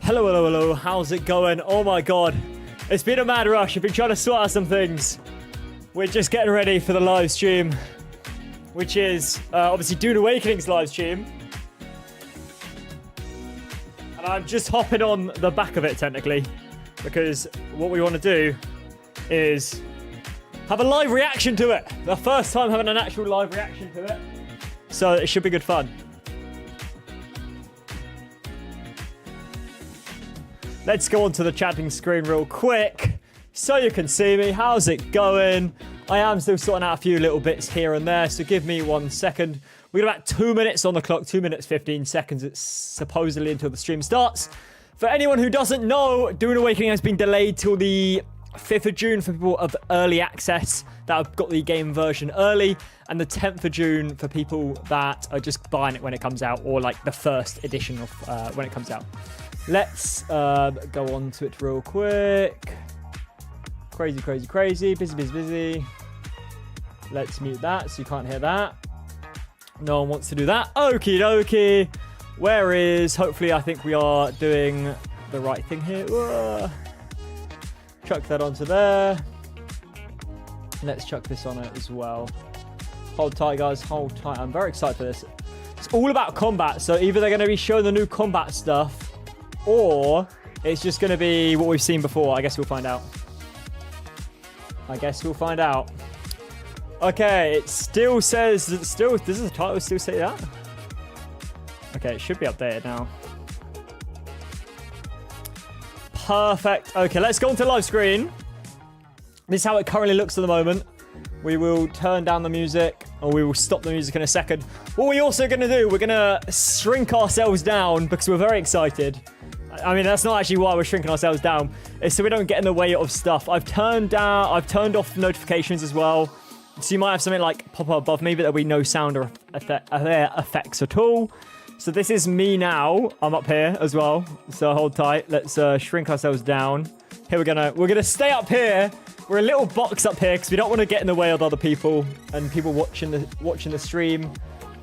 Hello, hello, hello. How's it going? Oh my god. It's been a mad rush. I've been trying to sort out some things. We're just getting ready for the live stream, which is obviously Dune Awakening's live stream. And I'm just hopping on the back of it, technically, because what we want to do is have a live reaction to it. The first time having an actual live reaction to it. So it should be good fun. Let's go onto the chatting screen real quick so you can see me. How's it going? I am still sorting out a few little bits here and there, so give me 1 second. We've got about 2 minutes on the clock, 2 minutes, 15 seconds. It's supposedly until the stream starts. For anyone who doesn't know, Dune Awakening has been delayed till the 5th of June for people of early access that have got the game version early, and the 10th of June for people that are just buying it when it comes out, or like the first edition of when it comes out. Let's go on to it real quick. Crazy, crazy, crazy. Busy, busy, busy. Let's mute that so you can't hear that. No one wants to do that. Okie dokie. Where is... Hopefully, I think we are doing the right thing here. Whoa. Chuck that onto there. Let's chuck this on it as well. Hold tight, guys. Hold tight. I'm very excited for this. It's all about combat. So either they're going to be showing the new combat stuff, or it's just going to be what we've seen before. I guess we'll find out. I guess we'll find out. Okay, it still says... does the title still say that? Okay, it should be updated now. Perfect. Okay, let's go onto live screen. This is how it currently looks at the moment. We will turn down the music, or we will stop the music in a second. What we're also going to do, we're going to shrink ourselves down because we're very excited. I mean, that's not actually why we're shrinking ourselves down. It's so we don't get in the way of stuff. I've turned off notifications as well. So you might have something like pop up above me, but there'll be no sound or effects at all. So this is me now. I'm up here as well. So hold tight. Let's shrink ourselves down. Here we're gonna stay up here. We're a little box up here because we don't want to get in the way of other people and people watching the stream.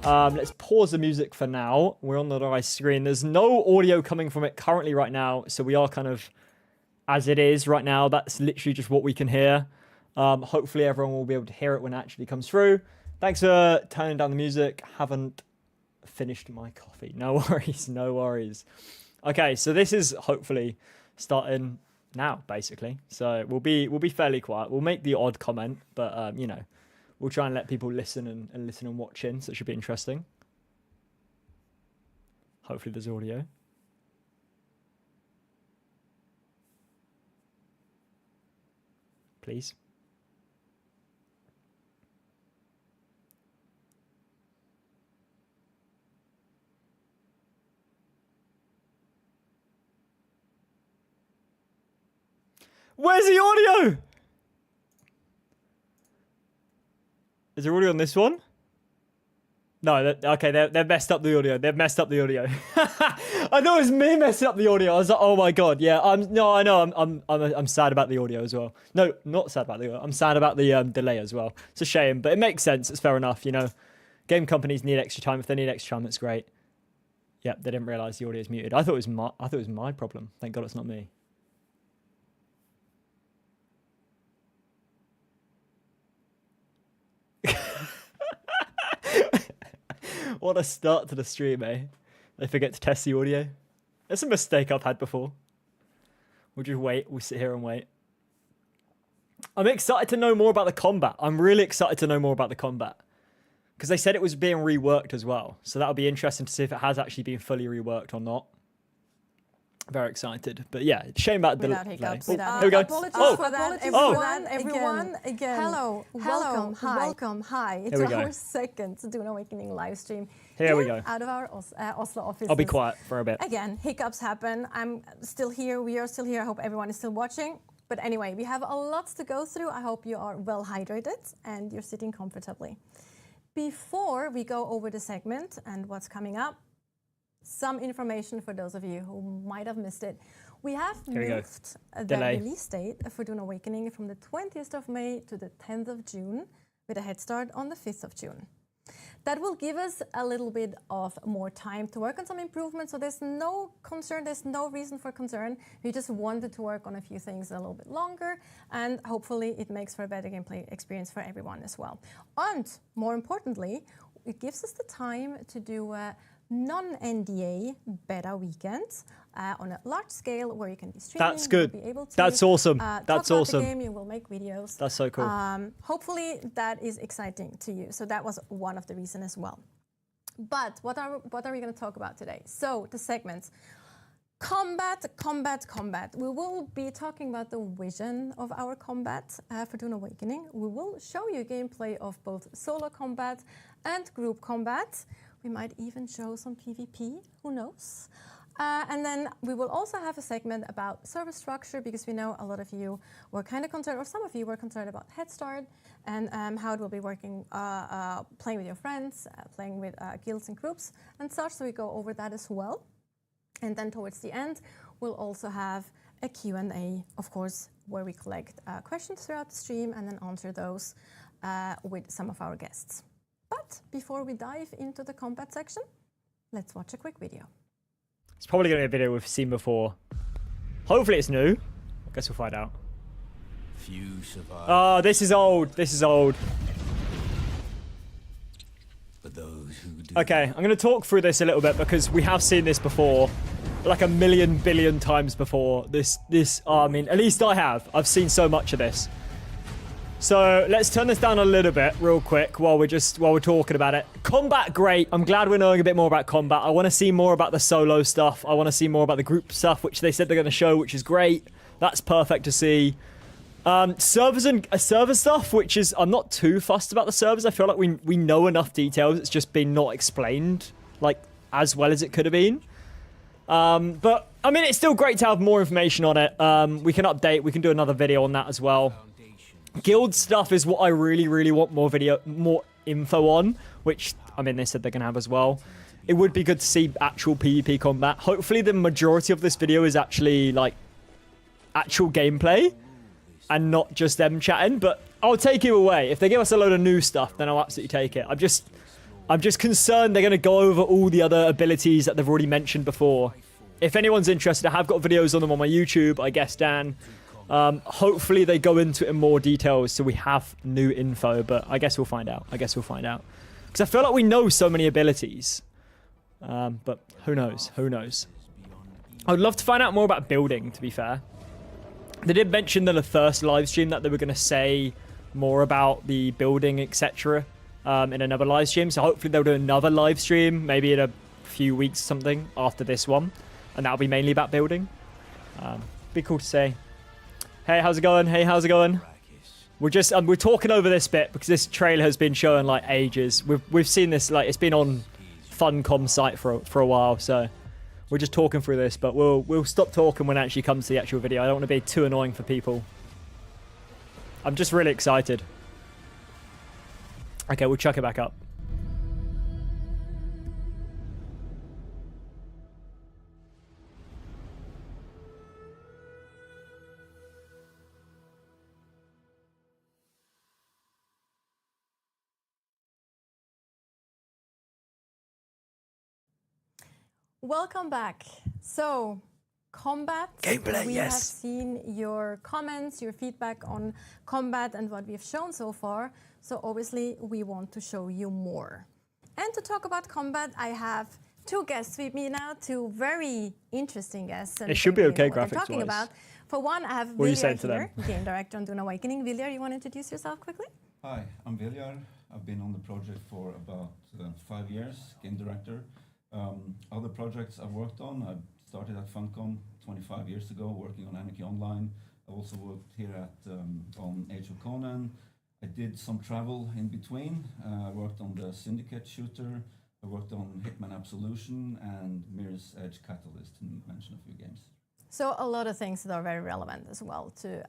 Let's pause the music for now. We're on the right screen. There's no audio coming from it currently right now, so we are kind of as it is right now. That's literally just what we can hear. Hopefully everyone will be able to hear it when it actually comes through. Thanks for turning down the music. Haven't finished my coffee. No worries, no worries. Okay, so this is hopefully starting now, basically. So we'll be fairly quiet. We'll make the odd comment, but you know, we'll try and let people listen and listen and watch in, so it should be interesting. Hopefully there's audio. Please. Where's the audio? Is there audio on this one? No, okay, they've messed up the audio. They've messed up the audio. I thought it was me messing up the audio. I was like, oh my god, yeah. I know. I'm sad about the audio as well. No, not sad about the audio. I'm sad about the delay as well. It's a shame, but it makes sense. It's fair enough. You know, game companies need extra time. If they need extra time, that's great. Yep, they didn't realize the audio is muted. I thought it was my problem. Thank God it's not me. What a start to the stream, eh? They forget to test the audio. That's a mistake I've had before. We'll just wait. We'll sit here and wait. I'm excited to know more about the combat. I'm really excited to know more about the combat. Because they said it was being reworked as well. So that'll be interesting to see if it has actually been fully reworked or not. Very excited. But yeah, shame about the delay. Hiccups. Here we go. Apologies for that, everyone. Again. Hello, welcome, hi. It's our second Dune Awakening live stream. Here we go. Out of our Oslo office. I'll be quiet for a bit. Again, hiccups happen. I'm still here. We are still here. I hope everyone is still watching. But anyway, we have a lot to go through. I hope you are well hydrated and you're sitting comfortably. Before we go over the segment and what's coming up, some information for those of you who might have missed it. We have moved the release date for Dune Awakening from the 20th of May to the 10th of June with a head start on the 5th of June. That will give us a little bit of more time to work on some improvements. So there's no concern, there's no reason for concern. We just wanted to work on a few things a little bit longer, and hopefully it makes for a better gameplay experience for everyone as well. And more importantly, it gives us the time to do a non-NDA beta weekend on a large scale where you can be streaming. That's good. Be able to, That's awesome. That's talk awesome. About the game, you will make videos. That's so cool. Hopefully that is exciting to you. So that was one of the reasons as well. But what are we going to talk about today? So the segments. Combat. We will be talking about the vision of our combat for Dune Awakening. We will show you gameplay of both solo combat and group combat. We might even show some PvP, who knows? And then we will also have a segment about server structure, because we know a lot of you were kind of concerned, or some of you were concerned about Head Start and how it will be working, playing with your friends, playing with guilds and groups and such. So we go over that as well. And then towards the end, we'll also have a Q&A, of course, where we collect questions throughout the stream and then answer those with some of our guests. But before we dive into the combat section, let's watch a quick video. It's probably going to be a video we've seen before. Hopefully it's new. I guess we'll find out. Few survive. Oh, this is old. This is old. But those who do. Okay, I'm going to talk through this a little bit because we have seen this before. Like a million billion times before. I mean, at least I have. I've seen so much of this. So let's turn this down a little bit real quick while we're talking about it. Combat, great. I'm glad we're knowing a bit more about combat. I want to see more about the solo stuff. I want to see more about the group stuff, which they said they're going to show, which is great. That's perfect to see. Servers and server stuff, which is, I'm not too fussed about the servers. I feel like we know enough details. It's just been not explained like as well as it could have been. But I mean, it's still great to have more information on it. We can update. We can do another video on that as well. Guild stuff is what I really want more info on, which, I mean, they said they're going to have as well. It would be good to see actual PvP combat. Hopefully the majority of this video is actually, like, actual gameplay and not just them chatting, but I'll take it away. If they give us a load of new stuff, then I'll absolutely take it. I'm just concerned they're going to go over all the other abilities that they've already mentioned before. If anyone's interested, I have got videos on them on my YouTube, I guess, Dan. Hopefully they go into it in more details so we have new info, but I guess we'll find out. Because I feel like we know so many abilities. But who knows? I would love to find out more about building, to be fair. They did mention in the first live stream that they were going to say more about the building, etc. In another live stream. So hopefully they'll do another live stream, maybe in a few weeks or something after this one. And that'll be mainly about building. Be cool to say. Hey, how's it going? We're just we're talking over this bit because this trailer has been showing like ages. We've seen this, like, it's been on Funcom site for a while, so we're just talking through this, but we'll stop talking when it actually comes to the actual video. I don't want to be too annoying for people. I'm just really excited. Okay, we'll chuck it back up. Welcome back. So, combat. Gameplay, we yes. have seen your comments, your feedback on combat and what we've shown so far. So obviously we want to show you more. And to talk about combat, I have two guests with me now, two very interesting guests. And it should be okay what I'm graphics talking wise. about. For one, I have What are you Viljar saying to here, them? game director on Dune Awakening. Viljar, you want to introduce yourself quickly? Hi, I'm Viljar. I've been on the project for about 5 years, game director. Other projects I've worked on, I started at Funcom 25 years ago, working on Anarchy Online. I also worked here at on Age of Conan. I did some travel in between. I worked on the Syndicate shooter. I worked on Hitman Absolution and Mirror's Edge Catalyst, to mention a few games. So a lot of things that are very relevant as well to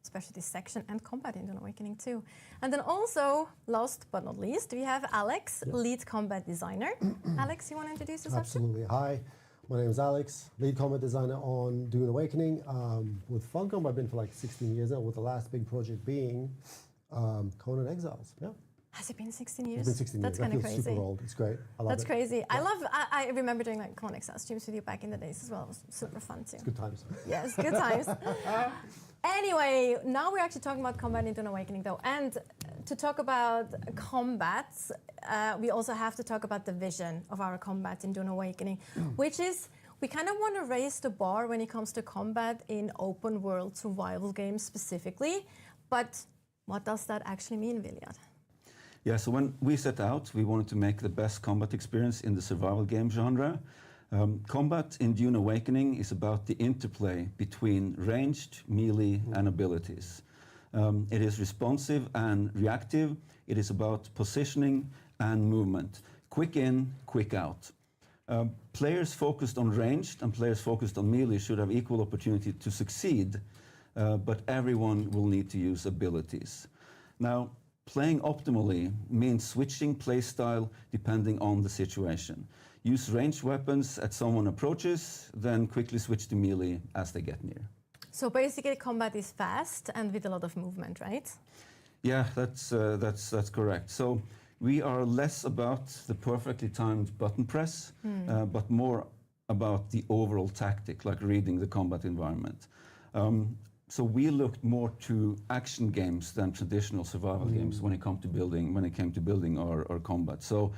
especially this section and combat in Dune Awakening too. And then also, last but not least, we have Alex, lead combat designer. Alex, you want to introduce yourself? Absolutely. Hi, my name is Alex, lead combat designer on Dune Awakening. With Funcom, I've been for like 16 years now, with the last big project being Conan Exiles. Yeah. Has it been 16 years? It's been 16 That's years. kind of That feels crazy. super old. It's great. I love That's it. crazy. I remember doing like Connexar streams with you back in the days as well. It was super fun too. Good times. Yes, good times. Anyway, now we're actually talking about combat in Dune Awakening though. And to talk about combat, we also have to talk about the vision of our combat in Dune Awakening, which is we kind of want to raise the bar when it comes to combat in open world survival games specifically. But what does that actually mean, Viljad? Yeah, so when we set out, we wanted to make the best combat experience in the survival game genre. Combat in Dune Awakening is about the interplay between ranged, melee, and abilities. It is responsive and reactive. It is about positioning and movement. Quick in, quick out. Players focused on ranged and players focused on melee should have equal opportunity to succeed, but everyone will need to use abilities. Now, playing optimally means switching playstyle depending on the situation. Use ranged weapons as someone approaches, then quickly switch to melee as they get near. So basically combat is fast and with a lot of movement, right? Yeah, that's correct. So we are less about the perfectly timed button press, but more about the overall tactic, like reading the combat environment. So we looked more to action games than traditional survival games when it came to building our combat. So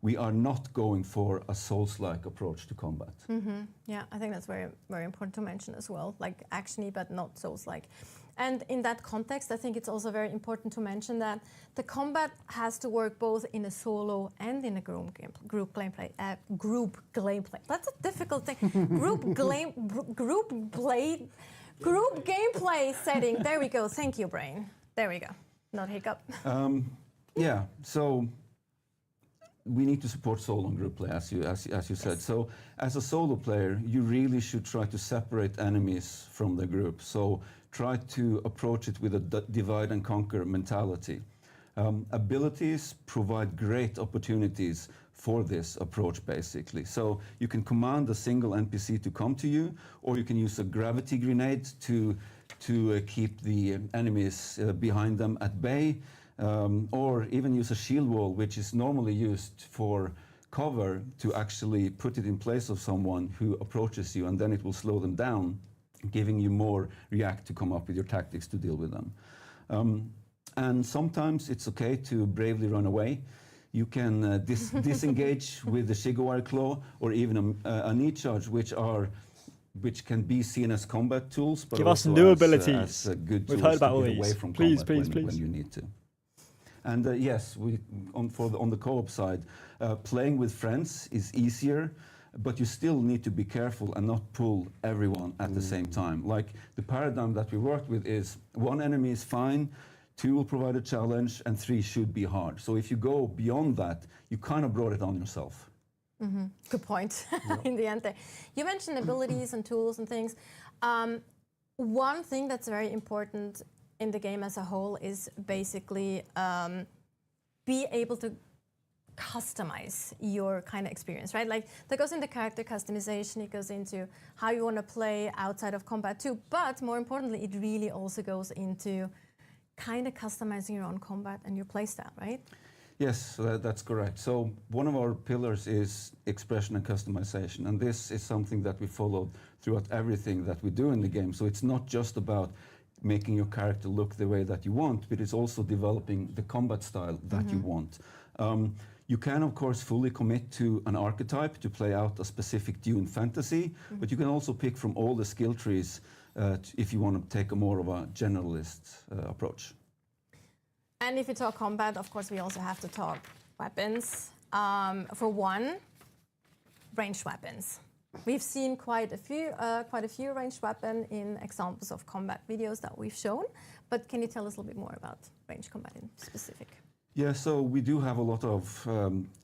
we are not going for a Souls-like approach to combat. Yeah, I think that's very, very important to mention as well, like actiony but not Souls-like. And in that context, I think it's also very important to mention that the combat has to work both in a solo and in a group gameplay. Group gameplay. That's a difficult thing. Group gameplay setting. There we go. Thank you, brain. There we go. Not hiccup. Yeah. So we need to support solo and group play, as you said. So as a solo player, you really should try to separate enemies from the group. So try to approach it with a divide and conquer mentality. Abilities provide great opportunities for this approach, basically. So you can command a single NPC to come to you, or you can use a gravity grenade to keep the enemies behind them at bay. Or even use a shield wall, which is normally used for cover, to actually put it in place of someone who approaches you, and then it will slow them down, giving you more react to come up with your tactics to deal with them. And sometimes it's okay to bravely run away. You can disengage with the Shigowari Claw, or even a knee charge, which can be seen as combat tools, but give us also new as abilities. Good We've tools heard about to all get away these. from Please, combat please. when you need to. And yes, on the co-op side, playing with friends is easier, but you still need to be careful and not pull everyone at the same time. Like the paradigm that we worked with is 1 enemy is fine, 2 will provide a challenge, and 3 should be hard. So if you go beyond that, you kind of brought it on yourself. Good point. In the end there. You mentioned abilities and tools and things. One thing that's very important in the game as a whole is basically be able to customize your kind of experience, right? Like that goes into character customization, it goes into how you want to play outside of combat too, but more importantly, it really also goes into kind of customizing your own combat and your playstyle, right? Yes, that's correct. So one of our pillars is expression and customization, and this is something that we followed throughout everything that we do in the game. So it's not just about making your character look the way that you want, but it's also developing the combat style that you want. You can, of course, fully commit to an archetype to play out a specific Dune fantasy, but you can also pick from all the skill trees if you want to take a more of a generalist approach. And if you talk combat, of course, we also have to talk weapons. For one, ranged weapons. We've seen quite a few ranged weapons in examples of combat videos that we've shown. But can you tell us a little bit more about ranged combat in specific? Yeah, so we do have a lot of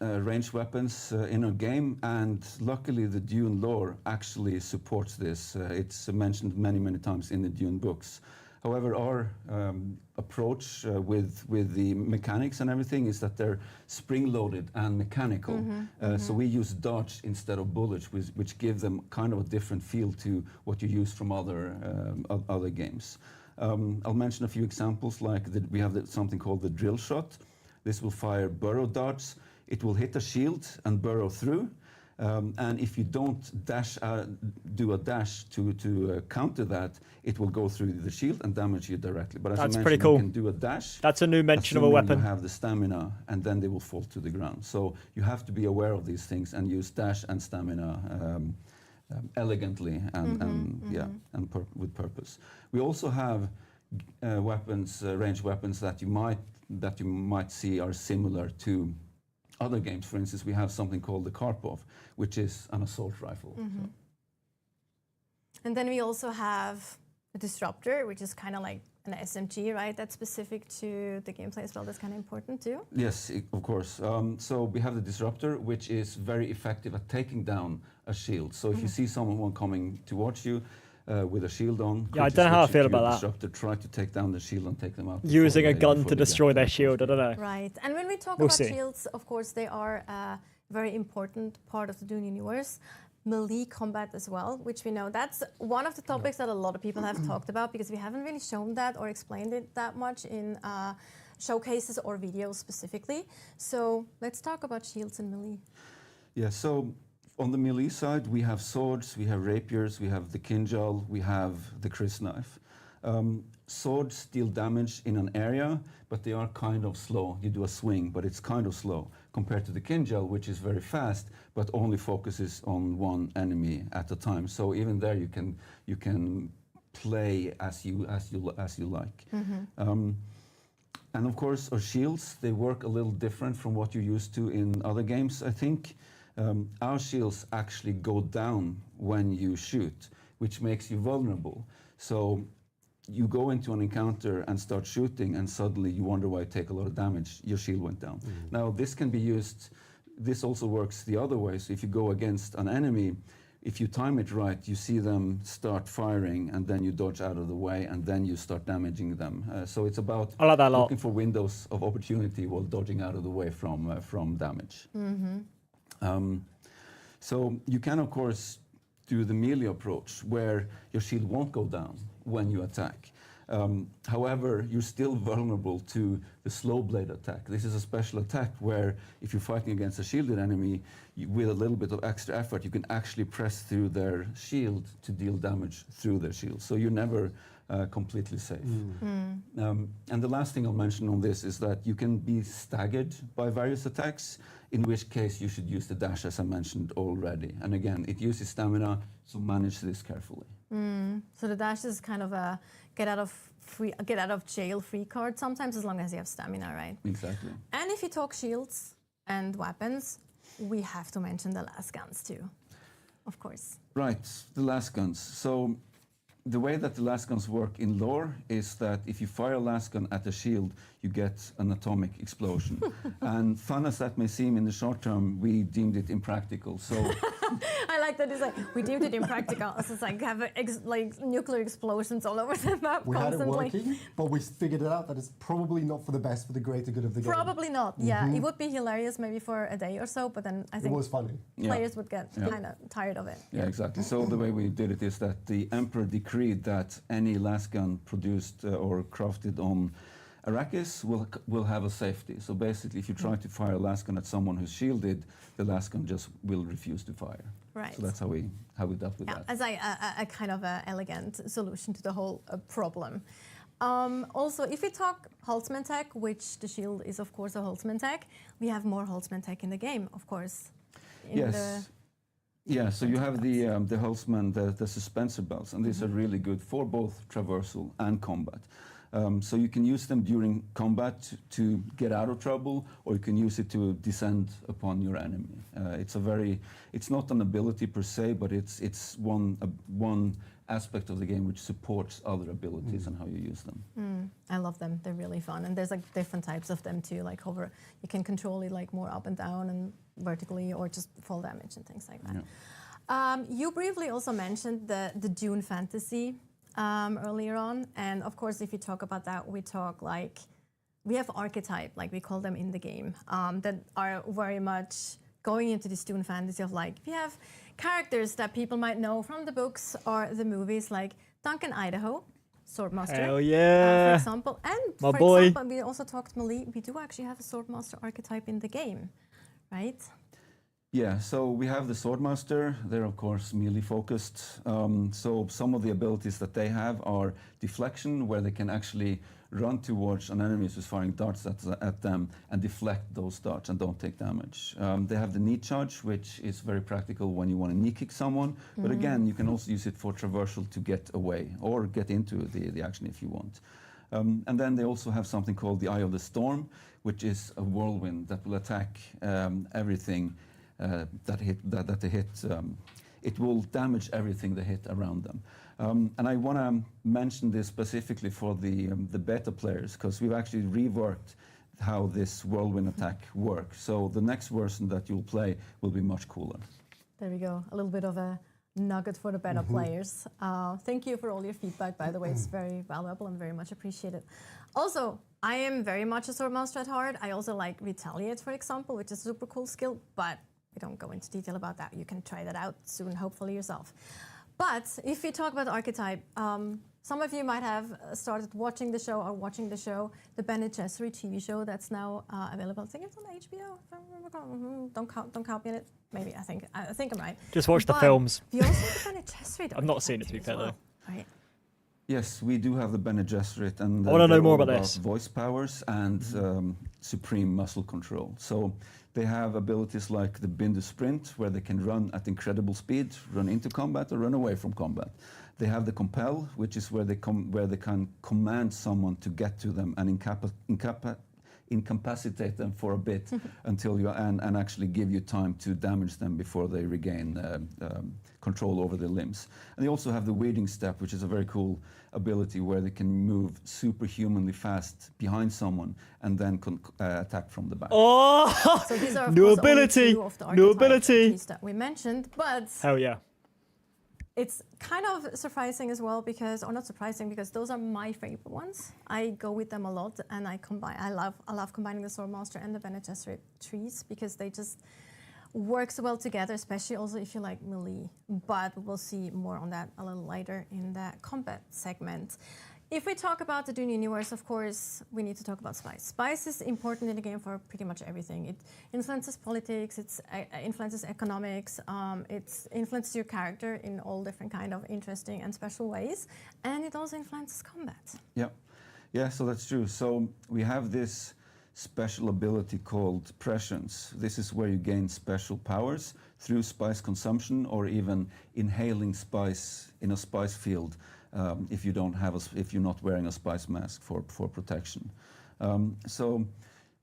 ranged weapons in our game, and luckily the Dune lore actually supports this. It's mentioned many, many times in the Dune books. However, our approach with the mechanics and everything is that they're spring-loaded and mechanical. So we use dodge instead of bullets, which give them kind of a different feel to what you use from other games. I'll mention a few examples, like we have something called the drill shot. This will fire burrow darts. It will hit a shield and burrow through. And if you don't do a dash to counter that, it will go through the shield and damage you directly. But as That's I pretty mentioned, cool. you can do a dash. That's a new mention of a assuming weapon. You have the stamina, and then they will fall to the ground. So you have to be aware of these things and use dash and stamina elegantly and with purpose. We also have weapons, ranged weapons that you might see are similar to other games. For instance, we have something called the Karpov, which is an assault rifle. So. And then we also have a disruptor, which is kind of like an SMG, right? That's specific to the gameplay as well. That's kind of important too. Yes, of course. So we have the disruptor, which is very effective at taking down a shield. So if you see someone coming towards you with a shield on, Yeah, I don't know how I feel quickly switch to your about that. disruptor, try to take down the shield and take them out. Using a gun before to they get destroy their close. shield, I don't know. Right. And when we talk We'll about see. shields, of course, they are a very important part of the Dune universe. Melee combat as well, which we know that's one of the topics that a lot of people have talked about because we haven't really shown that or explained it that much in showcases or videos specifically. So let's talk about shields and melee. Yeah, so on the melee side, we have swords, we have rapiers, we have the kinjal, we have the crysknife. Swords deal damage in an area, but they are kind of slow. You do a swing, but it's kind of slow compared to the kinjal, which is very fast, but only focuses on one enemy at a time. So even there, you can play as you like. And of course, our shields, they work a little different from what you're used to in other games, I think. Our shields actually go down when you shoot, which makes you vulnerable. So you go into an encounter and start shooting, and suddenly you wonder why you take a lot of damage. Your shield went down. Now, this can be used, this also works the other way. So if you go against an enemy, if you time it right, you see them start firing, and then you dodge out of the way, and then you start damaging them. So it's about I like that a lot. looking for windows of opportunity while dodging out of the way from damage. So you can, of course, do the melee approach, where your shield won't go down when you attack. However, you're still vulnerable to the slow blade attack. This is a special attack where if you're fighting against a shielded enemy, with a little bit of extra effort, you can actually press through their shield to deal damage through their shield. So you're never completely safe. And the last thing I'll mention on this is that you can be staggered by various attacks, in which case you should use the dash, as I mentioned already. And again, it uses stamina, so manage this carefully. So the dash is kind of a get out of jail free card sometimes, as long as you have stamina, right? Exactly. And if you talk shields and weapons, we have to mention the last guns too, of course. Right, the last guns. So the way that the last guns work in lore is that if you fire a last gun at a shield, you get an atomic explosion. And fun as that may seem in the short term, we deemed it impractical. So I like that it's like we deemed it impractical. So it's like have like nuclear explosions all over the map We had it constantly. working, but we figured it out that it's probably not for the best, for the greater good of the game. Probably not. Yeah, it would be hilarious maybe for a day or so, but then I It think was funny. players would get kind of tired of it. yeah, exactly. So the way we did it is that the emperor decreed that any last gun produced or crafted on Arrakis will have a safety. So basically, if you try to fire a last gun at someone who's shielded, the last gun just will refuse to fire. Right. So that's how we dealt with Yeah, that. as a kind of a elegant solution to the whole problem. Also, if we talk Holtzman tech, which the shield is of course a Holtzman tech, we have more Holtzman tech in the game, of course. Yes. Yeah, so you have the Holtzman, the suspensor belts, and these are really good for both traversal and combat. So you can use them during combat to get out of trouble, or you can use it to descend upon your enemy. It's not an ability per se, but it's one aspect of the game which supports other abilities and how you use them. I love them. They're really fun, and there's like different types of them too. Like hover, you can control it like more up and down and vertically, or just fall damage and things like that. Yeah. You briefly also mentioned the Dune fantasy earlier on, and of course, if you talk about that, we have archetype, like we call them in the game, that are very much going into this Dune fantasy of like we have characters that people might know from the books or the movies, like Duncan Idaho, Swordmaster. Hell For yeah. example, and My for boy. example, we also talked melee. We do actually have a Swordmaster archetype in the game, right? Yeah, so we have the Swordmaster. They're of course melee focused. So some of the abilities that they have are deflection, where they can actually run towards an enemy who's firing darts at them and deflect those darts and don't take damage. They have the knee charge, which is very practical when you want to knee kick someone. But again, you can also use it for traversal to get away or get into the action if you want. And then they also have something called the Eye of the Storm, which is a whirlwind that will attack everything that they hit. It will damage everything they hit around them. And I want to mention this specifically for the beta players, because we've actually reworked how this whirlwind attack works. So the next version that you'll play will be much cooler. There we go. A little bit of a nugget for the beta players. Thank you for all your feedback, by the way. It's very valuable and very much appreciated. Also, I am very much a Swordmaster at heart. I also like Retaliate, for example, which is a super cool skill, but we don't go into detail about that. You can try that out soon, hopefully yourself. But if we talk about archetype, some of you might have started watching the show or watching the show, the Bene Gesserit TV show that's now available. I think it's on HBO. If I remember. Don't count me on it. Maybe I think I'm right. Just watch the But films. we also have the Bene Gesserit. I've not seen it, to be archetype fair, as well, right? Yes, we do have the Bene Gesserit, and I wanna know they're more all about this. voice powers and supreme muscle control. So they have abilities like the Bindu Sprint, where they can run at incredible speed, run into combat or run away from combat. They have the Compel, which is where they can command someone to get to them and incapacitate them for a bit until you and actually give you time to damage them before they regain control over their limbs. And they also have the Weeding Step, which is a very cool ability where they can move superhumanly fast behind someone and then attack from the back. Oh, So these are of new course only ability, two of the new archetypes ability. that we mentioned, but Hell yeah. it's kind of surprising as well because, or not surprising, because those are my favorite ones. I go with them a lot, and I love combining the Swordmaster and the Bene Gesserit trees because they just work so well together, especially also if you like melee. But we'll see more on that a little later in the combat segment. If we talk about the Dune universe, of course, we need to talk about spice. Spice is important in the game for pretty much everything. It influences politics, it influences economics, it influences your character in all different kind of interesting and special ways, and it also influences combat. Yeah, so that's true. So we have this special ability called prescience. This is where you gain special powers through spice consumption or even inhaling spice in a spice field. If you're not wearing a spice mask for protection. So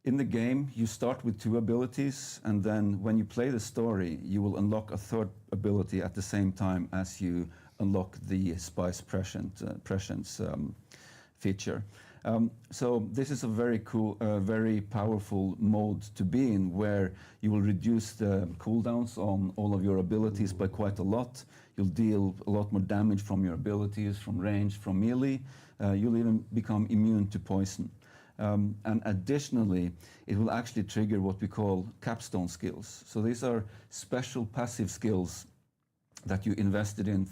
in the game, you start with 2 abilities, and then when you play the story, you will unlock a 3rd ability at the same time as you unlock the spice prescience feature. So this is a very cool, very powerful mode to be in, where you will reduce the cooldowns on all of your abilities by quite a lot. You'll deal a lot more damage from your abilities, from range, from melee. You'll even become immune to poison. And additionally, it will actually trigger what we call capstone skills. So these are special passive skills that you invested in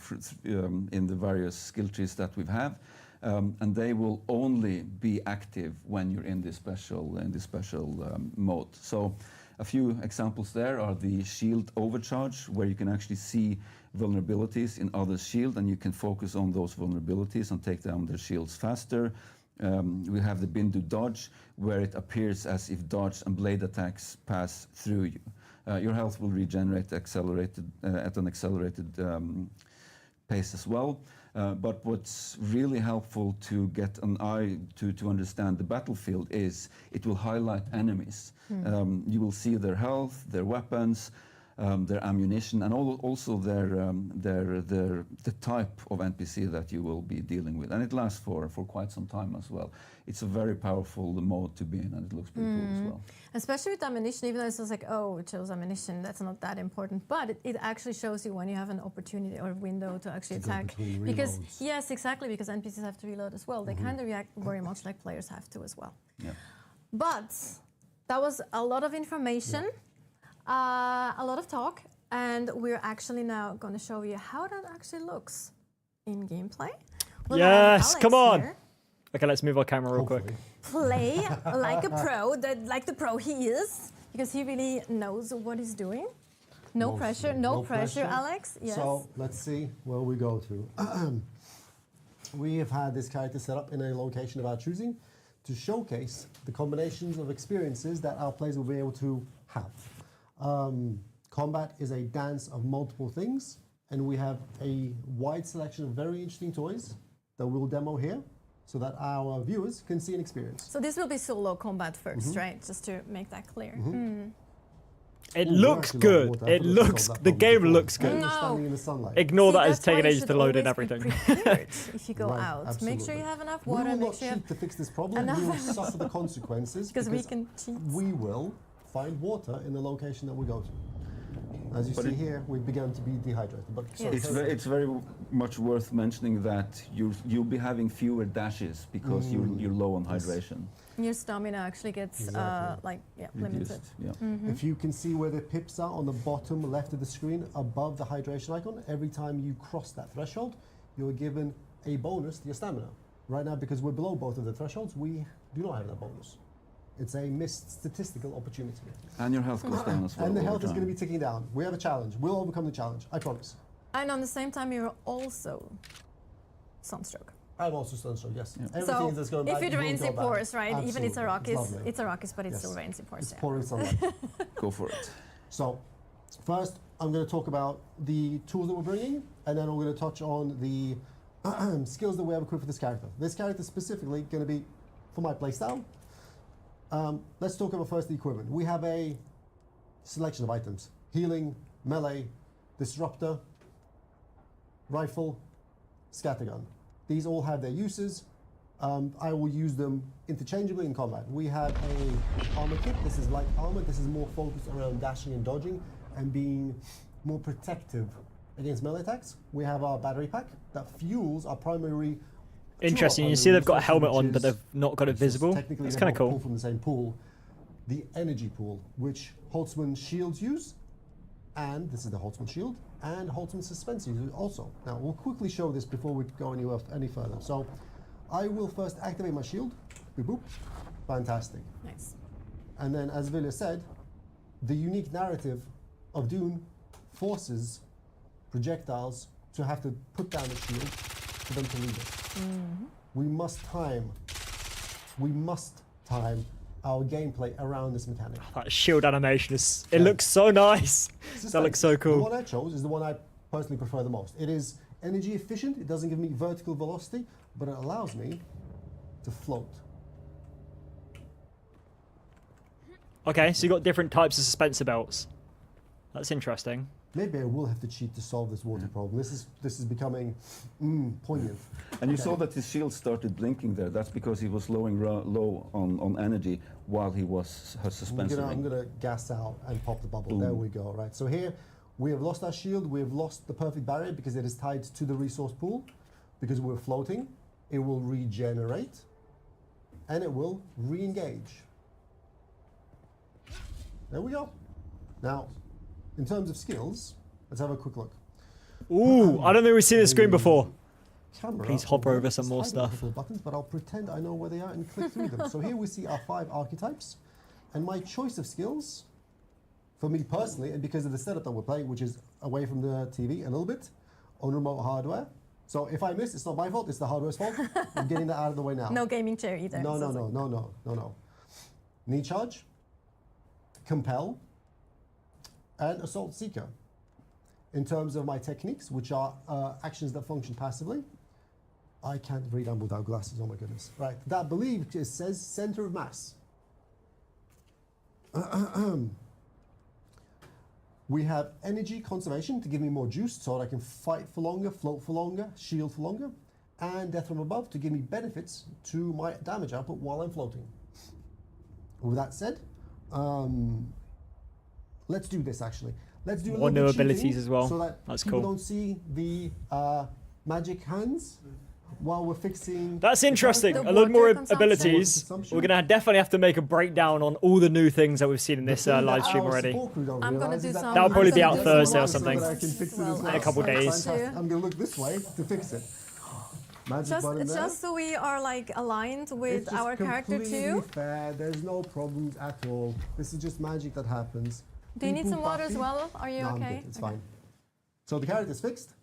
the various skill trees that we have. And they will only be active when you're in this special mode. So a few examples there are the shield overcharge, where you can actually see vulnerabilities in others' shield, and you can focus on those vulnerabilities and take down their shields faster. We have the Bindu dodge, where it appears as if dodge and blade attacks pass through you. Your health will regenerate at an accelerated pace as well. But what's really helpful to get an eye to understand the battlefield is it will highlight enemies. You will see their health, their weapons, their ammunition, and also the type of NPC that you will be dealing with. And it lasts for quite some time as well. It's a very powerful mode to be in, and it looks pretty cool as well. Especially with ammunition, even though it's just like, oh, it shows ammunition, that's not that important. But it actually shows you when you have an opportunity or window to actually attack. Because yes, exactly, because NPCs have to reload as well. They kind of react very much like players have to as well. Yeah. But that was a lot of information, a lot of talk, and we're actually now going to show you how that actually looks in gameplay. We'll have Yes, Alex come on. here Okay, let's move our camera real quick. Hopefully. play like a pro, like the pro he is, because he really knows what he's doing. No pressure, no pressure, Alex. Yes. So let's see where we go to. We have had this character set up in a location of our choosing to showcase the combinations of experiences that our players will be able to have. Combat is a dance of multiple things, and we have a wide selection of very interesting toys that we'll demo here so that our viewers can see and experience. So this will be solo combat 1st, right? Just to make that clear. It Ooh, looks we're actually good. water. I it forgot to solve looks. that The problem game before. looks good. No. Standing in the sunlight. Ignore See, that it's that's why taking you ages should to load in always be everything. prepared if you go Right, out. Make sure absolutely. you have enough We water. will Make not sure you cheat have to fix this problem. enough We will suffer the consequences because we can cheat. we will find water in the location that we go to. As you But see it- here, we've begun to be dehydrated. But sorry, Yes. It's very much worth mentioning that you'll be having fewer dashes because you're low on hydration. Your stamina actually gets Exactly. limited. Reduced. Yeah. If you can see where the pips are on the bottom left of the screen above the hydration icon, every time you cross that threshold, you're given a bonus to your stamina. Right now, because we're below both of the thresholds, we do not have that bonus. It's a missed statistical opportunity. And your health goes down as well. And the over health is going to time. be ticking down. We have a challenge. We'll overcome the challenge. I promise. And on the same time, you're also sunstroke. I'm also sunstroke, yes. Yeah. Everything So that's going if bad it will rains, go it bad. pours, right? Even Absolutely. it's a rock, lovely. it's a rockets, but it Yes. still rains, it pours. It's Yeah. pouring sunlight. Go for it. So, first, I'm going to talk about the tools that we're bringing, and then I'm going to touch on the skills that we have equipped for this character. This character specifically going to be for my playstyle. Let's talk about first the equipment. We have a selection of items: healing, melee, disruptor, rifle, scattergun. These all have their uses. I will use them interchangeably in combat. We have a armor kit. This is light armor. This is more focused around dashing and dodging and being more protective against melee attacks. We have our battery pack that fuels our primary. Interesting. You two see of our they've got a primary helmet on, resources, but which they've not got it is visible. technically That's they kind of both cool. pull from the same pool. The energy pool, which Holtzman shields use, and this is the Holtzman shield, and Holtzman suspense use also. Now we'll quickly show this before we go any further. So I will first activate my shield. Boop, boop. Fantastic. Nice. And then, as Vilja said, the unique narrative of Dune forces projectiles to have to put down the shield for them to leave it. We must time our gameplay around this mechanic. That shield animation is. It looks so nice. That looks so The cool. one I chose is the one I personally prefer the most. It is energy efficient. It doesn't give me vertical velocity, but it allows me to float. Okay, so you got different types of suspensor belts. That's interesting. Maybe I will have to cheat to solve this water problem. This is becoming poignant. And you saw that his shield started blinking there. That's because he was low on energy while he was I'm suspensoring. gonna gas out and pop the bubble. There we go. Right. So here we have lost our shield. We have lost the perfect barrier because it is tied to the resource pool. Because we're floating, it will regenerate, and it will re-engage. There we go. Now, in terms of skills, let's have a quick look. Ooh, I don't think we've seen this screen before. Camera Please hover will over some just more hide a stuff. couple of buttons, but I'll pretend I know where they are and click through them. So here we see our 5 archetypes, and my choice of skills, for me personally, and because of the setup that we're playing, which is away from the TV a little bit, on remote hardware. So if I miss, it's not my fault, it's the hardware's fault. I'm getting that out of the way now. No gaming chair either. No. Need charge, compel, and assault seeker. In terms of my techniques, which are actions that function passively, I can't read them without glasses, oh my goodness. Right, that I believe it says center of mass. We have energy conservation to give me more juice so that I can fight for longer, float for longer, shield for longer, and death from above to give me benefits to my damage output while I'm floating. With that said, let's do this actually. Let's do a More little new bit cheating abilities as well. so that That's people cool. don't see the magic hands while we're fixing. That's interesting. The A lot more water consumption. abilities. Consumption. We're gonna definitely have to make a breakdown on all the new things that we've seen in this live stream already. I'm gonna do some. That'll probably I'm be gonna out do Thursday some or something. well, In a couple let's days. do- I'm gonna look this way to fix it. magic button there. Just so we are like aligned with It's just our character completely too. fair. There's no problems at all. This is just magic that happens. Do you need People some water as buffy- well? Are you No, okay? I'm good. It's Okay. fine. So the character's fixed,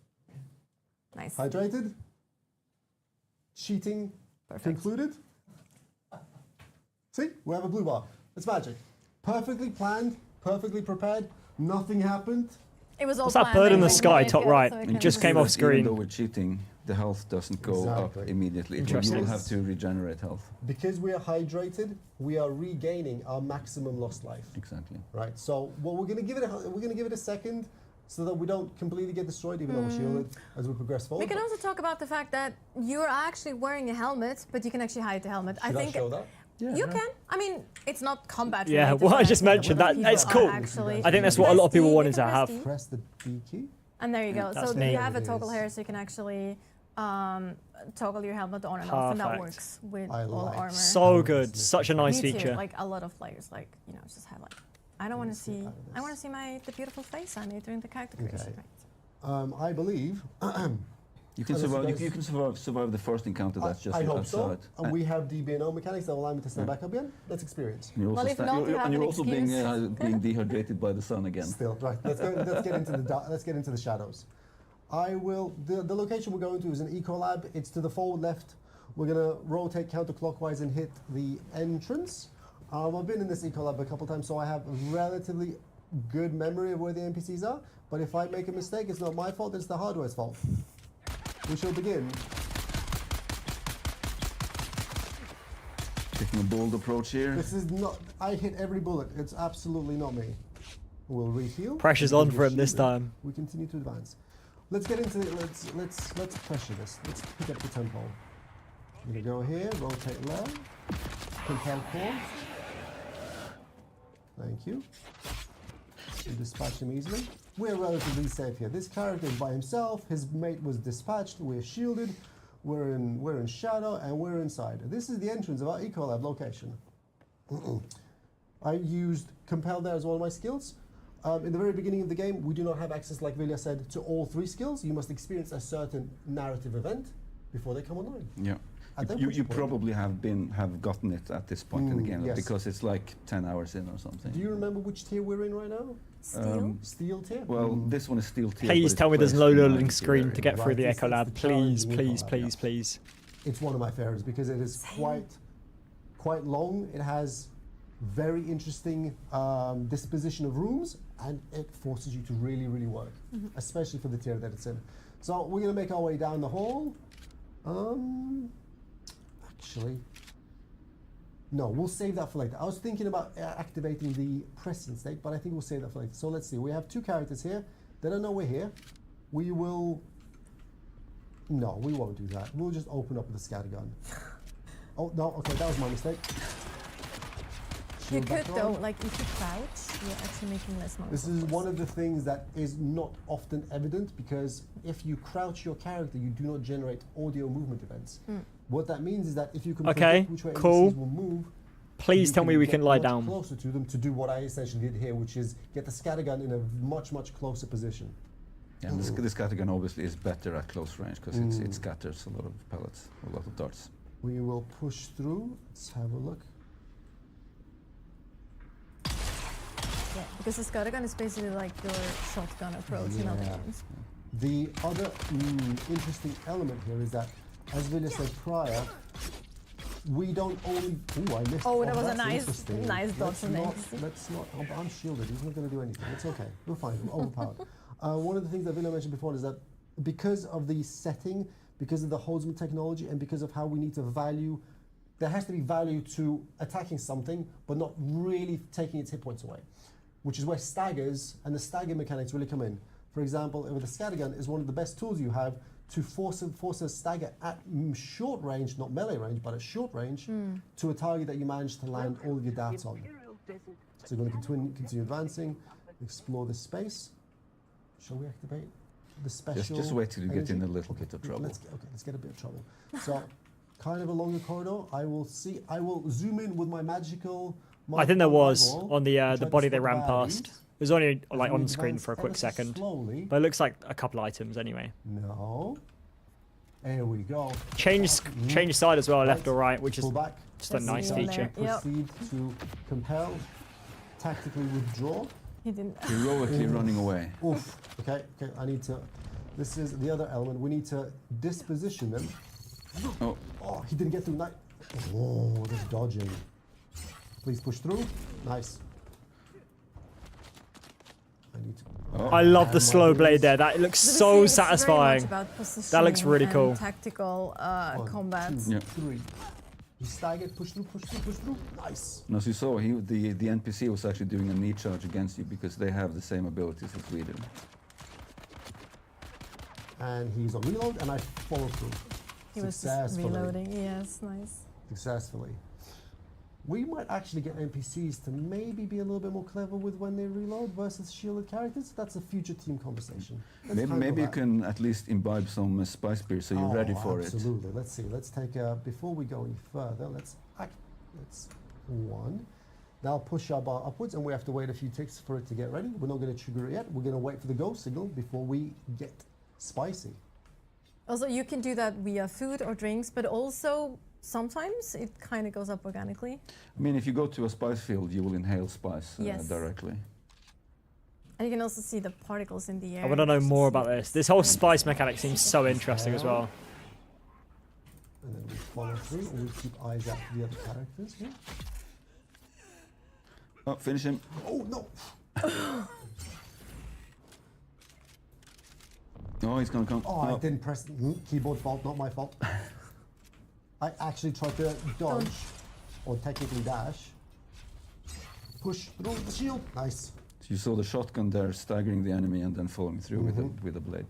Nice. hydrated, cheating Perfect. concluded. See, we have a blue bar. It's magic. Perfectly planned, perfectly prepared. Nothing happened. It was all What's that planned bird in the anyway, sky, right? top Yeah, right? so It can just just- came off Even screen. though we're cheating, the health doesn't go up Exactly. immediately. You Interesting. will have to regenerate health. Because we are hydrated, we are regaining our maximum lost life. Exactly. Right. So what we're gonna give it a second, so that we don't completely get destroyed, even though we're shielded as we progress forward. We can also talk about the fact that you're actually wearing a helmet, but you can actually hide the helmet. Should I show that? You can. I mean, it's not combat Yeah, related, what I but just think mentioned, a lot of that- it's people cool. are Actually, I think that's what a lot of people Press D, wanted you to can have. press D. Press the B key. And there you go. That's So me. you have a There it toggle is. here, so you can actually toggle your helmet on and off, and that Perfect. works with I all like armor. So good. Such a nice Me too. feature. Like a lot of players, like just have like, I don't want to see. I want to see the beautiful face I made during the character creation. Okay. I believe. You can Unless you survive. guys- You can survive the first encounter. That's just I hope outside. so. And we have DBNO mechanics that will allow me to stand back up again. Let's experience. And you're also, Well, if not, you have and you're an also being excuse. being dehydrated by the sun again. Still, right. Let's get into let's get into the shadows. I will. The location we're going to is an eco lab. It's to the forward left. We're gonna rotate counterclockwise and hit the entrance. I've been in this eco lab a couple times, so I have a relatively good memory of where the NPCs are. But if I make a mistake, it's not my fault. It's the hardware's fault. We shall begin. Taking a bold approach here. This is not. I hit every bullet. It's absolutely not me. We'll reheal. Pressure's Because on for we're him this shielded. time. We continue to advance. Let's get into it. Let's pressure this. Let's pick up the tempo. I'm gonna go here. Rotate left. Compel core. Thank you. We dispatch him easily. We're relatively safe here. This character is by himself. His mate was dispatched. We're shielded. We're in shadow and we're inside. This is the entrance of our Ecolab location. I used Compel there as one of my skills. In the very beginning of the game, we do not have access, like Vilja said, to all three skills. You must experience a certain narrative event before they come online. Yeah. At that You point- probably have gotten it at this point in the game yes. because it's like 10 hours in or something. Do you remember which tier we're in right now? Steel. Steel tier? Well, this one is still tier. Please but tell me it's there's no placed in loading 90 screen area. to get through Right, the this Echo is Lab. the Please, challenging please, Echo Lab, please, yeah. please. It's one of my favorites because it is quite long. It has very interesting disposition of rooms, and it forces you to really, really work, especially for the tier that it's in. So we're gonna make our way down the hall. Actually, no, we'll save that for later. I was thinking about activating the prescient state, but I think we'll save that for later. So let's see. We have two characters here. They don't know we're here. We will. No, we won't do that. We'll just open up with a scattergun. Oh no! Okay, that was my mistake. You Shield could back though, on. like if you crouch, you're actually making less noise. This is one of the things that is not often evident because if you crouch your character, you do not generate audio movement events. What that means is that if you can Okay, predict which way cool. NPCs will move, Please you tell me we get can lie much down. closer to them to do what I essentially did here, which is get the scattergun in a much closer position. And this scattergun obviously is better at close range because it scatters a lot of pellets, a lot of darts. We will push through. Let's have a look. Yeah, because the scattergun is basically like your shotgun approach in other Yeah. games. The other interesting element here is that, as Vilja said prior, we don't only. Ooh, I missed. Oh, that was a that's nice- interesting. nice dodge Let's from the not. NPC. Let's not. I'm shielded. He's not going to do anything. It's okay. We're fine. We're overpowered. One of the things that Vilja mentioned before is that because of the setting, because of the Holzman technology, and because of how we need to value, there has to be value to attacking something, but not really taking its hit points away, which is where staggers and the stagger mechanics really come in. For example, with the scattergun is one of the best tools you have to force a stagger at short range, not melee range, but at short range, to a target that you manage to land all of your darts on. So you're going to continue advancing, explore this space. Shall we activate the special? Just wait till you get in energy? a little bit of trouble. Let's get a bit of trouble. So, kind of a longer corridor. I will zoom in with my magical. I think there was eyeball on to try the to body spot they the ran baddies. past. It was only As like we on screen advance for a ever quick so second, Slowly. but it looks like a couple items anyway. No. There we go. Change side as well, left or right, which is Pull back. just a nice see in feature. there. Yep. Proceed to compel. Tactically withdraw. He didn't. Heroically running away. Oof. Okay, okay, I need to. This is the other element. We need to disposition them. Oh, Oh, he didn't get through. Oh, there's dodging. Please push through. Nice. I need to. oh. I love the And slow what blade is- there. That looks So so it's very much satisfying. about That looks really positioning cool. and tactical 1, combat. 2, Yeah. 3. He staggered, push through, push through, push through. Nice. And as you saw, the NPC was actually doing a knee charge against you because they have the same abilities as we do. And he's on reload, and I follow through. He was just Successfully. reloading. Yes, nice. Successfully. We might actually get NPCs to maybe be a little bit more clever with when they reload versus shielded characters. That's a future team conversation. Let's Maybe, handle maybe you that. can at least imbibe some spice beer so you're ready for it. Absolutely. Let's see. Let's take before we go any further. Let's 1. Now push our bar upwards, and we have to wait a few ticks for it to get ready. We're not going to trigger it yet. We're going to wait for the go signal before we get spicy. Also, you can do that via food or drinks, but also sometimes it kind of goes up organically. I mean, if you go to a spice field, you will inhale spice Yes. directly. And you can also see the particles in the air. I want to know which more is about this. This whole spice mechanic seems so interesting as well. And then we follow through, and we keep eyes out for the other characters. Yeah. Oh, finish him. Oh no! Oh, he's gonna come. Oh, I didn't press keyboard fault, not my fault. I actually tried to dodge, or technically dash. Push through the shield. Nice. You saw the shotgun there staggering the enemy and then following through with a blade.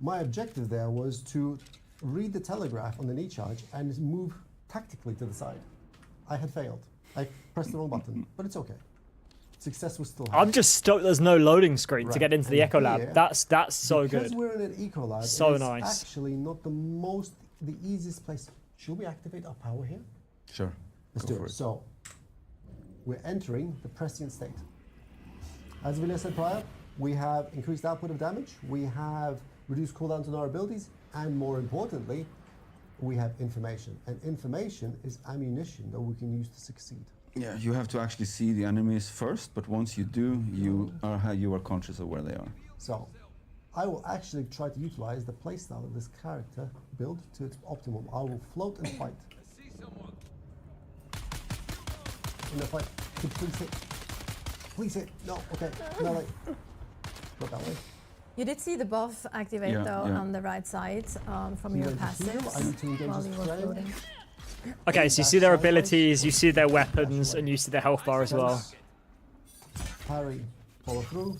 My objective there was to read the telegraph on the knee charge and move tactically to the side. I had failed. I pressed the wrong button, but it's okay. Success was still high. I'm just stoked there's no loading screen to Right. get into the And Echo Lab. here, That's so Because good. we're in an eco lab, So it's nice. actually not the easiest place. Should we activate our power here? Sure. Let's Go do for it. So, we're entering the prescient state. As Vilja said prior, we have increased output of damage, we have reduced cooldowns on our abilities, and more importantly, we have information. And information is ammunition that we can use to succeed. Yeah, you have to actually see the enemies first, but once you do, you are conscious of where they are. So, I will actually try to utilize the playstyle of this character build to its optimum. I will float and fight. In the fight, could please hit. Please hit. No, okay. No, wait. Not that way. You did see the buff activate Yeah, though yeah. on the right side from So your you have to heal, I need to passives engage while this you were flame. floating. Okay, so you see their abilities, you see their weapons, and you see their health bar as well. Parry, follow through.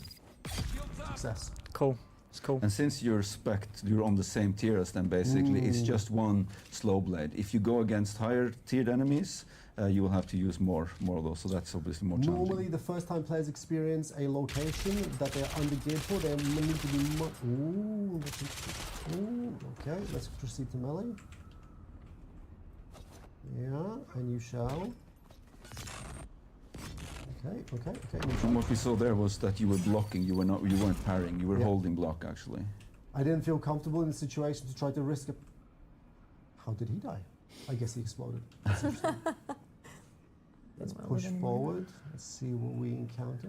Success. Cool. It's cool. And since you're spec'd, you're on the same tier as them basically, it's just one slow blade. If you go against higher tiered enemies, you will have to use more of those, so that's obviously more challenging. Normally, the first time players experience a location that they are under-geared for, they need to be Ooh, okay, let's proceed to melee. Yeah, and you shall. Okay. From what we saw there was that you were blocking, you weren't parrying, you were Yeah. holding block actually. I didn't feel comfortable in the situation to try to risk it. How did he die? I guess he exploded. That's interesting. Let's Well, push then forward. Let's see what we encounter.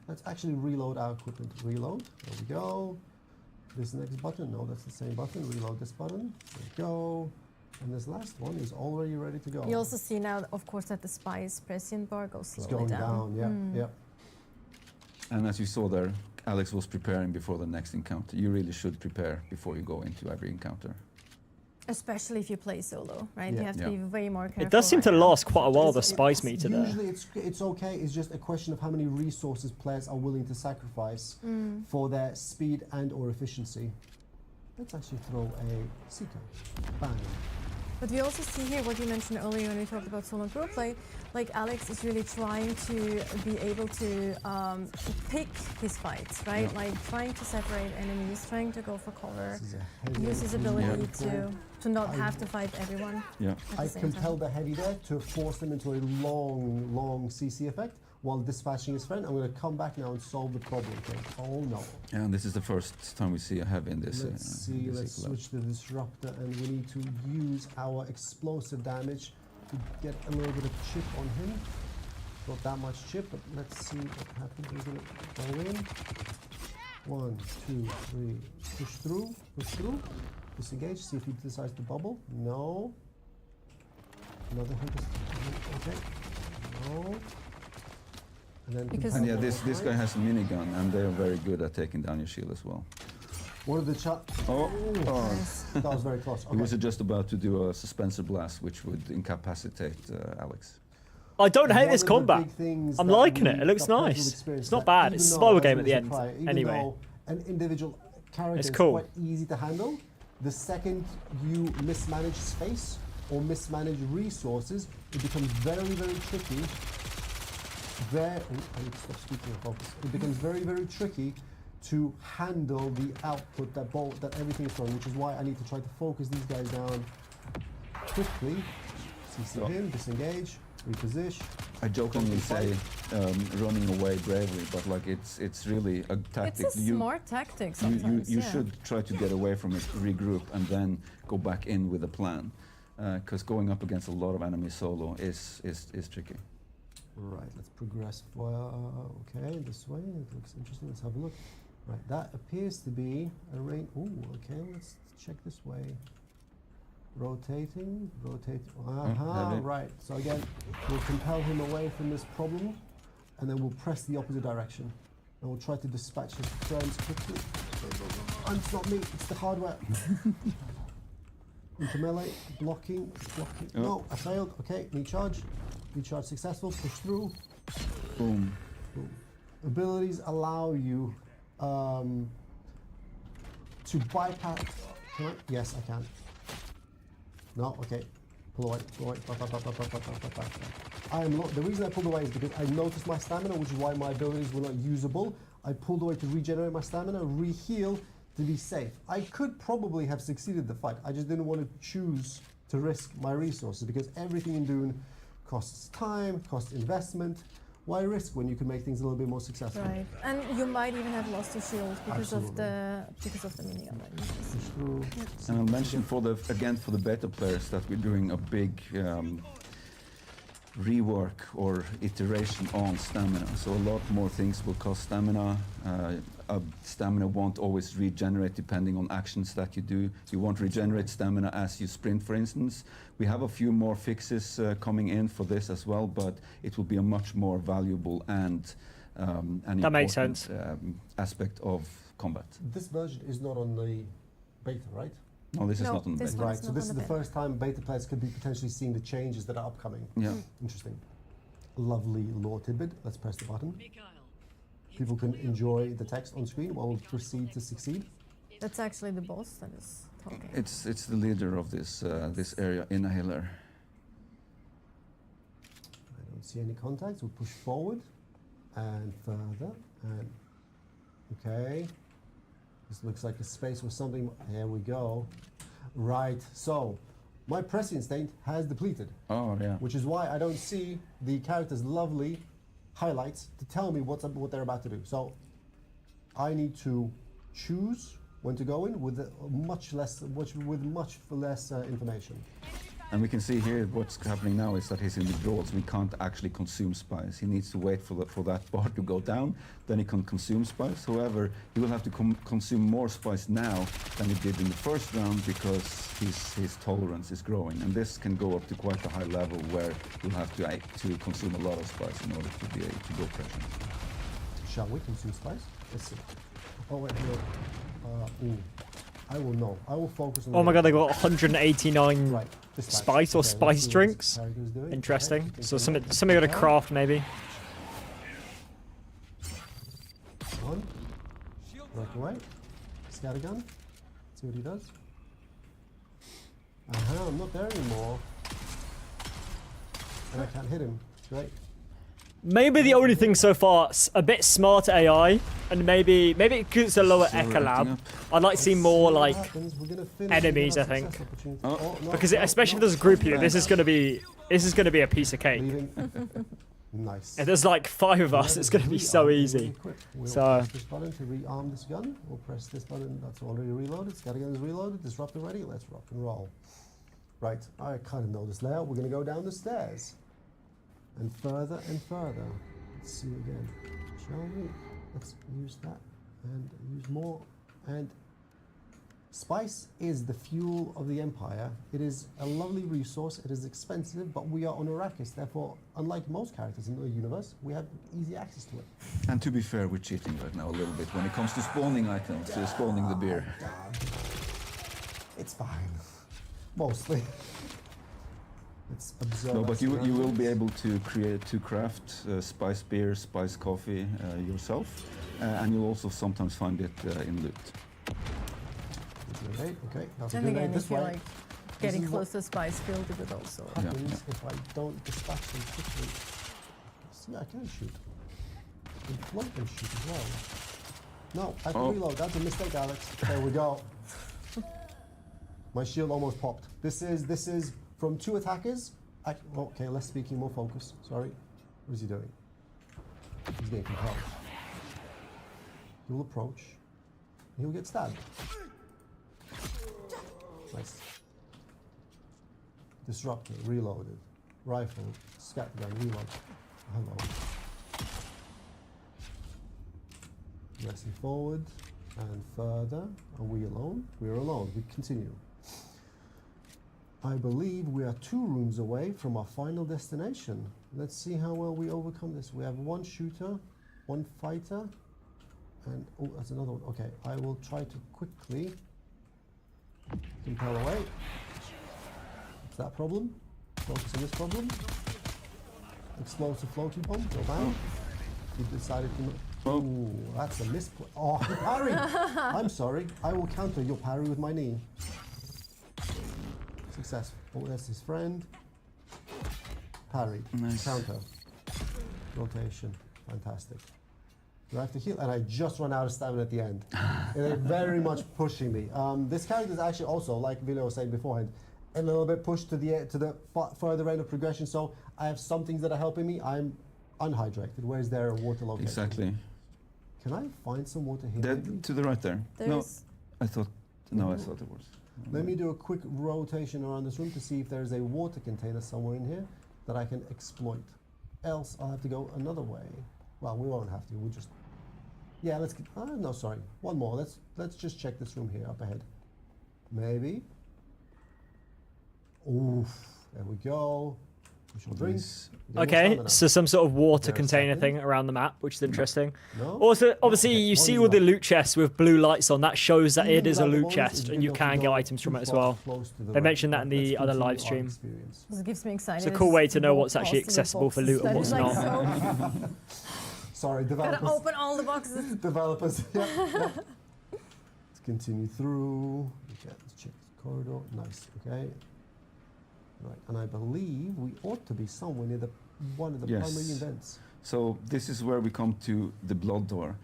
Let's actually reload our equipment. Reload. There we go. This next button. No, that's the same button. Reload this button. There we go. And this last one is already ready to go. You also see now, of course, that the spice prescient bar goes It's slowly going down. Yeah. And as you saw there, Alex was preparing before the next encounter. You really should prepare before you go into every encounter. Especially if you play solo, right? Yeah. You have to be way more careful. It does seem to right now. last quite a while, the It's- spice meter there. Usually it's okay. It's just a question of how many resources players are willing to sacrifice for their speed and or efficiency. Let's actually throw a Seeker. Bang. But we also see here what you mentioned earlier when we talked about solo and group play. like Alex is really trying to be able to pick his fights, right? Yeah. Like trying to separate enemies, trying to go for cover, This is a heavy use his ability to not have to fight everyone. Yeah. At the I same compelled time. the heavy there to force them into a long CC effect while dispatching his friend. I'm going to come back now and solve the problem. Okay? Oh no. And this is the first time we see a heavy in this. Let's see, this let's equal. switch the disruptor and we need to use our explosive damage to get a little bit of chip on him. Not that much chip, but let's see what happens. We're gonna go in. 1, 2, 3, push through, disengage, see if he decides to bubble. No. Another hit, okay. No. And then Because- And yeah, this guy has a minigun, and they are very good at taking down your shield as well. What are the Oh, Nice. That was very close. he Okay. was just about to do a suspensor blast, which would incapacitate Alex. I don't hate One this of the combat. big things I'm that liking we it. It looks got personal nice. experience It's not that bad. even It's a though, slower as game I at the said end. prior, even Anyway. though an individual character It's is cool. quite easy to handle, the second you mismanage space or mismanage resources, it becomes very tricky. I need to stop speaking and focus. It becomes very tricky to handle the output that everything is from, which is why I need to try to focus these guys down quickly. CC Yeah. him, disengage, reposition. I jokingly say running away bravely, but like it's really a tactic. It's a smart tactic you sometimes. you yeah. should try to get away from it, regroup, and then go back in with a plan. Because going up against a lot of enemies solo is tricky. Right, let's progress. Okay, this way. It looks interesting. Let's have a look. Right, that appears to be a ring. Ooh, okay, let's check this way. Rotating. heavy. Right. So again, we'll compel him away from this problem, and then we'll press the opposite direction. And we'll try to dispatch his friends quickly. And it's not me, it's the hardware. Into melee, blocking. Oh. No, I failed. Okay, knee charge. Knee charge successful, push through. Boom. Abilities allow you to bypass. Can I? Yes, I can. No, okay. Pull away. The reason I pulled away is because I noticed my stamina, which is why my abilities were not usable. I pulled away to regenerate my stamina, re-heal to be safe. I could probably have succeeded the fight. I just didn't want to choose to risk my resources because everything in Dune costs time, costs investment. Why risk when you can make things a little bit more successful? Right, and you might even have lost your shield because Absolutely. of the minigun. Right? Push through. And I'll mention for the beta players that we're doing a big rework or iteration on stamina. So a lot more things will cost stamina. Stamina won't always regenerate depending on actions that you do. You won't regenerate stamina as you sprint, for instance. We have a few more fixes coming in for this as well, but it will be a much more valuable and an That makes important, sense. aspect of combat. This version is not on the beta, right? No, this is No, not on the this beta. one- Right, it's so not this on is the the beta. first time beta players could be potentially seeing the changes that are upcoming. Yeah. Interesting. Lovely lore tidbit. Let's press the button. People can enjoy the text on screen while we proceed to succeed. That's actually the boss that is talking. It's the leader of this area, Inhaler. I don't see any contacts. We'll push forward and further and okay. This looks like a space with something. There we go. Right. So my prescient state has depleted, Oh yeah. which is why I don't see the character's lovely highlights to tell me what they're about to do. So I need to choose when to go in with much less information. And we can see here what's happening now is that he's in withdrawal, so we can't actually consume spice. He needs to wait for that bar to go down, then he can consume spice. However, he will have to consume more spice now than he did in the first round because his tolerance is growing. And this can go up to quite a high level where you'll have to consume a lot of spice in order to go pressure. Shall we consume spice? Let's see. Oh wait, no. Ooh. I will know. I will focus on. Oh my god, they got 189 Right. Dispatch. spice or Okay, let's spice see what this drinks. character's doing. Interesting. Okay, So continue. something got to Okay. craft maybe. One. Break away. Scattergun. See what he does. I'm not there anymore. And I can't hit him. Great. Maybe the only thing so far, a bit smarter AI, and maybe because it's a lower So Echo we're lab, acting up. I'd like to see Let's more what like happens. We're gonna finish, enemies, we're gonna I have think. success opportunity. Oh. No, because no, especially no, if there's a group no, here, this is gonna be a piece of cake. Leaving. Nice. If there's like 5 of us, it's gonna be so easy. We'll So- press this button to rearm this gun. We'll press this button that's already reloaded. Scattergun is reloaded. Disruptor ready. Let's rock and roll. Right, I kind of know this layout. We're going to go down the stairs. And further and further. Let's see again. Shall we? Let's use that. And use more. And spice is the fuel of the Empire. It is a lovely resource. It is expensive, but we are on Arrakis. Therefore, unlike most characters in the universe, we have easy access to it. And to be fair, we're cheating right now a little bit when it comes to spawning items, spawning the beer. It's fine. Mostly. Let's observe. No, our but you will be surroundings. able to craft spice beer, spice coffee yourself, and you'll also sometimes find it in loot. Okay, okay. That's a Then good again, aim. This if you're way. like getting is what- close to spice field, it would also. Yeah, Happens yeah. if I don't dispatch them quickly. See, I can shoot. I can float and shoot as well. No, I have to Oh. reload. That's a mistake, Alex. There we go. My shield almost popped. This is from 2 attackers. Okay, less speaking, more focus. Sorry. What is he doing? He's getting compelled. He'll approach. He'll get stabbed. Nice. Disruptor, reloaded. Rifle, scat gun, reload. Hello. Pressing forward and further. Are we alone? We're alone. We continue. I believe we are 2 rooms away from our final destination. Let's see how well we overcome this. We have 1 shooter, 1 fighter, and oh, that's another one. Okay, I will try to quickly compel away. What's that problem? Focus on this problem. Explosive floating bomb, go down. You decided to. Oh. Ooh, that's a misplay. Oh, parry! I'm sorry. I will counter your parry with my knee. Successful. Oh, that's his friend. Parry. Nice. Counter. Rotation. Fantastic. Do I have to heal? And I just run out of stamina at the end. They're very much pushing me. This character is actually also, like Vilio was saying beforehand, a little bit pushed to the further end of progression. So I have some things that are helping me. I'm unhydrated. Where's there water location? Exactly. Can I find some water here? That, maybe? to the right there. There's No, I thought. No, I thought it was. Let me do a quick rotation around this room to see if there's a water container somewhere in here that I can exploit. Else, I'll have to go another way. Well, we won't have to. We'll just. Yeah, let's. No, sorry. One more. Let's just check this room here up ahead. Maybe. Oof. There we go. We shall drink. Nice. We get more Okay, stamina. so some sort of water There a container second. thing around the map, which is interesting. No? Also, obviously, Okay, you what see is all the that? loot chests with blue lights on. That shows that it Even is a without the loot ones, chest, it's and you good not can to get go items from too it as far well. close to the They right. mentioned that in Let's the other continue live our stream. experience. It gives me anxiety. It's a cool way to know what's walk actually past the accessible for boxes. loot and That what's is like not. so- Sorry, Gotta developers. open all the boxes. Developers. Yeah, yeah. Let's continue through. Okay, let's check the corridor. Nice. Okay. Right, and I believe we ought to be somewhere near one of the Yes. primary events. So this is where we come to the blood door.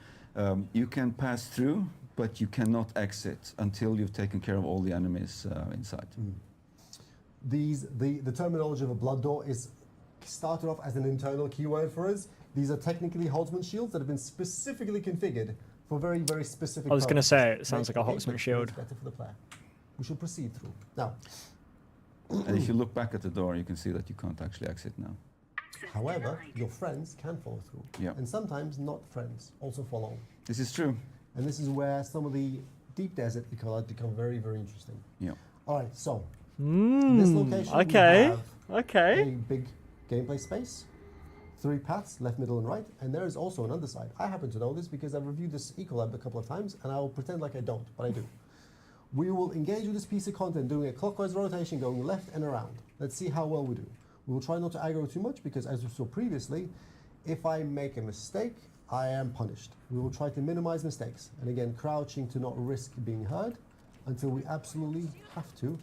You can pass through, but you cannot exit until you've taken care of all the enemies inside. The terminology of a blood door is started off as an internal keyword for us. These are technically Holtzman shields that have been specifically configured for very, very specific I was going to purposes. say, it sounds Right, like a okay, Holtzman but shield. it's better for the player. We shall proceed through. Now, And if you look back at the door, you can see that you can't actually exit now. however, your friends can follow through. Yeah. And sometimes not friends also follow. This is true. And this is where some of the deep desert ecology become very, very interesting. Yeah. All right, so this location we Okay. have a Okay. big gameplay space, 3 paths, left, middle, and right, and there is also an underside. I happen to know this because I've reviewed this Ecolab a couple of times, and I will pretend like I don't, but I do. We will engage with this piece of content, doing a clockwise rotation, going left and around. Let's see how well we do. We will try not to aggro too much because, as we saw previously, if I make a mistake, I am punished. We will try to minimize mistakes, and again, crouching to not risk being heard until we absolutely have to.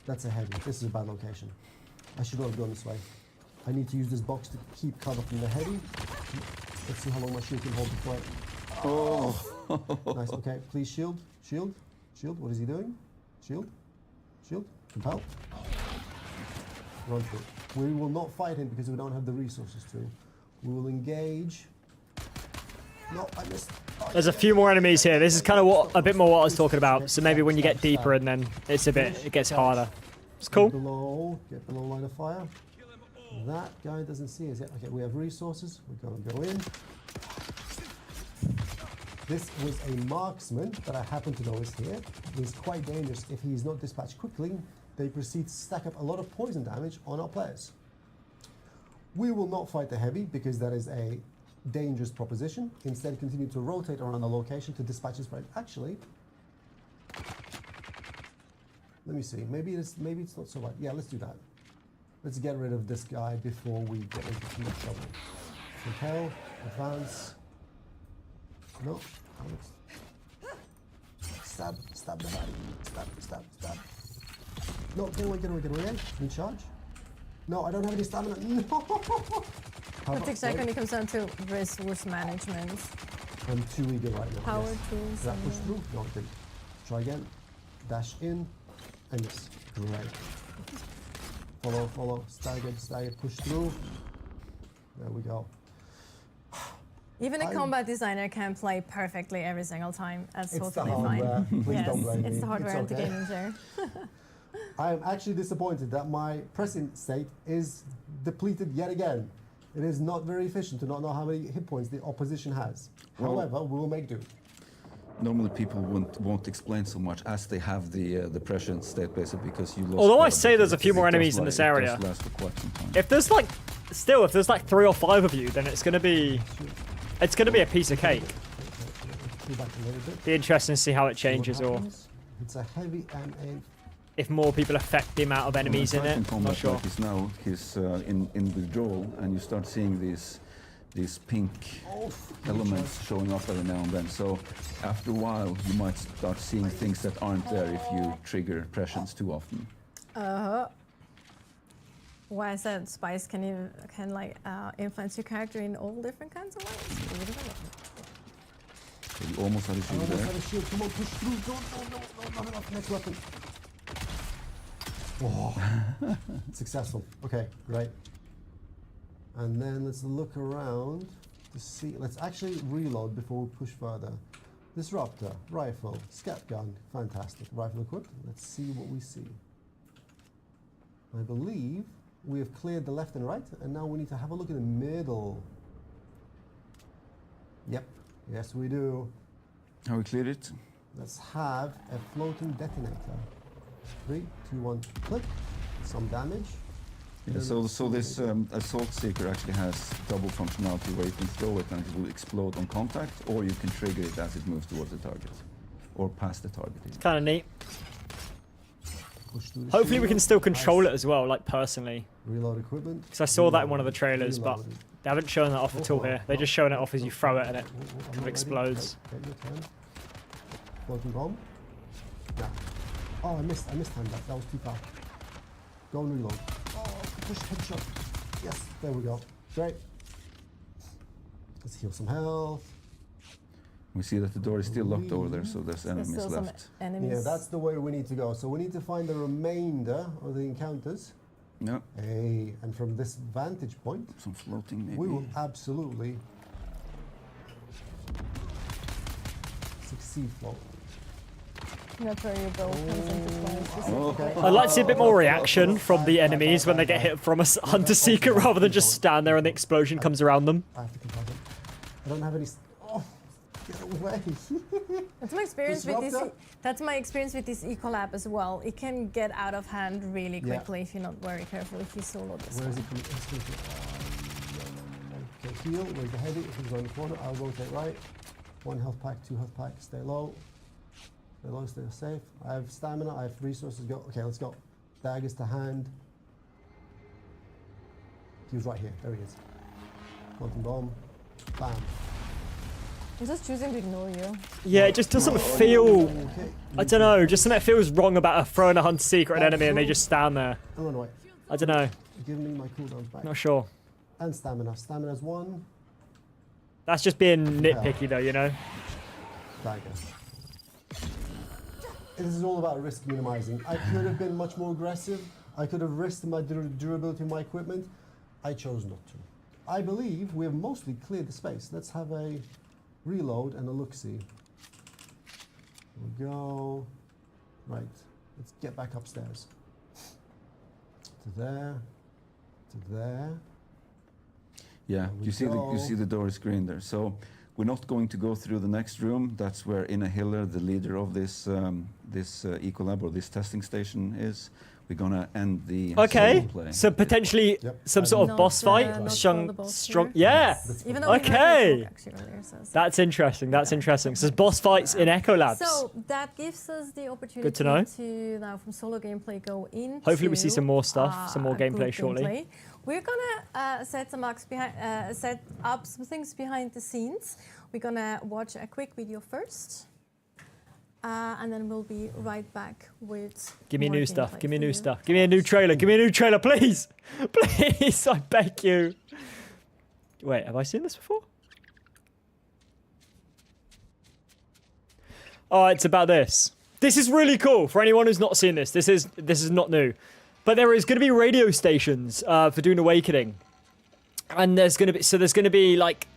That's a heavy. This is a bad location. I should not have gone this way. I need to use this box to keep cover from the heavy. Let's see how long my shield can hold before I... Oh! Nice, okay. Please shield. Shield. Shield. What is he doing? Shield. Shield. Compel. Run through. We will not fight him because we don't have the resources to. We will engage. No, I missed. Oh, There's a few more enemies here. This is kind of a bit more what I was talking about. So maybe when you get deeper and then it gets harder. It's cool. Get below line of fire. That guy doesn't see us yet. Okay, we have resources. We're going to go in. This was a marksman that I happen to know is here. It is quite dangerous if he is not dispatched quickly. They proceed to stack up a lot of poison damage on our players. We will not fight the heavy because that is a dangerous proposition. Instead, continue to rotate around the location to dispatch his friend. Actually, let me see. Maybe it's not so bad. Yeah, let's do that. Let's get rid of this guy before we get into too much trouble. Compel, advance. No, stab the body. Stab. No, get away. Recharge. No, I don't have any stamina. No. That's exactly when it comes down to resource management. I'm too eager right now. Power yes. tools. Did that push through? No, it didn't. Try again. Dash in. And yes. Great. Follow. Stagger, push through. There we go. Even a combat designer can play perfectly every single time. That's It's totally the fine. hardware. Please Yes, don't blame me. it's the hardware and the okay. gaming chair. I am actually disappointed that my pressing state is depleted yet again. It is not very efficient to not know how many hit points the opposition has. Well, However, we will make do. Normally people won't explain so much as they have the pressure state basically because you lost. Although I quite say there's a few bit. more It does enemies in this it does area. last for quite some time. If there's like 3 or 5 of you, then it's gonna be a piece of cake. Go back a little bit. Be interesting to see how it changes, What or happens? It's a heavy and a if more people affect the amount of enemies in Titan it. I'm combat not sure. like he's in withdrawal, and you start seeing these pink elements showing up every now and then. So after a while, you might start seeing things that aren't there if you trigger pressions too often. Why I said spice can influence your character in all different kinds of ways. So you almost had a shield almost there. had a shield. Come on, push through. No, not enough. Next weapon. Oh, successful. Okay, great. And then let's look around to see. Let's actually reload before we push further. Disruptor, rifle, scat gun, fantastic. Rifle equipped. Let's see what we see. I believe we have cleared the left and right, and now we need to have a look in the middle. Yep, yes we do. How we cleared it? Let's have a floating detonator. 3, 2, 1, click. Some damage. Yeah, so this assault seeker actually has double functionality where you can throw it and it will explode on contact, or you can trigger it as it moves towards the target, or past the target. Kind of neat. Push through the Hopefully we shield. can still control Nice. it as well, like personally. Reload equipment. Because I saw that in one of the trailers, but Reload. they haven't shown that off at all here. They're just showing it off as you throw it and it I'm kind of not ready. explodes. Okay, your turn. Floating bomb. Yeah. Oh, I missed hand that. That was too far. Go and reload. Oh, push headshot. Yes, there we go. Great. Let's heal some health. We see that the door is still locked over there, so there's There's enemies still some left. enemies. Yeah, that's the way we need to go. So we need to find the remainder of the encounters. No, Hey, and from this vantage point, some floating maybe. we will absolutely succeed float. That's where your bow comes into play. Oh, Okay. I'd like to see a bit more reaction from the enemies when they get hit from a hunter seeker rather than just stand there and the explosion comes around them. I have to compare them. I don't have any. Oh, get away! That's my experience with this. Disruptor? That's my experience with this Ecolab as well. It can get out of hand really Yeah. quickly if you're not very careful. If you solo this Where is one. it coming? It's coming from- Okay, heal. Where's the heavy? If it's around the corner, I'll rotate right. 1 health pack, 2 health pack. Stay low. Stay low, stay safe. I have stamina. I have resources. Go. Okay, let's go. Daggers to hand. He was right here. There he is. Quantum bomb. Bam. I'm just choosing to ignore you. Yeah, it just doesn't feel... Okay. I don't know, just something that feels wrong about throwing a hunter seeker at an enemy and they just stand there. And run away. I don't know. Give me my cooldowns back. Not sure. And stamina. Stamina's 1. That's just being nitpicky, though, you know. Dagger. This is all about risk minimizing. I could have been much more aggressive. I could have risked my durability of my equipment. I chose not to. I believe we have mostly cleared the space. Let's have a reload and a look-see. Here we go. Right. Let's get back upstairs. To there. To there. Yeah, we you see go. the door is green there. So we're not going to go through the next room. That's where Ina Hiller, the leader of this Ecolab or this testing station, is. We're gonna end the Okay, solo play. so potentially some sort of Not, boss fight. not Strong, the boss strong. here. Yeah, Even though we heard Okay. the talk actually earlier, so- that's interesting. That's interesting. So there's boss fights in Echo Labs. So that gives us the opportunity Good to know. to now from solo gameplay go into Hopefully we see some more stuff, some more group gameplay shortly. gameplay. We're gonna set up some things behind the scenes. We're gonna watch a quick video first. And then we'll be right back with Give me more new stuff. gameplay Give me for new you. stuff. Give me a new trailer. Give me a new trailer, please. Please, I beg you. Wait, have I seen this before? Oh, it's about this. This is really cool for anyone who's not seen this. This is not new. But there is going to be radio stations for Dune Awakening. And there's going to be like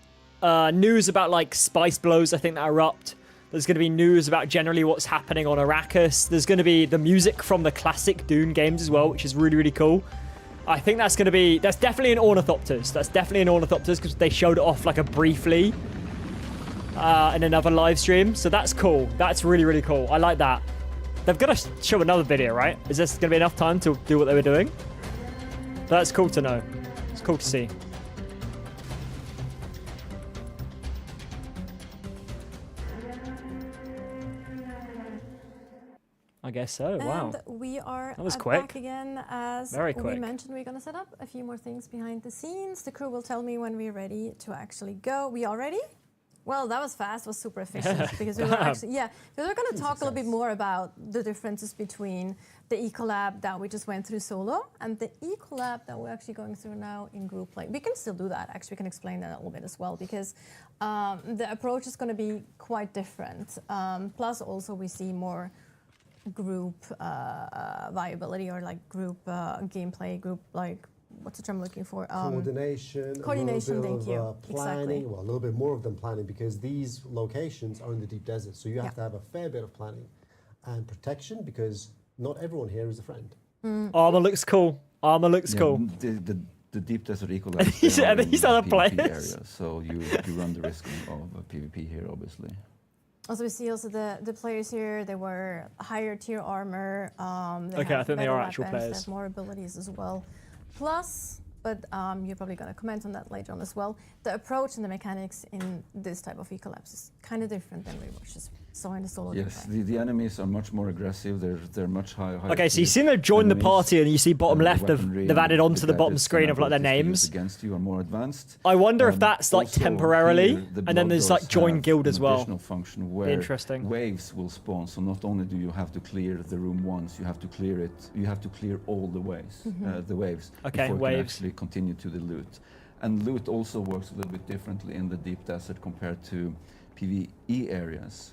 news about like spice blows, I think, that erupt. There's going to be news about generally what's happening on Arrakis. There's going to be the music from the classic Dune games as well, which is really, really cool. I think that's definitely an Ornithopters. That's definitely an Ornithopters because they showed it off like a briefly in another live stream. So that's cool. That's really, really cool. I like that. They've got to show another video, right? Is this going to be enough time to do what they were doing? That's cool to know. It's cool to see. I guess so. Wow. And we are That was back quick. again. As Very we quick. mentioned, we're going to set up a few more things behind the scenes. The crew will tell me when we're ready to actually go. We all ready? Well, that was fast. Was super efficient because we were actually because we're going to talk a little bit more about the differences between the Ecolab that we just went through solo and the Ecolab that we're actually going through now in group play. We can still do that. Actually, we can explain that a little bit as well because the approach is going to be quite different. Plus, also we see more group viability or like group gameplay, group like what's the term I'm looking for? Coordination. coordination, A little bit thank you. of, planning. Exactly. Well, a little bit more of them planning because these locations are in the deep desert, so you have to have a fair bit of planning and protection because not everyone here is a friend. Armor looks cool. Armor looks Yeah, cool. The deep desert Ecolabs. These- they are these in are the PvP players. areas, so you run the risk of PvP here, obviously. Also, we see also the players here. They were higher tier armor. They Okay, I have think they better are actual weapons, They players. have more abilities as well. Plus, but you're probably going to comment on that later on as well. The approach and the mechanics in this type of Ecolabs is kind of different than we just saw in the solo Yes, gameplay. the enemies are much more aggressive. They're much higher. Okay, so you see them join the party, and you see bottom left of they've added onto the bottom screen of like their names. Against you are more advanced. I wonder if that's like Also temporarily, here, the and then blood there's like doors join have guild an as well. additional function where Interesting. waves will spawn. So not only do you have to clear the room once, you have to clear it. You have to clear all the waves. The waves. Okay, before you can waves. actually continue to the loot. And loot also works a little bit differently in the deep desert compared to PvE areas.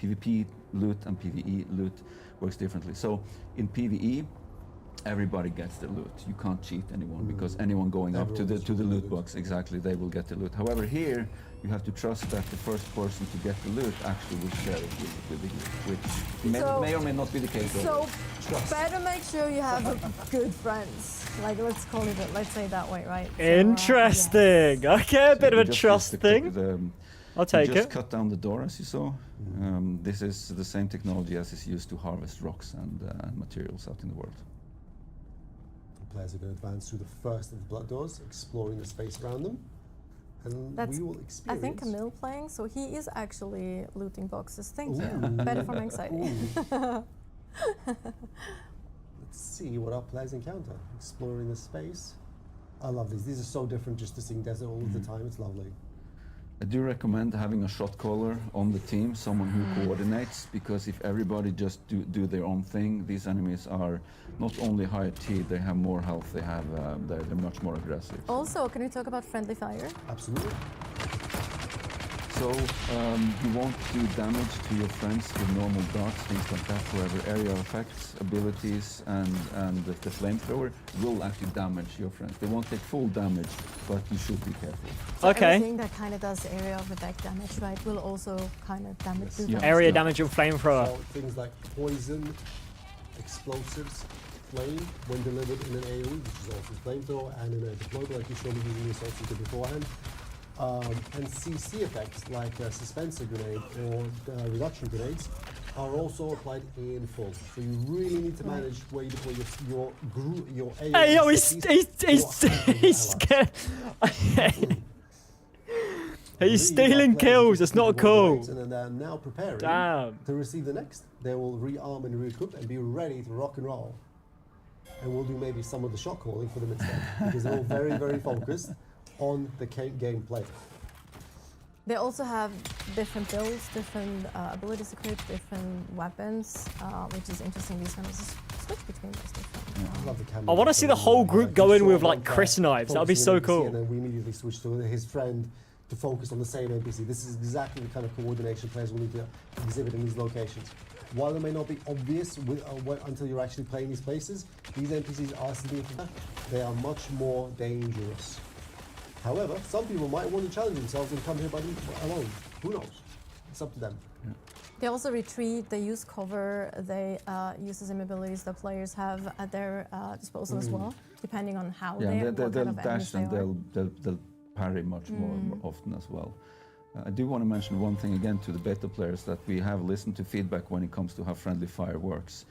PvP loot and PvE loot works differently. So in PvE, everybody gets the loot. You can't cheat anyone because anyone going up to Everyone's the cheating loot the box, exactly, they will get the loot. However, here you have to trust that the first person to get the loot actually will share it with the group, which may or may not be the case. So better make sure you have good friends. Like let's call it. Let's say it that way, right? So, Interesting. Okay, a bit of a Just trust the- thing. I'll You take just it. cut down the door, as you saw. This is the same technology as is used to harvest rocks and materials out in the world. Players are going to advance through the first of the blood doors, exploring the space around them, and That's- we will I experience. think Camille playing, so he is actually looting boxes. Thank Ooh. you. Better from anxiety. Ooh. Let's see what our players encounter. Exploring the space. I love these. These are so different just to seeing desert all of the time. It's lovely. I do recommend having a shot caller on the team, someone who coordinates, because if everybody just do their own thing, these enemies are not only higher T, they have more health, they're much more aggressive. Also, can we talk about friendly fire? Absolutely. So you won't do damage to your friends with normal darts, things like that. However, area effects, abilities, and the flamethrower will actually damage your friends. They won't take full damage, but you should be careful. So Okay. everything that kind of does area of effect damage, right, will also kind of damage Yes. the Yeah. rest. Area damage and flamethrower. So things like poison, explosives, flame, when delivered in an AoE, which is also flamethrower, and in a deployable, like you showed me using the assault seeker beforehand. And CC effects like suspensor grenade or reduction grenades are also applied in full. So you really need to manage where you deploy your group, your AoE. Hey, yo, he's he's scared. He's stealing kills. It's not cool. And then they're now preparing Damn. to receive the next. They will rearm and recoup and be ready to rock and roll. And we'll do maybe some of the shot calling for them instead, because they're all very, very focused on the gameplay. They also have different builds, different abilities equipped, different weapons, which is interesting. These kind of switch between those different. I love the camera. I wanna see the whole group go in with, like, Chris knives. That'd be so focusing on NPC, cool. And then we immediately switch to his friend to focus on the same NPC. This is exactly the kind of coordination players will need to exhibit in these locations. While it may not be obvious until you're actually playing these places, these NPCs are significant. They are much more dangerous. However, some people might want to challenge themselves and come here by alone. Who knows? It's up to them. They also retreat, they use cover, they use the same abilities that players have at their disposal as well, depending on how Yeah, what they'll kind of dash enemies they and are. they'll parry much more often as well. I do want to mention one thing again to the beta players, that we have listened to feedback when it comes to how friendly fire works.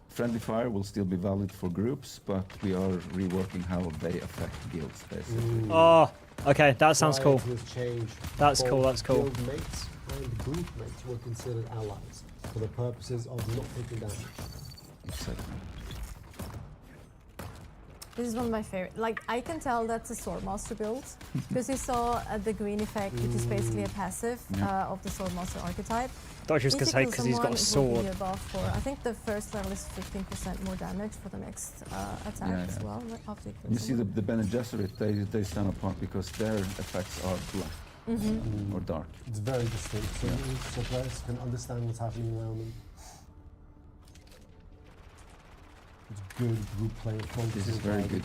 Friendly fire will still be valid for groups, but we are reworking how they affect guilds, basically. Oh, okay. That sounds cool. Prior to this change, That's both cool, that's cool. Guild mates and group mates were considered allies for the purposes of not taking damage. Exactly. This is one of my favorite. Like, I can tell that's a Swordmaster build, because you saw the green effect, which is basically a passive of the Swordmaster archetype. Thought she was If gonna you say kill because he's got a someone, it will sword. be a buff for, I think the first level is 15% more damage for the next attack Yeah, as yeah. well. Right after you kill You see someone. the Bene Gesserit, they stand apart because their effects are black or dark. It's very distinct, so players can understand what's happening around them. It's good group play approach. This is very good.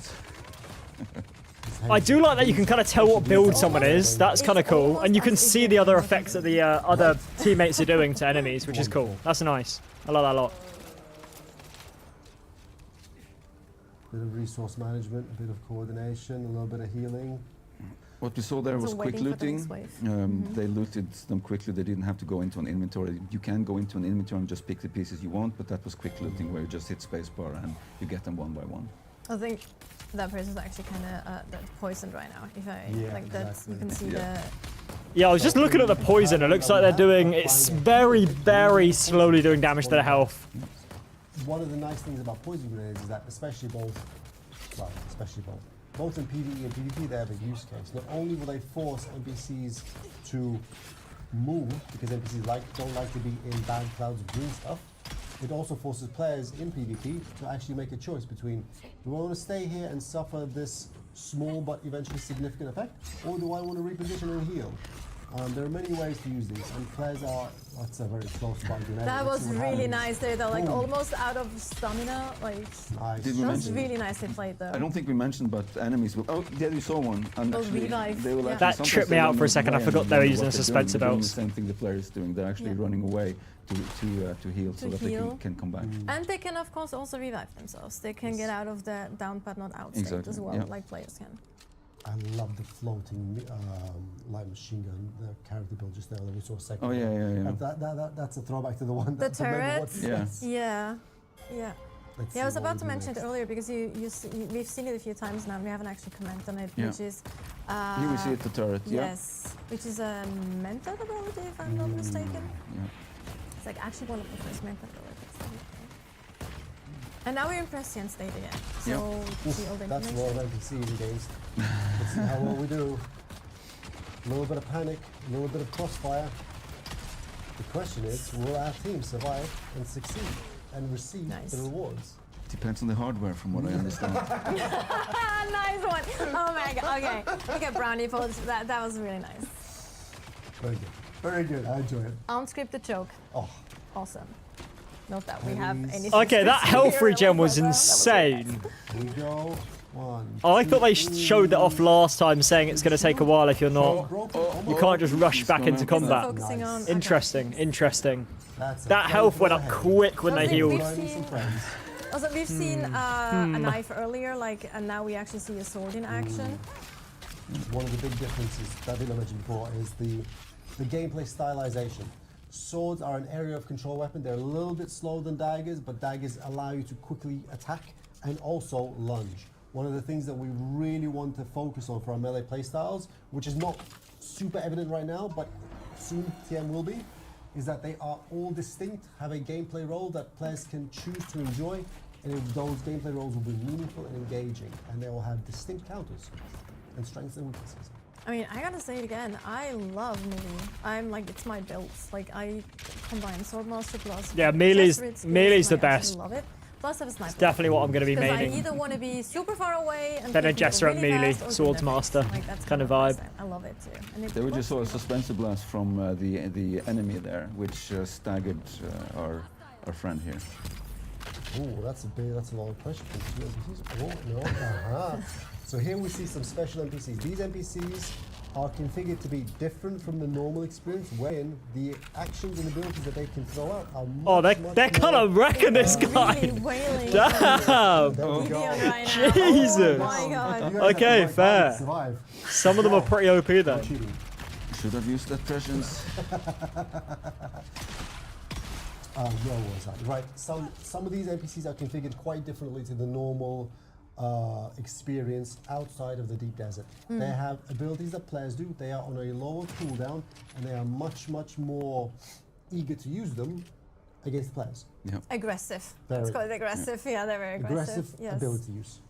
I do like that you can kind of tell what build someone is. That's kind of cool. And you can see the other effects that the other teammates are doing to enemies, which is cool. That's nice. I like that a lot. Bit of resource management, a bit of coordination, a little bit of healing. What we saw there So was quick waiting for the looting. next wave. They looted them quickly. They didn't have to go into an inventory. You can go into an inventory and just pick the pieces you want, but that was quick looting where you just hit spacebar and you get them one by one. I think that person's actually kind of poisoned right now. If I Yeah, like that, you can see Yeah. Yeah, I was just looking at the poison. It looks like they're doing... It's very, very slowly doing damage to their health. One of the nice things about poison grenades is that especially both in PvE and PvP, they have a use case. Not only will they force NPCs to move, because NPCs don't like to be in bad clouds of green stuff, it also forces players in PvP to actually make a choice between, do I want to stay here and suffer this small but eventually significant effect, or do I want to reposition and heal? There are many ways to use these, and players are, that's a very close by grenade. that Let's was see what really happens. nice there. They're like Boom. almost out of stamina. Like Nice. Did we that was mention- really nicely played though. I don't think we mentioned, but enemies will. Oh, there you saw one. And They'll actually, revive, they will yeah. actually That sometimes tripped me they out run for a second. I away forgot and they were you using know the what they're suspensor doing. They're doing belts. the same thing the player is doing. They're actually Yeah. running away to heal so To that they heal. can come back. And they can of course also revive themselves. They can get out of the down but not out state Exactly, as well, yeah. like players can. I love the floating light machine gun, the character build just there that we saw a second Oh ago. yeah. That's a throwback to the one The that remember what- turrets? Yeah. Yeah. Let's Yeah, I was see what about we to do mention it next. earlier because we've seen it a few times now and we haven't actually commented on it, Yeah. which is Here we see it, the turret. Yeah. yes, which is a method ability if I'm not mistaken. Yeah. It's like actually one of the first method abilities. And now we're in Prescient state again. So Oof, see all the that's information. more than to see in games. Let's see how well we do. a little bit of panic, a little bit of crossfire. The question is, will our team survive and succeed and receive Nice. the rewards? Depends on the hardware, from what I understand. Nice one. Oh my god. Okay, brownie points. That was really nice. Very good. Very good. I enjoy it. Unscripted joke. Oh, Awesome. Not that we have Enemies. anything. Okay, that scripted health here, regen was but, really insane. here we go. One. Oh, I thought they two, showed that off last time, saying it's going to take a while if you're not. You can't just rush He's back gonna- into nice. combat. Focusing on. okay. Interesting, interesting. That's a That health went up ahead. quick when they Something healed. we've Finding some seen- friends. Also, we've seen a knife earlier, and now we actually see a sword in action. One of the big differences that Villa mentioned before is the gameplay stylization. Swords are an area of control weapon. They're a little bit slower than daggers, but daggers allow you to quickly attack and also lunge. One of the things that we really want to focus on for our melee playstyles, which is not super evident right now, but soon TM will be, is that they are all distinct, have a gameplay role that players can choose to enjoy, and those gameplay roles will be meaningful and engaging, and they will have distinct counters and strengths and weaknesses. I mean, I gotta say it again. I love melee. I'm like, it's my build. Like, I combine Swordmaster plus. Yeah, melee's- Jesuit skills, melee's and the I absolutely best. love it. Plus, I have a sniper. Definitely what I'm going to be Because I maining. either want to be super far away and Then a kill people Jester at really melee, fast, or Swords do nothing. Master Like, that's kind of my vibe. style. I love it too. And it They were just saw a works really suspensive blast from the enemy there, which staggered our friend here. Oh, that's a lot of pressure from two NPCs. Oh, no. So here we see some special NPCs. These NPCs are configured to be different from the normal experience, wherein the actions and abilities that they can throw out are much, Oh, much they're kind of wrecking this really guy. wailing. Damn. There we go. Gideon right now. Jesus. Oh my god. You guys have Okay, the right fair. time to survive. Some of them are pretty OP No though. cheating. Should have used that presence. Where was I? Right. Some of these NPCs are configured quite differently to the normal experience outside of the deep desert. They have abilities that players do. They are on a lower cooldown, and they are much more eager to use them against players. Yeah. Aggressive. Very- Let's call it aggressive. Yeah, they're very aggressive. Aggressive Yes. ability use.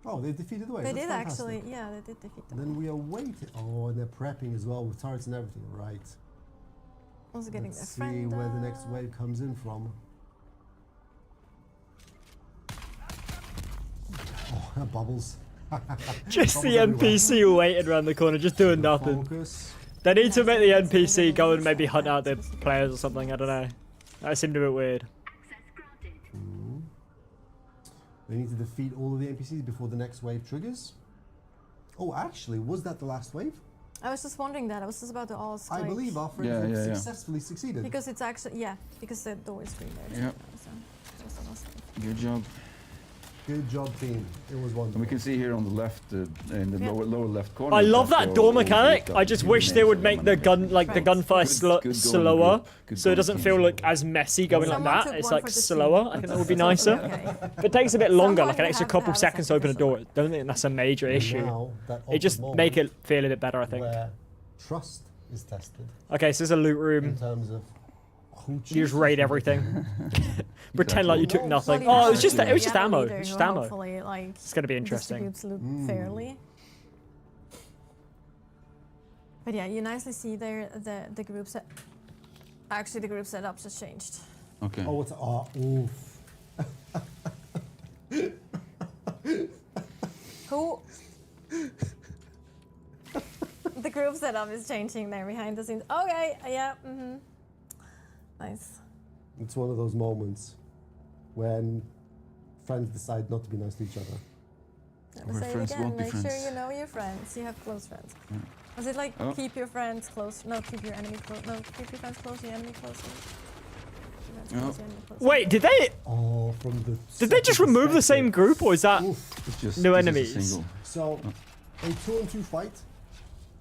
Oh, they defeated the wave. They That's did fantastic. actually. Yeah, they did defeat them. Then we are waiting. Oh, and they're prepping as well with turrets and everything. Right. Also getting Let's their see friend. where the next wave comes in from. Oh, bubbles. Just the Bubbles everywhere. NPC waiting around the corner, just doing nothing. Focus. They need to make the NPC go and maybe hunt out the players or something. I don't know. That seemed a bit weird. They need to defeat all of the NPCs before the next wave triggers. Oh, actually, was that the last wave? I was just wondering that. I was just about to ask. I like, believe our friends Yeah, have yeah, yeah. successfully succeeded. because it's actually because the door is green there. Yep. So that was the last one. Good job. Good job, team. It was And wonderful. we can see here on the left, in the Yeah. lower left corner. I love that door all mechanic. built I up just with wish they names would of make them the and gun like the Right. gunfire Good golden slower, group. Good so it golden doesn't team. feel like as messy going like Someone that. took It's one like for the team. slower. I think that would be nicer. Okay. If it takes a bit longer, like an Someone extra have to couple have a seconds to open a second door, I don't think that's a major And issue. now, that It just awkward make moment it feel a bit better, I think. where trust is tested Okay, so there's a loot in room. terms of who You just chooses raid who. everything. Pretend like you took No, nothing. sorry, Oh, it no, was just no, it was just You have a ammo. leader Just who ammo. Hopefully, like, It's gonna be interesting. distributes loot fairly. But yeah, you nicely see there the group set. Actually, the group setups has changed. Okay. Oh, it's oof. Who? The group setup is changing there behind the scenes. Okay, yeah, Nice. It's one of those moments when friends decide not to be nice to each other. Never Or say it friends again. won't be Make sure friends. you know your friends. You have close friends. Was it like Oh. keep your friends close? No, keep your enemy close. No, keep your friends close, your enemy closer. Keep your friends Oh. close, your enemy closer. Wait, did they Oh, from the. did they just remove the same group, or is that? Oof. It's just, No this is a enemies. single. So, a 2-on-2 fight,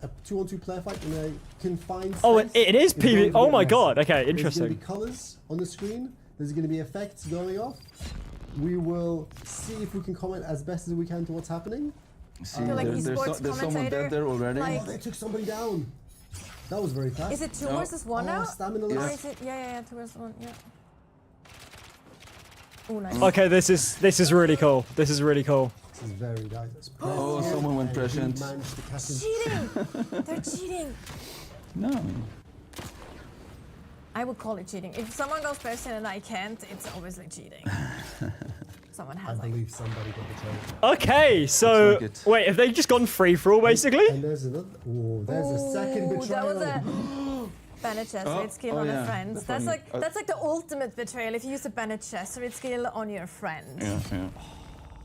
a 2-on-2 player fight in a confined Oh, space it is going to PV. get Oh my messy. god. Okay, There's going to interesting. be colors on the screen. There's going to be effects going off. We will see if we can comment as best as we can to what's happening. See, feel like there's esports there's someone commentator, dead there already. like- Oh, they took somebody down. That was very fast. Is it two No. versus one now? Stamina Or list. is it? Yeah, 2 versus 1. Yeah. Oh, nice. Okay, this is really cool. This is really cool. This is very nice. Oh, someone went And he prescient. managed to catch him. Cheating! They're cheating. No. I would call it cheating. If someone goes prescient and I can't, it's obviously cheating. Someone I has like. believe somebody got betrayed. Okay, so like it. wait, have they just gone free for all basically? And there's another. Oh, there's a second Ooh, betrayal. that was a Bennett Jesuit skill oh on yeah, a friend. that's That's funny. like the ultimate betrayal if you use a Bennett Jesuit skill on your friend. Yeah, yeah.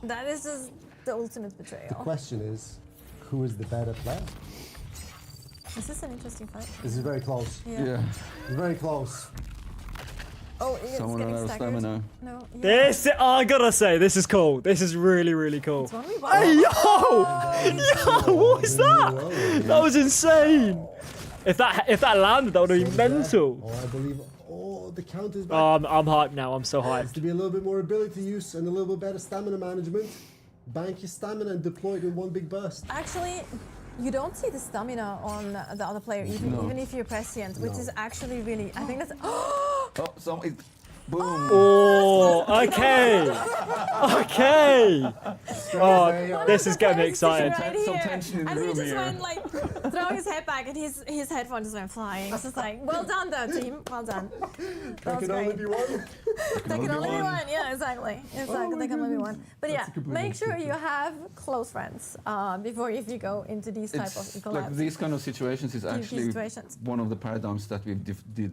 That is just the ultimate betrayal. The question is, who is the better player? This is an interesting fight. This is very close. Yeah. It's very close. Oh, it's Someone getting out of staggered. stamina. No. Yeah. This, I gotta say, this is cool. This is really, really cool. It's 1v1. Hey, yo! What was that? Whoa. That was insane. If that landed, that would have been mental. Oh, I believe. Oh, the count is back. Oh, I'm hyped now. I'm so Has hyped. to be a little bit more ability use and a little bit better stamina management. Bank your stamina and deploy it in one big burst. Actually, you don't see the stamina on the other player, even if you're prescient, which is actually really. I think that's. Oh, boom. Oh, okay. Okay. Oh, this is getting me excited. Right Some here. tension in the And he room just here. went like throwing his head back, and his headphone just went flying. It's just like, well done, though, team. Well done. That There was can only great. be one. There can only be one. Yeah, exactly. Exactly. There can only be one. But yeah, a good way make to sure put it. you have close friends before if you go into these type of It's collabs. like these kind of situations is actually situations. one of the paradigms that we've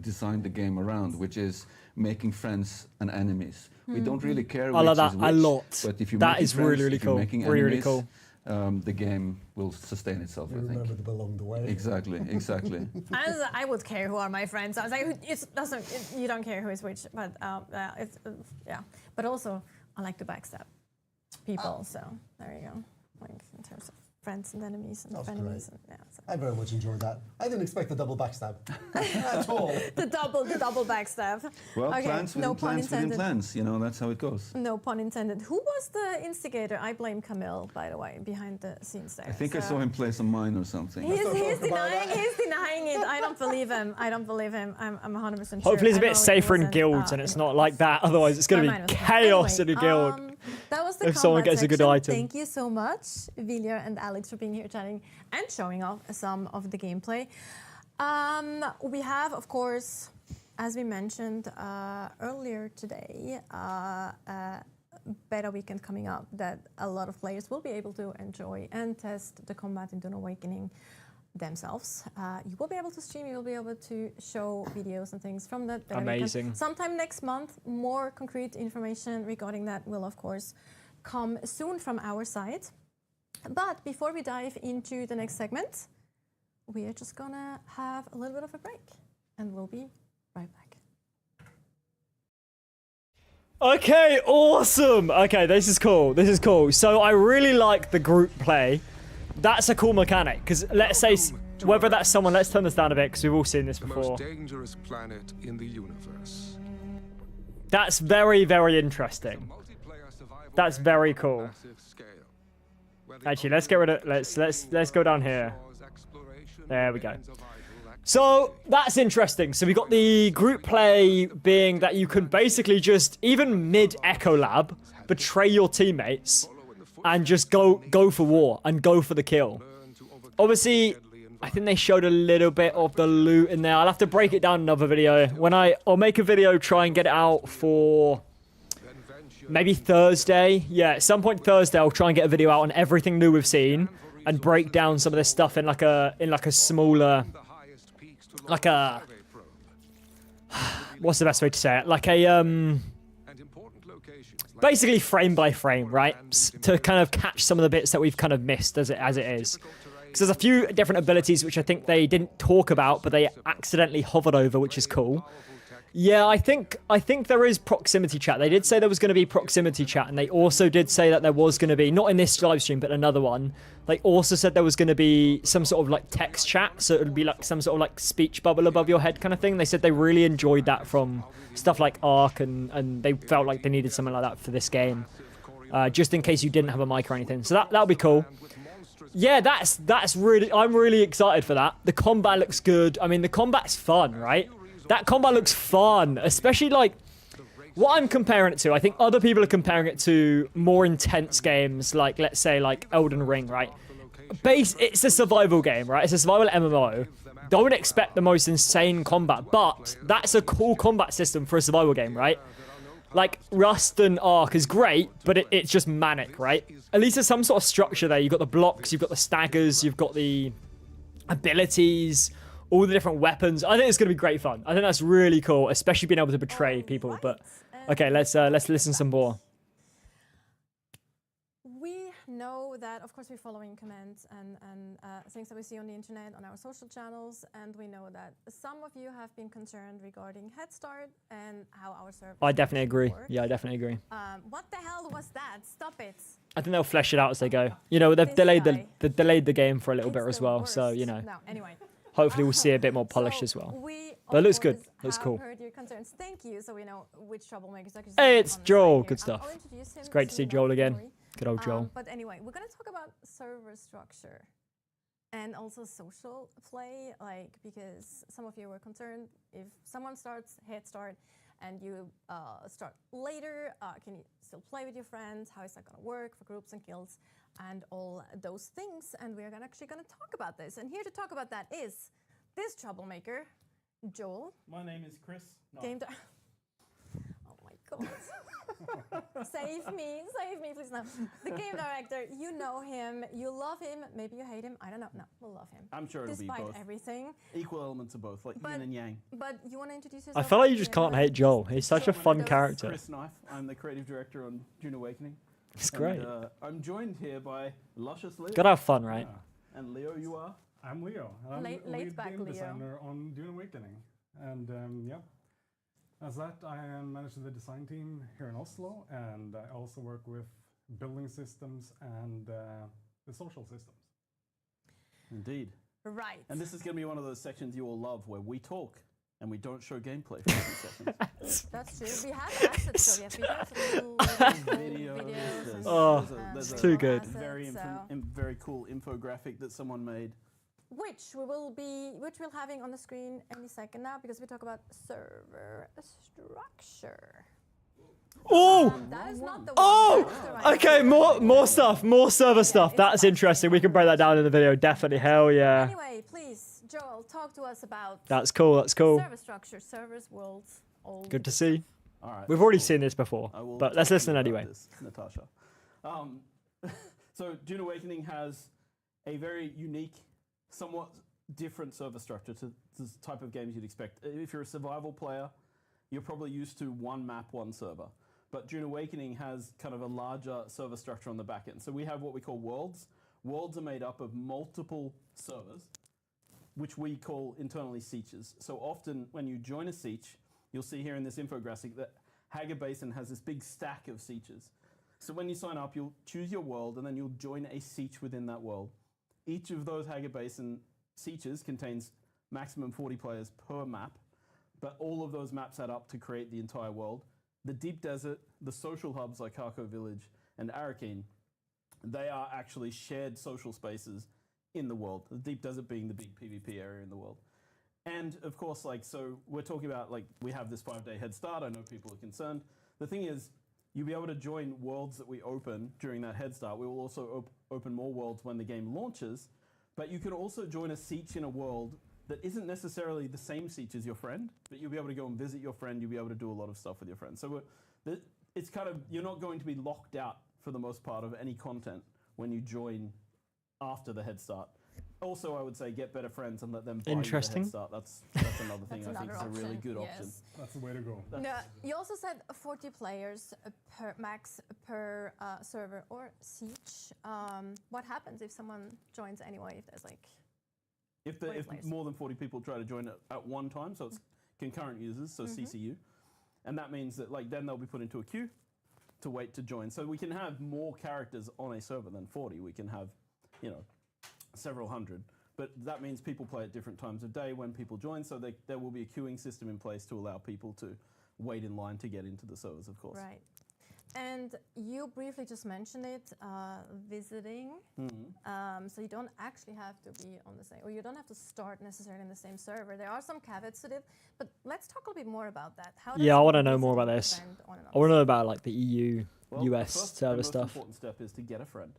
designed the game around, which is making friends and enemies. We don't really care which I love that is a which, lot. but if you That making is friends, really, really if you're cool. making Really, really enemies, cool. The game will sustain itself, I Remember think. to belong the way. Exactly, exactly. I would care who are my friends. I was like, you don't care who is which, but yeah. But also, I like to backstab people, so there you go. Like in terms of friends and enemies and That's enemies, great. and yeah. So. I very much enjoyed that. I didn't expect a double backstab at all. The double backstab. Well, Okay, plans within no pun plans within intended. plans. You know, that's how it goes. No pun intended. Who was the instigator? I blame Camille, by the way, behind the scenes there. I think I saw him play some mine or something. He's talk about denying. that. He's denying it. I don't believe him. I don't believe him. I'm 100% sure. Hopefully it's a I bit know safer it in wasn't, guilds and it's not like that. Otherwise it's going to Mine be was fine. chaos Anyway, in a guild. That was the if someone combat gets a good section. item. Thank you so much, Viljar and Alex, for being here chatting and showing off some of the gameplay. We have, of course, as we mentioned earlier today, beta weekend coming up that a lot of players will be able to enjoy and test the combat in Dune Awakening themselves. You will be able to stream, you will be able to show videos and things from that. beta weekend. Amazing. Sometime next month, more concrete information regarding that will, of course, come soon from our side. But before we dive into the next segment, we are just gonna have a little bit of a break and we'll be right back. Okay, awesome. Okay, this is cool. This is cool. So I really like the group play. That's a cool mechanic because let's say whether that's someone, let's turn this down a bit because we've all seen this The before. most dangerous planet in the universe. That's very, very interesting. Multiplayer survival That's game very on a cool. massive scale, where the Actually, let's get rid of let's go down here. exploration There we go. remains a vital activity. So that's interesting. So we got the group play being that you can basically just even mid Echo Lab betray your teammates and just go for war and go for the kill. Obviously, I think they showed a little bit of the loot in there. I'll have to break it down in another video. I'll make a video, try and get it out for maybe Thursday. Yeah, at some point Thursday, I'll try and get a video out on everything new we've seen and break down some of this stuff in like a smaller, like a, what's the best way to say it? Like a basically frame by frame, right? To kind of catch some of the bits that we've kind of missed as it is. Because there's a few different abilities which I think they didn't talk about, but they accidentally hovered over, which is cool. Yeah, I think there is proximity chat. They did say there was going to be proximity chat, and they also did say that there was going to be, not in this live stream, but another one. They also said there was going to be some sort of like text chat, so it would be like some sort of like speech bubble above your head kind of thing. They said they really enjoyed that from stuff like Ark, and they felt like they needed something like that for this game, just in case you didn't have a mic or anything. So that'll be cool. Yeah, that's really, I'm really excited for that. The combat looks good. I mean, the combat's fun, right? That combat looks fun, especially like what I'm comparing it to, I think other people are comparing it to more intense games, like let's say like Elden Ring, right? It's a survival game, right? It's a survival MMO. Don't expect the most insane combat, but that's a cool combat system for a survival game, right? Like Rust and Ark is great, but it's just manic, right? At least there's some sort of structure there. You've got the blocks, you've got the staggers, you've got the abilities, all the different weapons. I think it's going to be great fun. I think that's really cool, especially being able to betray people. But okay, let's listen some more. We know that, of course, we're following comments and things that we see on the internet, on our social channels, and we know that some of you have been concerned regarding Head Start and how our service. I definitely agree. work. Yeah, I definitely agree. What the hell was that? Stop it! I think they'll flesh it out as they go. You know, they've delayed the game for a little bit It's as the well, so worst. you know, No, anyway. hopefully we'll see it a bit more polished So as well. We, But it of looks good. course, Looks have cool. heard your concerns. Thank you. So we know which troublemakers. Hey, it's Joel. Good I'll stuff. introduce him It's great to see soon Joel enough, again. don't worry. Good old Joel. But anyway, we're going to talk about server structure and also social play, like, because some of you were concerned if someone starts Head Start and you start later, can you still play with your friends? How is that going to work for groups and guilds and all those things? And we're actually going to talk about this. And here to talk about that is this troublemaker, Joel. My name is Chris. No. Game Oh my god. Save me, please. No. The game director, you know him, you love him, maybe you hate him. I don't know. No, we'll love him. I'm sure it'll be Despite both. everything. Equal elements of both, like But- yin and yang. But you want to introduce I yourself? feel like you to just the can't audience? hate Joel. He's such a Sure, fun those- character. Chris Knife. I'm the creative director on Dune Awakening. It's great. And, I'm joined here by Luscious Leo. Gotta have fun, right? And Leo, you are? I'm Leo. And I'm Late lead back game Leo. designer on Dune Awakening. And yeah, as that, I am managing the design team here in Oslo, and I also work with building systems and the social systems. Indeed. Right. And this is going to be one of those sections you all love where we talk and we don't show gameplay for a few seconds. That's true. We have assets, so we have Videos, videos and Oh, there's a too good. very, very cool infographic that someone made. which we'll having on the screen any second now, because we talk about server structure. Oh! That is not the one. Oh! That's the right Okay, one. more stuff, more server stuff. it's That's fun. interesting. We can break that down in the video, definitely. Hell yeah. Anyway, please, Joel, talk to us about That's cool, that's cool. server structure, servers, worlds, all. Good to see. All right. We've already cool. seen this before, I will but let's talk to listen you about anyway. this, Natasha. So Dune Awakening has a very unique, somewhat different server structure to the type of games you'd expect. If you're a survival player, you're probably used to one map, one server. But Dune Awakening has kind of a larger server structure on the back end. So we have what we call worlds. Worlds are made up of multiple servers, which we call internally sietches. So often when you join a sietch, you'll see here in this infographic that Hager Basin has this big stack of sietches. So when you sign up, you'll choose your world and then you'll join a sietch within that world. Each of those Hager Basin sietches contains maximum 40 players per map, but all of those maps add up to create the entire world. The Deep Desert, the social hubs like Harko Village and Arakeen, they are actually shared social spaces in the world. The Deep Desert being the big PvP area in the world. And of course, like, so we're talking about, like, we have this 5-day head start. I know people are concerned. The thing is, you'll be able to join worlds that we open during that head start. We will also open more worlds when the game launches, but you can also join a sietch in a world that isn't necessarily the same sietch as your friend, but you'll be able to go and visit your friend. You'll be able to do a lot of stuff with your friends. So it's kind of, you're not going to be locked out for the most part of any content when you join after the head start. Also, I would say get better friends and let them buy you the Interesting. head start. That's another thing I think is a really good option. Yes. That's the way to go. No, you also said 40 players per max per server or siege. What happens if someone joins anyway? If there's like If 40 players. more than 40 people try to join at one time, so it's concurrent users, so CCU, and that means that like then they'll be put into a queue to wait to join. So we can have more characters on a server than 40. We can have, several hundred. But that means people play at different times of day when people join, so there will be a queuing system in place to allow people to wait in line to get into the servers, of course. right. And you briefly just mentioned it, visiting. So you don't actually have to be on the same, or you don't have to start necessarily in the same server. There are some caveats to it, but let's talk a little bit more about that. How Yeah, I does want to know more about visiting this. depend on I want to know about like the EU, Well, US the first server and most stuff. important step is to get a friend.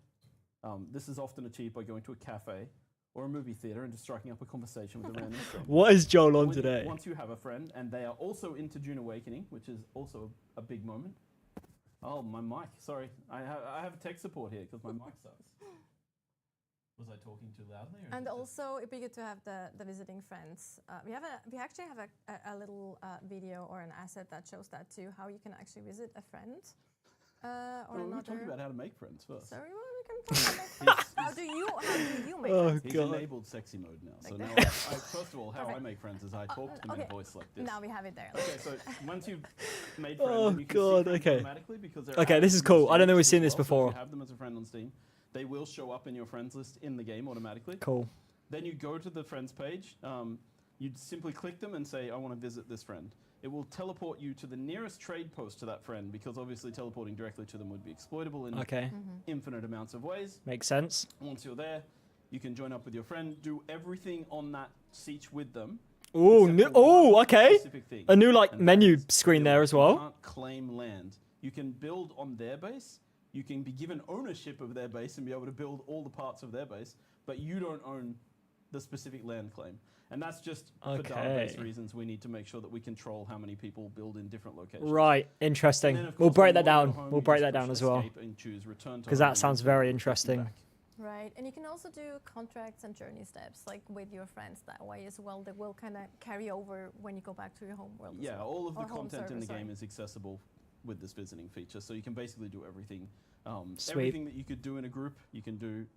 This is often achieved by going to a cafe or a movie theater and just striking up a conversation with a random stranger. What is Joel on When you- today? Once you have a friend, and they are also into Dune Awakening, which is also a big moment. Oh, my mic. Sorry, I have tech support here because my mic sucks. Was I talking too loudly? Or And is it just- also, it'd be good to have the visiting friends. We actually have a little video or an asset that shows that too, how you can actually visit a friend. Or Oh, we were talking another. about how to make friends first. Sorry, well, we can talk about how do you make Oh, friends? He's God. enabled sexy mode now. So Like now, that. first of all, how I make friends is I talk to them in okay. a voice like this. Now we have it there. Okay, so once you've made friends, Oh, then you can God, see friends okay. automatically because they're Okay, added this is to your cool. I Steam don't know we've list seen as this well, so before. if you have them as a friend on Steam, they will show up in your friends list in the game automatically. Cool. Then you go to the friends page. You simply click them and say, I want to visit this friend. It will teleport you to the nearest trade post to that friend because obviously teleporting directly to them would be exploitable in Okay, infinite amounts of ways. makes sense. Once you're there, you can join up with your friend, do everything on that siege with them. Oh, except for one okay. specific thing, A new like and that menu is screen build. there as You well. can't claim land. You can build on their base. You can be given ownership of their base and be able to build all the parts of their base, but you don't own the specific land claim. And that's just for database Okay. reasons. We need to make sure that we control how many people build in different locations. Right, And interesting. then, of We'll course, break when that you want to down. go home, We'll you break just that down push as well. escape and choose return to 'Cause home that and sounds then very take you interesting. back. Right, and you can also do contracts and journey steps, like with your friends that way as well. That will kind of carry over when you go back to your home world. Yeah, as well. all of the Or home content in the server, game sorry. is accessible with this visiting feature, so you can basically do everything. Sweet. Everything that you could do in a group, you can do,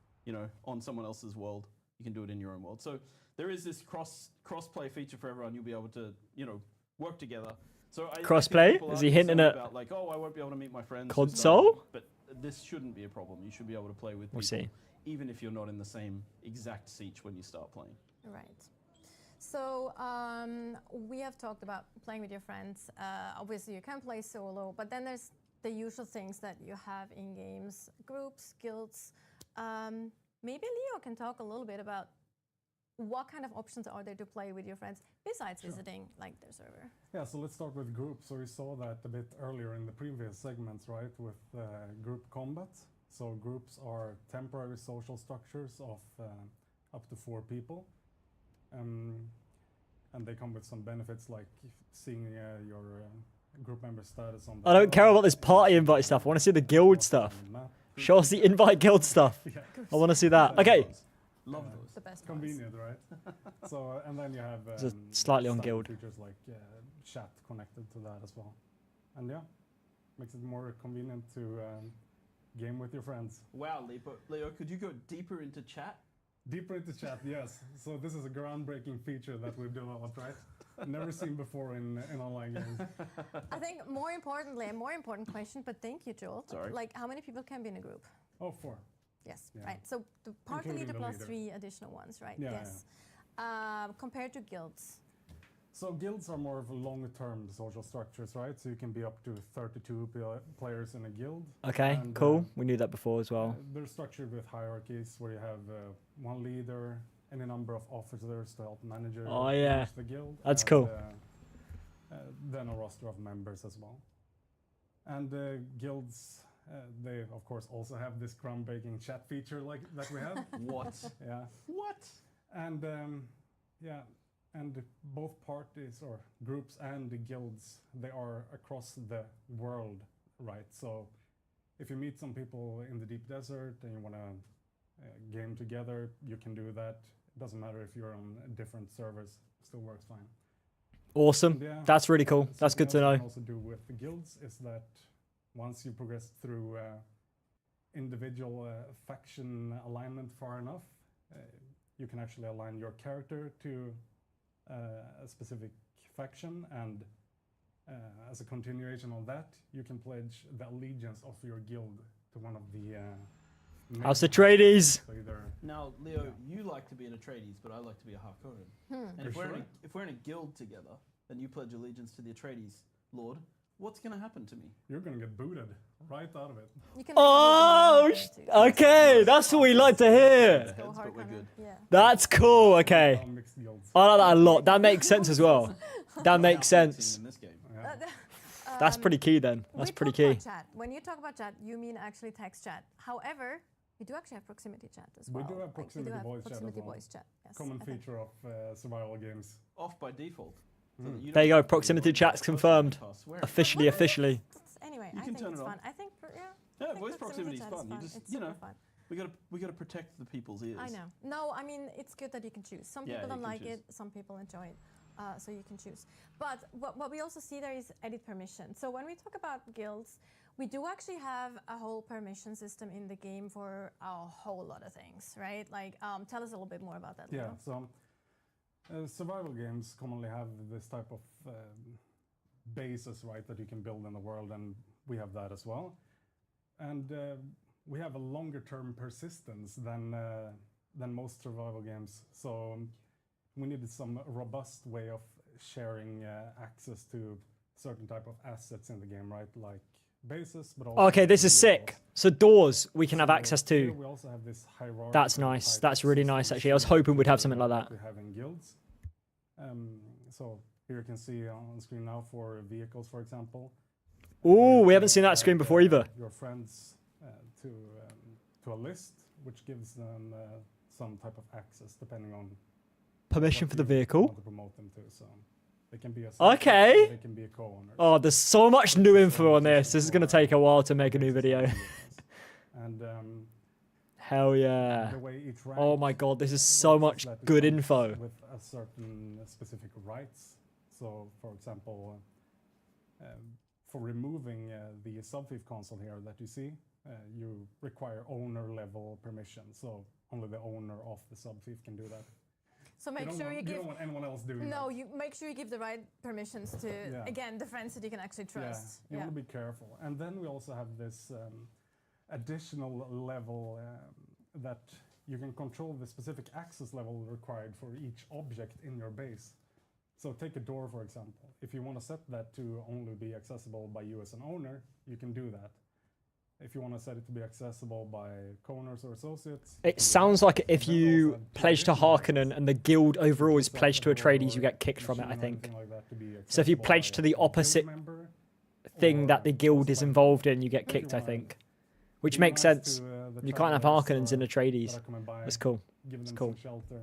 on someone else's world. You can do it in your own world. So there is this cross-play feature for everyone. You'll be able to, work together. So I think Cross-play? people Is are he hinting concerned at about like, oh, I won't be able to meet my friends. console? But this shouldn't be a problem. You should be able to play with We'll people, see. even if you're not in the same exact siege when you start playing. Right. So we have talked about playing with your friends. Obviously, you can play solo, but then there's the usual things that you have in games: groups, guilds. Maybe Leo can talk a little bit about what kind of options are there to play with your friends besides visiting like their server. Yeah, so let's start with groups. So we saw that a bit earlier in the previous segments, right, with group combat. So groups are temporary social structures of up to 4 people. And they come with some benefits like seeing your group member status on the I don't care map, about this party invite stuff. I want to see the guild what's on stuff. the map. Show us the invite guild stuff. Yeah, I want to see that. Okay. Love those. The best ones. convenient, right? So, and then you have Just slightly on standard guild. features like chat connected to that as well. And yeah, makes it more convenient to game with your friends. Wow, Leo, could you go deeper into chat? Deeper into chat, yes. So this is a groundbreaking feature that we've developed, right? Never seen before in online games. I think more importantly, a more important question, but thank you, Joel. Sorry. Like, how many people can be in a group? Oh, 4. Yes, Yeah. right. So the party Including leader the plus leader. 3 additional ones, right? Yeah, yes. Compared to guilds. So guilds are more of long-term social structures, right? So you can be up to 32 players in a guild. Okay, And, cool. We knew that before as well. They're structured with hierarchies where you have one leader, any number of officers to help manage Oh, yeah. the guild. That's and, cool. Then a roster of members as well. And guilds, they of course also have this groundbreaking chat feature like that we have. What? Yeah. What? And yeah, and both parties or groups and the guilds, they are across the world, right? So if you meet some people in the deep desert and you want to game together, you can do that. It doesn't matter if you're on different servers, still works fine. Awesome. And yeah, That's really cool. That's something good to else you know. can also do with the guilds is that once you progress through individual faction alignment far enough, you can actually align your character to a specific faction, and as a continuation of that, you can pledge the allegiance of your guild to one of the House of main Atreides. so either Now, Leo, you like to be an Atreides, but I like to be a Harkonnen. And For if we're, sure. if we're in a guild together, and you pledge allegiance to the Atreides Lord, what's going to happen to me? You're gonna get booted right out of it. You can Oh, okay. That's what we like to hear. Go Heads, hard but we're kinda, good. Yeah. That's cool. Okay. All mixed guilds. I like that a lot. That makes sense as well. That makes sense. In this game. That's pretty key then. That's We pretty talk key. about chat. When you talk about chat, you mean actually text chat. However, we do actually have proximity chat as We well. do have Like, proximity voice chat as proximity well. voice chat. Yes, Common I think. feature of survival games. Off by default. So that you There you don't go. have to Proximity worry chat's about confirmed. podcasts. Where- Officially. Anyway, You I can think turn it's it on. fun. I think, yeah. Yeah, I think voice proximity is chat fun. You just, It's you know, super fun. we got to protect the people's ears. I know. No, I mean, it's good that you can choose. Some Yeah, people you don't can like choose. it, some people enjoy it. So you can choose. But what we also see there is edit permission. So when we talk about guilds, we do actually have a whole permission system in the game for a whole lot of things, right? Like, tell us a little bit more about that. Yeah, Leo. so survival games commonly have this type of bases, right, that you can build in the world, and we have that as well. And we have a longer term persistence than most survival games. So we needed some robust way of sharing access to certain type of assets in the game, right? Like bases, but also Okay, this is sick. vehicles. So doors we can have So access here to. we also have this hierarchical That's nice. type That's of really system nice, actually. I was hoping we'd have something like that. We have in guilds. So here you can see on screen now for vehicles, for example. Ooh, we You haven't seen that add, screen before either. Your friends to a list, which gives them some type of access depending on Permission what for the you vehicle. want to promote them to. So they can be a Okay. subject, they can be a co-owner. Oh, there's so much new info on this. This is going to take a while to make a new video. And Hell yeah. the way each rank Oh my god, this is so works is much that it good comes info. with a certain specific rights. So, for example, for removing the subfief console here that you see, you require owner level permission. So only the owner of the subfief can do that. So make sure you you give. don't want anyone else doing that. No, you make sure you give the right permissions to, Yeah. again, the friends that you can actually trust. Yeah, you want to be careful. And then we also have this additional level that you can control the specific access level required for each object in your base. So take a door, for example. If you want to set that to only be accessible by you as an owner, you can do that. If you want to set it to be accessible by co-owners or associates, you It can do sounds that. like if And then we also you have two pledge to additional Harkonnen levels. and the guild overall is Set pledged to the Atreides, you door, get kicked from it, I machine or think. anything like that to be So if you accessible pledge by to a the guild opposite member thing that or the guild is also by involved in, you get if you kicked, I wanna think. Which be makes nice sense. to, the You can't have travelers, Harkonnens in Atreides. that are coming by, That's cool. give It's them cool. some shelter.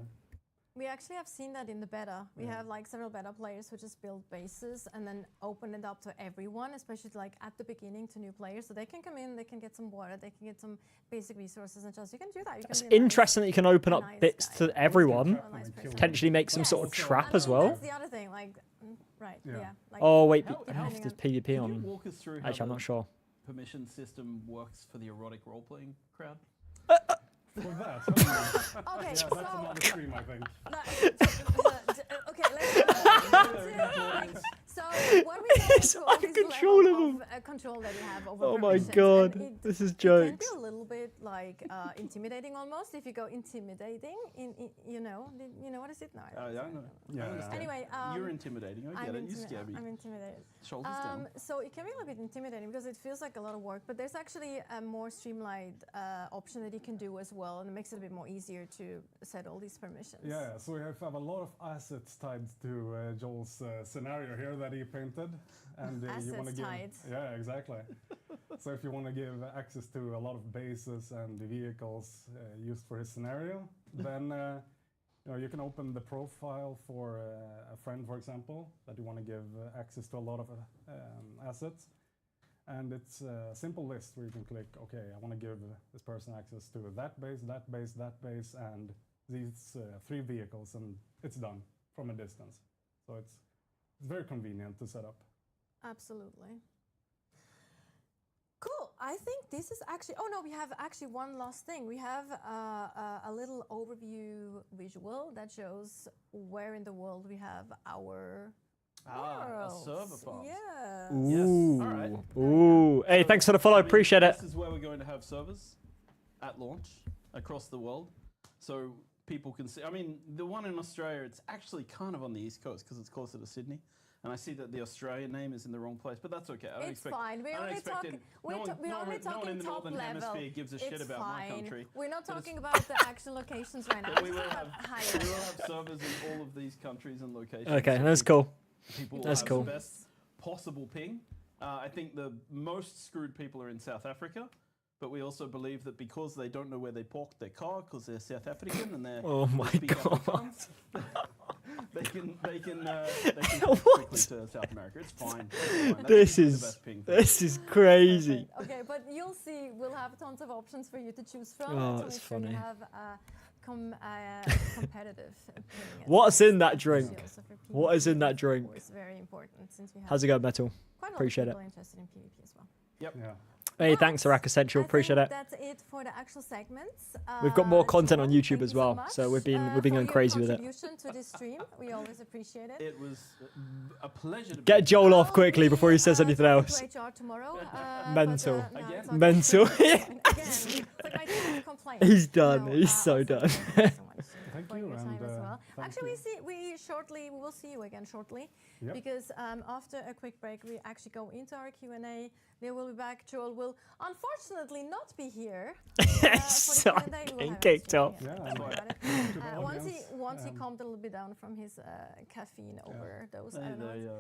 We actually have seen that in the beta. We have like several beta players who just build bases and then open it up to everyone, especially like at the beginning to new players. So they can come in, they can get some water, they can get some basic resources and just you can do that. You It's can be a nice- interesting that you can open a up nice bits guy. to everyone. A nice person. Potentially make some Yes. sort of Also, trap I as mean, well. That's the other thing. Like, right? Yeah. Yeah. Like, Oh wait, How- how how- does PvP Can you on? walk us through how Actually, I'm the not sure. permission system works for the erotic role-playing crowd? For that, Okay, yeah, so that's another stream, I think. okay, let's so when we go It's to all this uncontrollable. level of control that you have over Oh my permissions, and god, this is it can be jokes. a little bit like intimidating almost if you go intimidating in you know what is it now? Yeah, I know. Yeah, I understand. Anyway, You're intimidating. I get it. You scare me. I'm intimidated. Shoulders down. So it can be a little bit intimidating because it feels like a lot of work, but there's actually a more streamlined option that you can do as well, and it makes it a bit more easier to set all these permissions. Yeah, so we have a lot of assets tied to Joel's scenario here that he painted, and you want to Assets give. tied. Yeah, exactly. So if you want to give access to a lot of bases and vehicles used for his scenario, then you can open the profile for a friend, for example, that you want to give access to a lot of assets. And it's a simple list where you can click, okay, I want to give this person access to that base, that base, that base, and these 3 vehicles, and it's done from a distance. So it's very convenient to set up. Absolutely. Cool. I think this is actually. Oh no, we have actually one last thing. We have a little overview visual that shows where in the world we have our A worlds. server farm. Yeah. Ooh. All right. Ooh. Hey, thanks for the follow. Appreciate it. This is where we're going to have servers at launch across the world, so people can see. I mean, the one in Australia, it's actually kind of on the east coast because it's closer to Sydney. And I see that the Australian name is in the wrong place, but that's okay. I don't It's expect. fine. We're I don't only expect talking. it- We're no one- we're no only one- no one talking in the top Northern level. Hemisphere gives a shit It's about my fine. country. We're not But talking it's- about the actual locations right now. But We're we will talking have about higher we will level. have servers in all of these countries and locations. Okay, so that's cool. People will That's have cool. the best possible ping. I think the most screwed people are in South Africa, but we also believe that because they don't know where they parked their car because they're South African and they're Oh my they speak God. Afrikaans, they can switch quickly to South America. It's fine. It's fine. That This gives you the is best ping. this is crazy. Perfect. Okay, but you'll see. We'll have tons of options for you to choose from. Oh, to it's make sure funny. you have competitive opinions. What's in that Especially drink? also for What is in that PvP, drink? Of course, very important since we have How's it going, Metal? quite a lot Appreciate of it. people interested in PvP as well. Yep. Yeah. Hey, But thanks, Iraq Essential. I Appreciate think it. That's it for the actual segments. We've got more content on Joel, YouTube thank as you well, much, so we've been going for your crazy with it. contribution to this stream. We always appreciate it. It was a pleasure to Get be Joel off I'll quickly be, before he says anything talking else. to HR tomorrow. Mental. But, no, Again? it's okay. Mental. Again, it's like I don't complain. He's done. He's so also done. thank you so much Thank for you, your time and, as well. thank Actually, you. we will see you again shortly, Yep. because after a quick break, we actually go into our Q&A. They will be back. Joel will unfortunately not be here. So for the I'm Q&A. We will getting have kicked Livestream, off. yeah, Yeah, don't and worry about it. to the Once audience, he calmed a little bit down from his caffeine overdose. I don't know.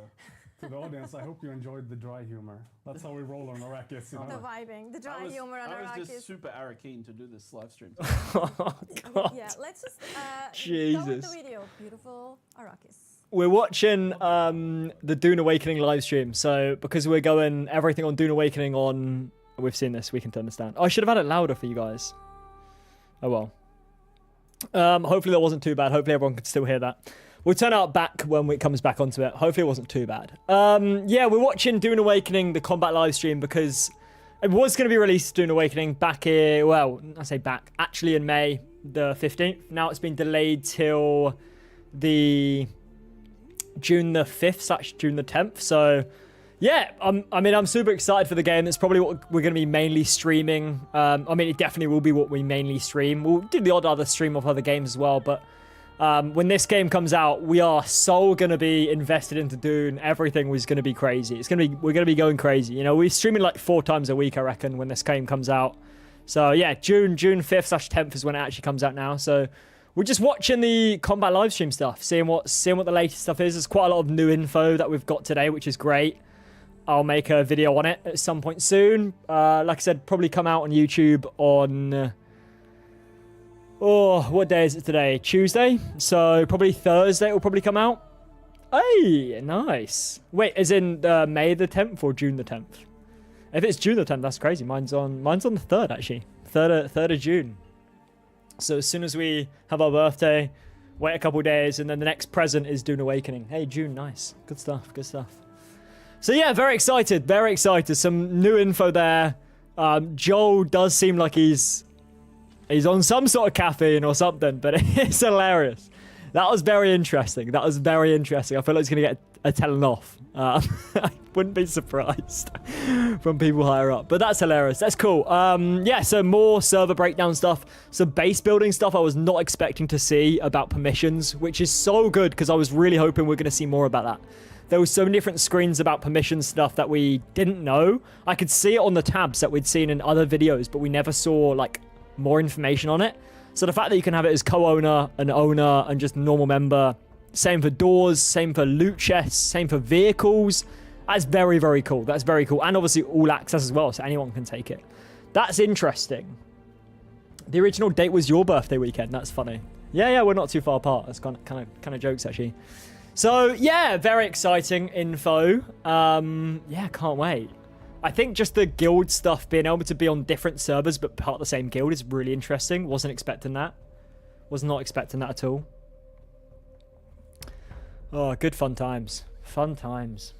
to the audience, I hope you enjoyed the dry humor. That's how we roll on Arrakis, you The know. vibing, the I dry was, humor on I was Arrakis. just super keen to do this live stream. Oh, God. Yeah, let's just go with Jesus. the video. Beautiful Arrakis. We're watching the Dune Awakening live stream. So because we're going everything on Dune Awakening on, we've seen this. We can turn this down. Oh, I should have had it louder for you guys. Oh well. Hopefully that wasn't too bad. Hopefully everyone could still hear that. We'll turn it back when it comes back onto it. Hopefully it wasn't too bad. Yeah, we're watching Dune Awakening, the combat live stream, because it was going to be released, Dune Awakening, back here. Well, I say back, actually in May the 15th. Now it's been delayed till the June the 5th / June the 10th. So yeah, I mean, I'm super excited for the game. It's probably what we're going to be mainly streaming. I mean, it definitely will be what we mainly stream. We'll do the odd other stream of other games as well, but when this game comes out, we are so going to be invested into Dune. Everything was going to be crazy. We're going to be going crazy. You know, we're streaming like 4 times a week, I reckon, when this game comes out. So yeah, June 5th / 10th is when it actually comes out now. So we're just watching the combat live stream stuff, seeing what the latest stuff is. There's quite a lot of new info that we've got today, which is great. I'll make a video on it at some point soon. Like I said, probably come out on YouTube on... what day is it today? Tuesday? So probably Thursday it will probably come out. Hey, nice. Wait, is in May the 10th or June the 10th? If it's June the 10th, that's crazy. Mine's on the 3rd, actually. 3rd of June. So as soon as we have our birthday, wait a couple days, and then the next present is Dune Awakening. Hey, June, nice. Good stuff, good stuff. So yeah, very excited, very excited. Some new info there. Joel does seem like he's on some sort of caffeine or something, but it's hilarious. That was very interesting. That was very interesting. I feel like he's going to get a telling off. I wouldn't be surprised from people higher up, but that's hilarious. That's cool. Yeah, so more server breakdown stuff, some base building stuff I was not expecting to see about permissions, which is so good because I was really hoping we're going to see more about that. There were so many different screens about permission stuff that we didn't know. I could see it on the tabs that we'd seen in other videos, but we never saw like more information on it. So the fact that you can have it as co-owner, an owner, and just normal member, same for doors, same for loot chests, same for vehicles, that's very, very cool. That's very cool. And obviously all access as well, so anyone can take it. That's interesting. The original date was your birthday weekend. That's funny. Yeah, we're not too far apart. That's kind of jokes actually. So yeah, very exciting info. Yeah, can't wait. I think just the guild stuff, being able to be on different servers but part of the same guild, is really interesting. Wasn't expecting that. Was not expecting that at all. Oh, good fun times. Fun times.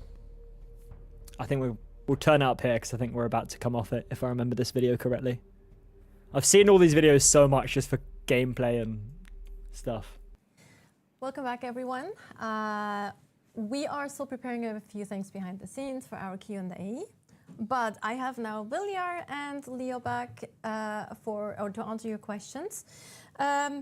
I think we'll turn it up here because I think we're about to come off it, if I remember this video correctly. I've seen all these videos so much just for gameplay and stuff. Welcome back, everyone. We are still preparing a few things behind the scenes for our Q&A, but I have now Viljar and Leo back to answer your questions.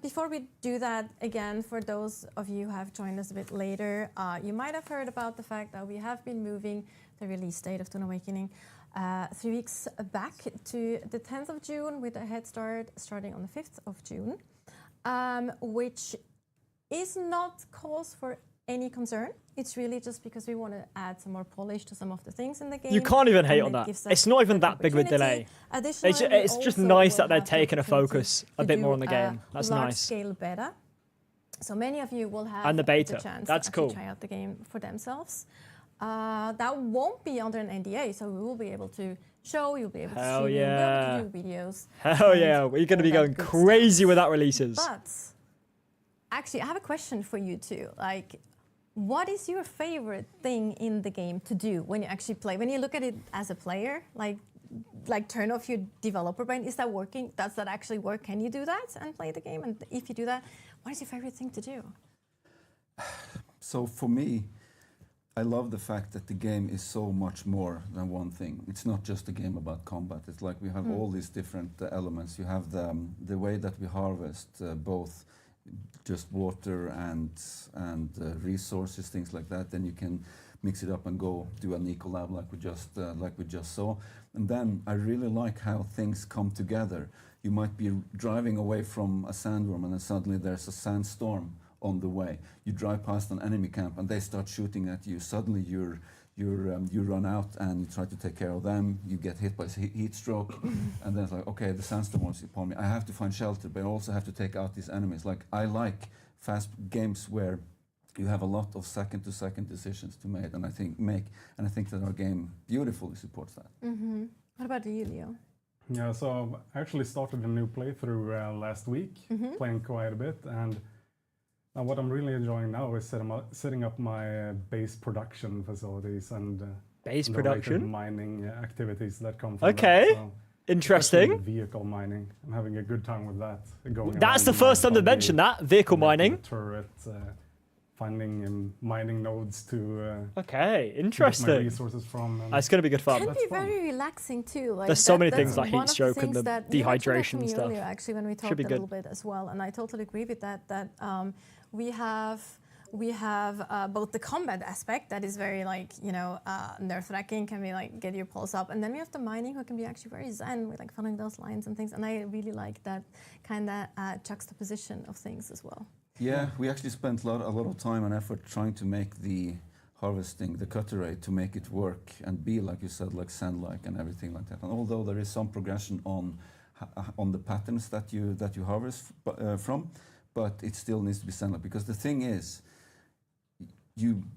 Before we do that, again, for those of you who have joined us a bit later, you might have heard about the fact that we have been moving the release date of Dune Awakening 3 weeks back to the 10th of June with a head start starting on the 5th of June, which is not cause for any concern. It's really just because we want to add some more polish to some of the things in the game. You can't even hate and on it that. gives us It's not even that that big of a delay. Additionally, It's just we nice also that they're will have the taking a opportunity focus a to bit do more on the game. That's nice. large-scale beta. So many of you will have And the beta. chance That's to actually cool. try out the game for themselves. That won't be under an NDA, so we will be able to show, you'll be able to Hell see, yeah. we'll be able to do videos. Hell and yeah, we're going to be all going that good crazy stuff. with that releases. But actually, I have a question for you too. Like, what is your favorite thing in the game to do when you actually play? When you look at it as a player, like turn off your developer brain. Is that working? Does that actually work? Can you do that and play the game? And if you do that, what is your favorite thing to do? So for me, I love the fact that the game is so much more than one thing. It's not just a game about combat. It's like we have all these different elements. You have the way that we harvest both just water and resources, things like that. Then you can mix it up and go do an ecolab like we just saw. And then I really like how things come together. You might be driving away from a sandworm and then suddenly there's a sandstorm on the way. You drive past an enemy camp and they start shooting at you. Suddenly you run out and you try to take care of them. You get hit by heat stroke, and then it's like, okay, the sandstorm was upon me. I have to find shelter, but I also have to take out these enemies. Like, I like fast games where you have a lot of second-to-second decisions to make, and I think that our game beautifully supports that. Mm-hmm. What about you, Leo? Yeah, so I actually started a new playthrough last week, playing quite a bit, and what I'm really enjoying now is setting up my base production facilities and Base the production? related mining activities that come from Okay. that. So Interesting. especially vehicle mining. I'm having a good time with that. Going That's the around first time my they mentioned buggy, that, vehicle connecting mining. the turret, finding mining nodes to Okay, get my interesting. resources from. And It's going to be good fun. Can That's be fun. very relaxing too. Like There's so many that's things like one heat of stroke and things the that you mentioned that dehydration to me stuff. earlier, actually, when we talked be a good. little bit as well, and I totally agree with that. That we have both the combat aspect that is very nerve-wracking, can be like get your pulse up, and then we have the mining who can be actually very zen with like following those lines and things. And I really like that kind of juxtaposition of things as well. Yeah, we actually spent a lot of time and effort trying to make the harvesting, the cutter rate, to make it work and be, like you said, like sand-like and everything like that. And although there is some progression on the patterns that you harvest from, but it still needs to be sand-like, because the thing is,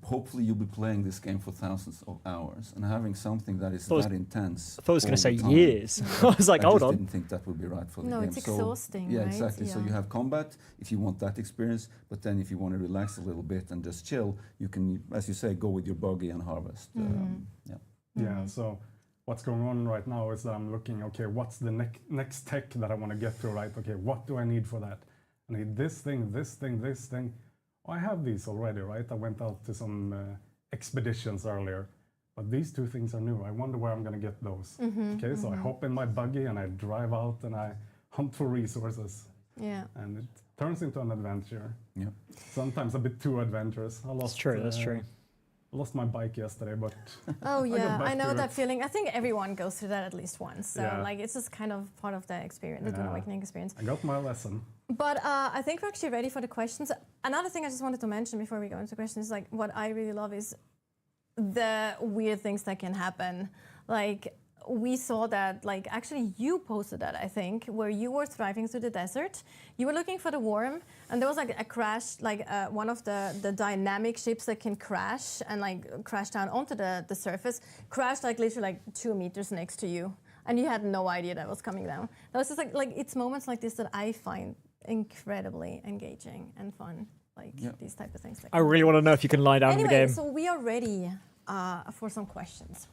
hopefully you'll be playing this game for thousands of hours, and having something that is that intense. I thought I was going to all say the time, years. I was like, hold I on. didn't think that would be right for the No, game. it's exhausting, Yeah, right? exactly. So Yeah. you have combat if you want that experience, but then if you want to relax a little bit and just chill, you can, as you say, go with your buggy and harvest. Yeah. Yeah, so what's going on right now is that I'm looking, okay, what's the next tech that I want to get to, right? Okay, what do I need for that? I need this thing, this thing, this thing. I have these already, right? I went out to some expeditions earlier, but these two things are new. I wonder where I'm going to get those. Okay, so I hop in my buggy and I drive out and I hunt for resources. Yeah. And it turns into an adventure. Yeah. Sometimes a bit too adventurous. That's true, that's true. Lost my bike yesterday, but Oh yeah, back I know to that it. feeling. I think everyone goes through that at least once. So Yeah. like it's just kind of part of the experience, the Dune Yeah. Awakening experience. I got my lesson. But I think we're actually ready for the questions. Another thing I just wanted to mention before we go into questions is like what I really love is the weird things that can happen. Like we saw that, like actually you posted that, I think, where you were driving through the desert. You were looking for the worm, and there was like a crash, like one of the dynamic ships that can crash and like crash down onto the surface, crashed like literally like 2 meters next to you. And you had no idea that was coming down. That was just like it's moments like this that I find incredibly engaging and fun. Like these type of things. I really want to know if you can lie down in the Anyway, game. so we are ready for some questions.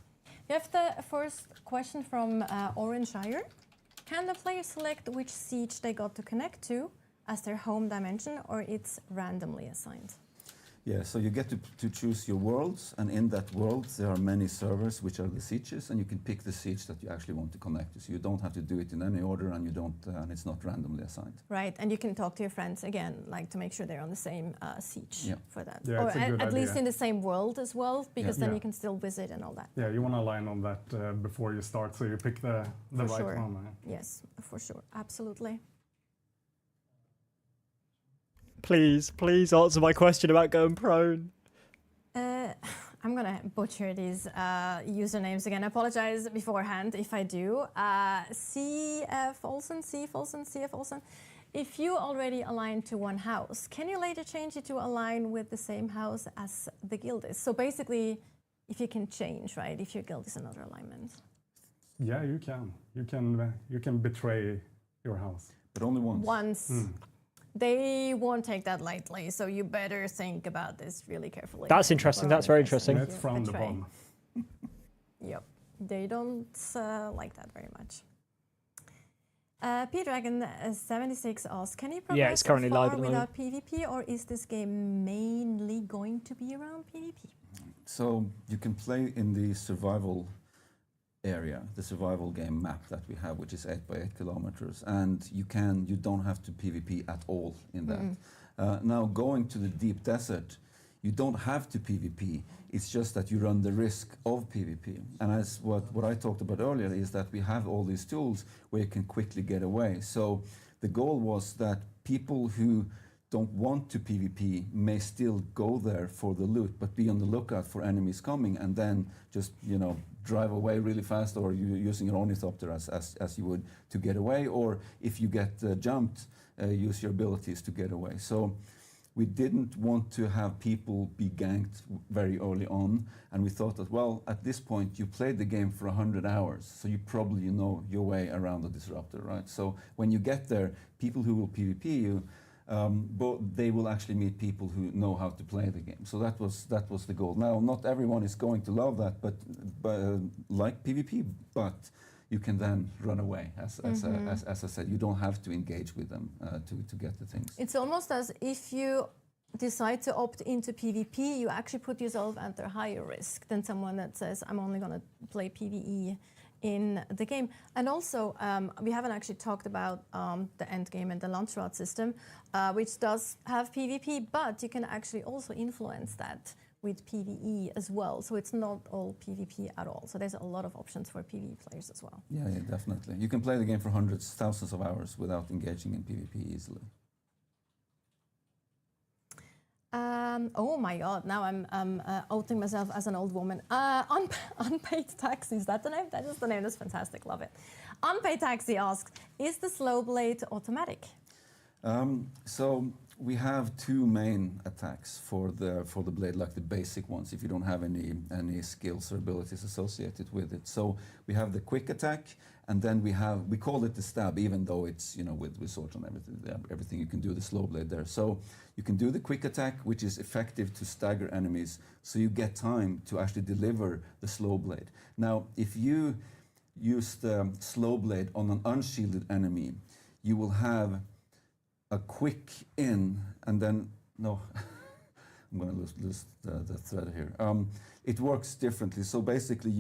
We have the first question from Orange-shire. Can the player select which siege they got to connect to as their home dimension, or it's randomly assigned? Yeah, so you get to choose your worlds, and in that world there are many servers, which are the sieges, and you can pick the siege that you actually want to connect to. So you don't have to do it in any order, and you don't, and it's not randomly assigned. Right, and you can talk to your friends again, like to make sure they're on the same siege Yeah. for that, Yeah, or it's a good at least idea. in the same world as well, because then Yeah. you can still visit and all that. Yeah, you want to align on that before you start, so you pick the For right sure. one. Yes, for sure, absolutely. Please answer my question about going prone. I'm gonna butcher these usernames again. I apologize beforehand if I do. CF Olsen, CF Olsen. If you already align to one house, can you later change it to align with the same house as the guild is? So basically, if you can change, right? If your guild is another alignment. Yeah, you can. You can betray your house. But only once. Once. They won't take that lightly, so you better think about this really carefully. That's interesting. That's very interesting. That's frowned Betray. upon. Yep, they don't like that very much. P-Dragon76 asks, can you progress it's currently so far live at the without PvP, or is this game mainly going to be around PvP? So you can play in the survival area, the survival game map that we have, which is 8 by 8 kilometers, and you don't have to PvP at all in that. Now going to the deep desert, you don't have to PvP. It's just that you run the risk of PvP. And as what I talked about earlier is that we have all these tools where you can quickly get away. So the goal was that people who don't want to PvP may still go there for the loot, but be on the lookout for enemies coming, and then just drive away really fast, or you using your ornithopter as you would to get away, or if you get jumped, use your abilities to get away. So we didn't want to have people be ganked very early on, and we thought that, well, at this point you played the game for 100 hours, so you probably know your way around the disruptor, right? So when you get there, people who will PvP you, but they will actually meet people who know how to play the game. So that was the goal. Now, not everyone is going to love that, but like PvP, but you can then run away. As I said, you don't have to engage with them to get the things. It's almost as if you decide to opt into PvP, you actually put yourself under higher risk than someone that says, I'm only going to play PvE in the game. And also, we haven't actually talked about the end game and the launch route system, which does have PvP, but you can actually also influence that with PvE as well. So it's not all PvP at all. So there's a lot of options for PvE players as well. Yeah, definitely. You can play the game for hundreds, thousands of hours without engaging in PvP easily. Oh my God! Now I'm outing myself as an old woman. Unpaid taxi, is that the name? That is the name. That's fantastic. Love it. Unpaid taxi asks, is the slow blade automatic? So we have two main attacks for the blade, like the basic ones, if you don't have any skills or abilities associated with it. So we have the quick attack, and then we call it the stab, even though it's with swords and everything you can do the slow blade there. So you can do the quick attack, which is effective to stagger enemies, so you get time to actually deliver the slow blade. Now, if you use the slow blade on an unshielded enemy, you will have a quick in, and then no, I'm going to lose the thread here. It works differently. So basically,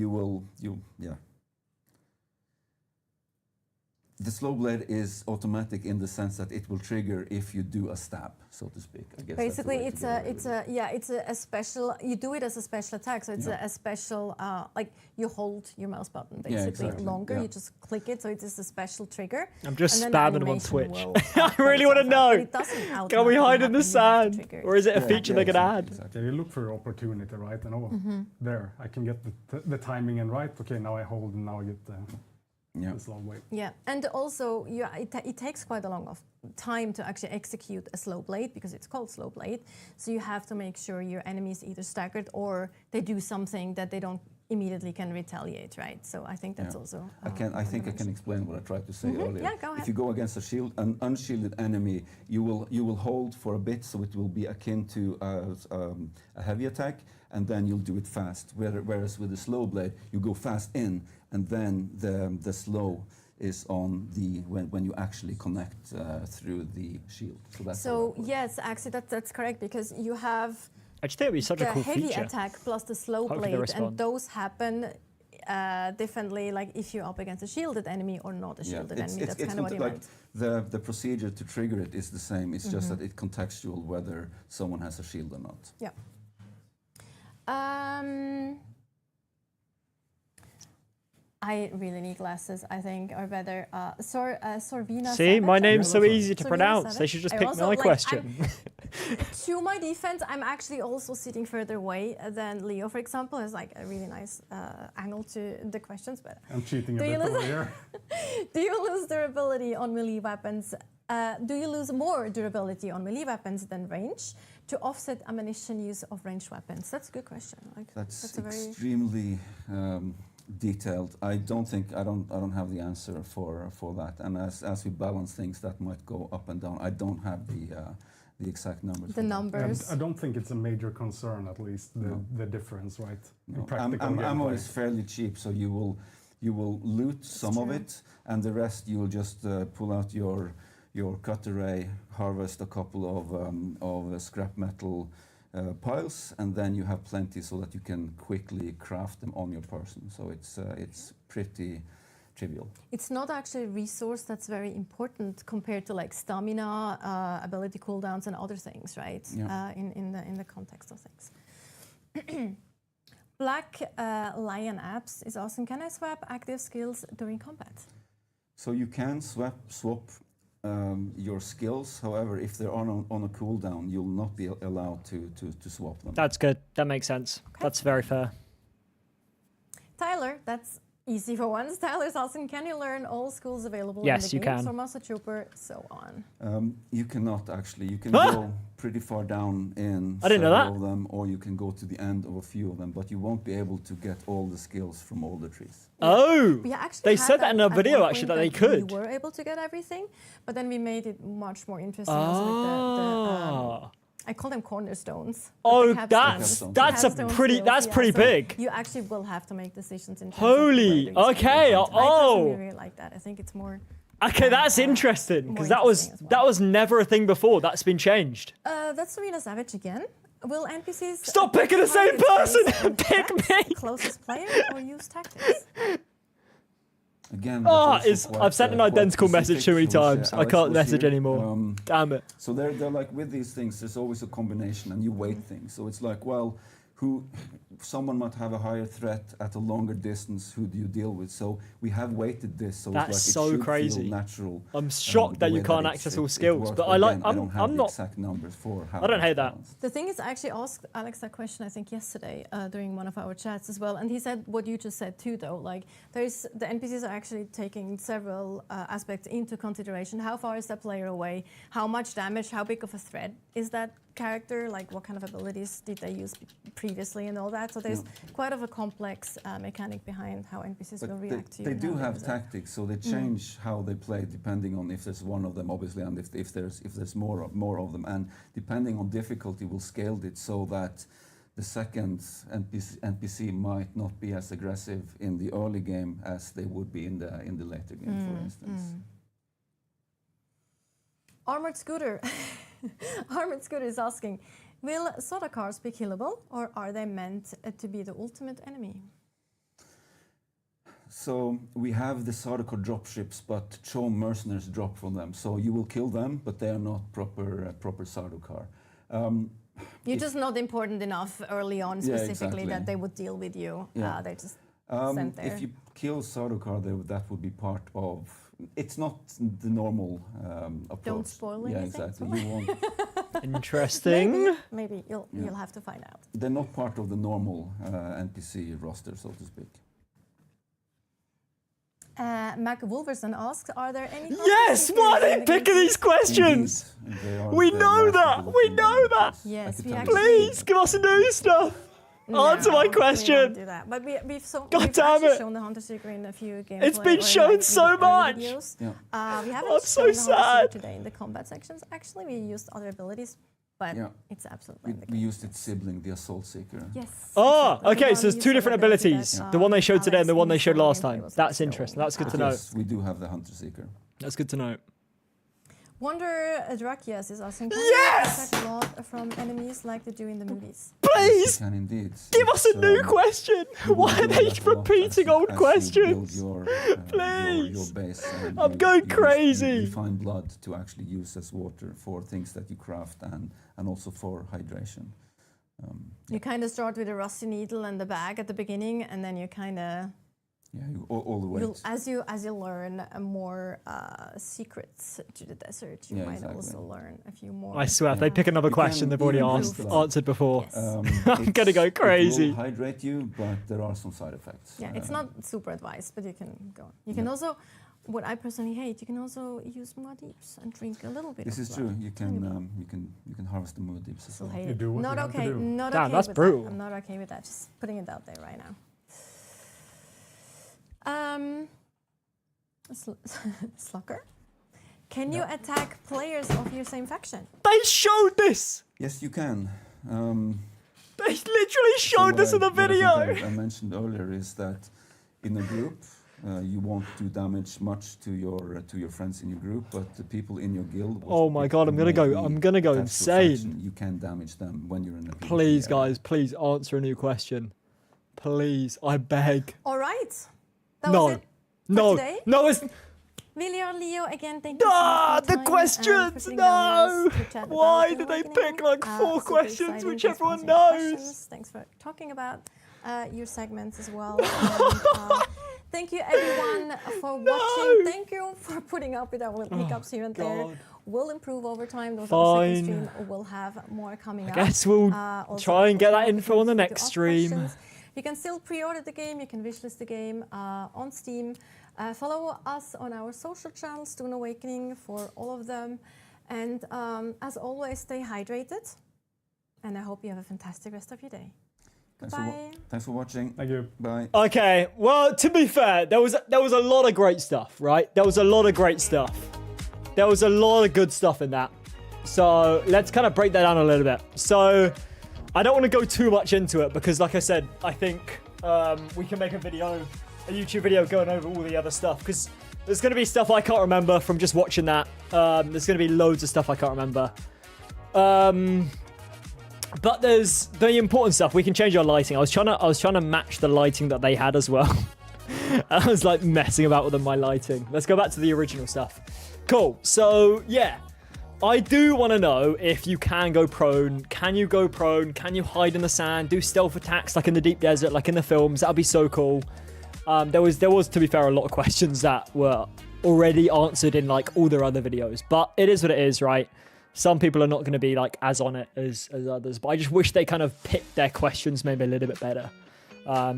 the slow blade is automatic in the sense that it will trigger if you do a stab, so to speak. I guess basically, it's a special. You do it as a special attack, so it's a special. Like you hold your mouse button basically longer. You just click it, so it is a special trigger. I'm just and then spamming them on animation Twitch. will I really want to know. It doesn't Can we automatically hide in the happen, you have to sand, trigger or it. is it a feature they're gonna add? Yeah, you look for your opportunity, right? And there, I can get the timing in right. Okay, now I hold, and now I get the slow blade. Yeah, and also it takes quite a long time to actually execute a slow blade because it's called slow blade. So you have to make sure your enemy is either staggered or they do something that they don't immediately can retaliate, right? So I think that's also. I think I can explain what I tried to say earlier. Yeah, go ahead. If you go against an unshielded enemy, you will hold for a bit, so it will be akin to a heavy attack, and then you'll do it fast. Whereas with the slow blade, you go fast in, and then the slow is on when you actually connect through the shield. So that's So yes, actually that's correct, because you have I just think it'd be such the a cool heavy feature. attack plus the slow Hopefully they blade, respond. and those happen differently, like if you're up against a shielded enemy or not a shielded enemy. That's kind of what you like meant. the procedure to trigger it is the same. It's just that it's contextual whether someone has a shield or not. Yeah. I really need glasses, I think, or better. Sorvina See, Savage, my I name's so think. easy to Sorvina pronounce. They Savage. should just I pick also, my like, question. To my defense, I'm actually also sitting further away than Leo, for example, has like a really nice angle to the questions. But I'm cheating a Do you bit over listen? here. do you lose durability on melee weapons? Do you lose more durability on melee weapons than range to offset ammunition use of ranged weapons? That's a good question. Like, That's a very extremely detailed. I don't have the answer for that. And as we balance things, that might go up and down. I don't have the exact numbers. the for that. numbers. And I don't think it's a major concern, at least the difference, right? In No. practical Ammo gameplay. is fairly cheap, so you will loot some of true. it, and the rest you will just pull out your cut array, harvest a couple of scrap metal piles, and then you have plenty so that you can quickly craft them on your person. So it's pretty trivial. It's not actually a resource that's very important compared to like stamina, ability cooldowns, and other things, right? Yeah. In the context of things. Black Lion Apps is awesome. Can I swap active skills during combat? So you can swap your skills. However, if they're on a cooldown, you'll not be allowed to swap them. That's good. That makes sense. That's very fair. Tyler, that's easy for once. Tyler's awesome. Can you learn all skills available Yes, in the you game? can. So Master Trooper, so on. You cannot actually. You can Huh? go pretty far down in I didn't know several that. of them, or you can go to the end of a few of them, but you won't be able to get all the skills from all the trees. Oh, We actually they had said that in a at video one actually point that they could. We were able to get everything, but then we made it much more interesting. Also with Ah. I call them cornerstones. Oh, Capstones. that's a Capstone pretty skills, that's yeah, pretty so big. You actually will have to make decisions in terms Holy, of where do you spend okay, your time. I oh. personally really like that. I think it's more. Okay, that's interesting because that was interesting as well. that was never a thing before. That's been changed. That's Serena Savage again. Will NPCs Stop picking the same target person! based on Pick stats, me! Closest player or use tactics? Again, Oh, that's also I've sent an quite identical message too many specific. times. I Alex can't was message here. anymore. Damn it. So they're like with these things. There's always a combination, and you weight things. So it's like, well, someone might have a higher threat at a longer distance. Who do you deal with? So we have weighted this. So That's it's like so it should crazy. Feel natural. I'm shocked the that you way can't it's- access all it skills, works. but I like. Again, I don't have I'm the not. exact numbers for how. I don't that's hate that. balanced. The thing is, I actually asked Alex that question, I think, yesterday during one of our chats as well. And he said what you just said too, though. Like, the NPCs are actually taking several aspects into consideration. How far is that player away? How much damage? How big of a threat is that character? Like, what kind of abilities did they use previously and all that? So there's quite of a complex mechanic behind how NPCs will But react to you. they and do how have use it. tactics, so they change how they play depending on if there's one of them, obviously, and if there's more of them, and depending on difficulty, we'll scale it so that the second NPC might not be as aggressive in the early game as they would be in the later game, for instance. Armored Scooter. Armored Scooter is asking, will soda cars be killable, or are they meant to be the ultimate enemy? So we have the Sardaukar dropships, but Chom mercenaries drop from them. So you will kill them, but they are not proper Sardaukar. You're just not important enough early on, specifically, exactly. that they would deal with you. Yeah. They just sent there. If you kill Sardaukar, that would be part of. It's not the normal approach. Don't spoil Yeah, anything. exactly. You won't. Interesting. Maybe you'll have to find out. They're not part of the normal NPC roster, so to speak. Mac Wolverson asks, are there any... Yes. Why are they picking these questions? Indeed, they are We the know master that. We developing know that. languages. Yes, I could we tell you. actually- Please give us new stuff. Answer my We question. won't do that. But we've God damn actually it. shown the Hunter Seeker in a few games. It's been shown so much. Videos. Yeah. We haven't I'm so shown the Hunter Seeker sad. today in the combat sections. Actually, we used other abilities, but Yeah. it's absolutely We used its sibling, the Assault Seeker. Yes. Oh, exactly. okay. The So one there's used two for different ability abilities. that, The one they showed today and the Alex one they showed in last gameplay time. was That's like, interesting. so- That's good to know. Yes, we do have the Hunter Seeker. That's good to know. Wonder Drakias is asking, can Yes! you attack a lot from enemies like they do in the movies? Please, Can indeed. give us a new It's, question. you will Why are do they that a lot repeating old as questions? You build your Please. base. And I'm you- going you use- crazy. You find blood to actually use as water for things that you craft and also for hydration. You kind of start with a rusty needle and the bag at the beginning, and then you kind of, Yeah, all the way. as you learn more secrets to the desert, you Yeah, might exactly. also learn a few more. I swear, if they pick another You question can they've already even asked, improve. answered before. Yes. I'm gonna go crazy. It will hydrate you, but there are some side effects. Yeah, it's not super advised, but you can go. You can also, what I personally hate, you can also use Muad'Dibs and drink a little bit. This of is blood. true. You Tiny bit. can you can harvest the Muad'Dibs as Still well. hate You it. do what Not you have to okay. do. Not Damn, okay that's with brutal. that. I'm not okay with that. Just putting it out there right now. Slucker, can you attack players of your same faction? They showed this. Yes, you can. They literally showed this in the what I think video. I mentioned earlier is that in a group, you won't do damage much to your friends in your group, but the people in your guild. Oh my God, I'm gonna go attached to a insane. faction, you can damage them when you're in a. PvP Please, area. guys, please answer a new question. Please, I beg. All right. That No, was it for no, today. no, it's Viljar, Leo, again, thank you so ah, much for the your time and for questions. sitting down with us No, to chat why about did they Awakening. pick like 4 Super questions, exciting. which Thanks for everyone answering knows? questions. Thanks for talking about your segments as well. And, thank you everyone for watching. Thank you for putting up with our little hiccups here and there. God. We'll improve over time. Those Fine. second stream we'll have more coming up. I guess we'll Also, try and get that more info on the opportunities to next ask stream. questions. You can still pre-order the game. You can wishlist the game on Steam. Follow us on our social channels, Dune Awakening, for all of them. And as always, stay hydrated. And I hope you have a fantastic rest of your day. Goodbye. Thanks for watching. Thank you. Bye. Okay, well, to be fair, there was a lot of great stuff, right? There was a lot of great stuff. There was a lot of good stuff in that. So let's kind of break that down a little bit. So I don't want to go too much into it because, like I said, I think we can make a YouTube video going over all the other stuff because there's going to be stuff I can't remember from just watching that. There's going to be loads of stuff I can't remember. But there's the important stuff. We can change our lighting. I was trying to match the lighting that they had as well. I was like messing about with my lighting. Let's go back to the original stuff. Cool. So yeah, I do want to know if you can go prone. Can you go prone? Can you hide in the sand? Do stealth attacks like in the deep desert, like in the films? That'd be so cool. There was, to be fair, a lot of questions that were already answered in like all their other videos. But it is what it is, right? Some people are not going to be like as on it as others. But I just wish they kind of picked their questions maybe a little bit better.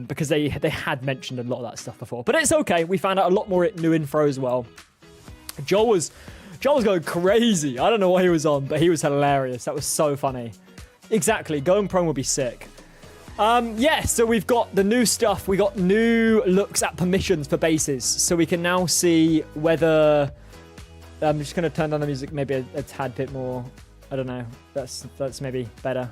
Because they had mentioned a lot of that stuff before. But it's okay. We found out a lot more new info as well. Joel was going crazy. I don't know what he was on, but he was hilarious. That was so funny. Exactly. Going prone would be sick. Yeah, so we've got the new stuff. We got new looks at permissions for bases. So we can now see whether... I'm just going to turn down the music maybe a tad bit more. I don't know. That's maybe better.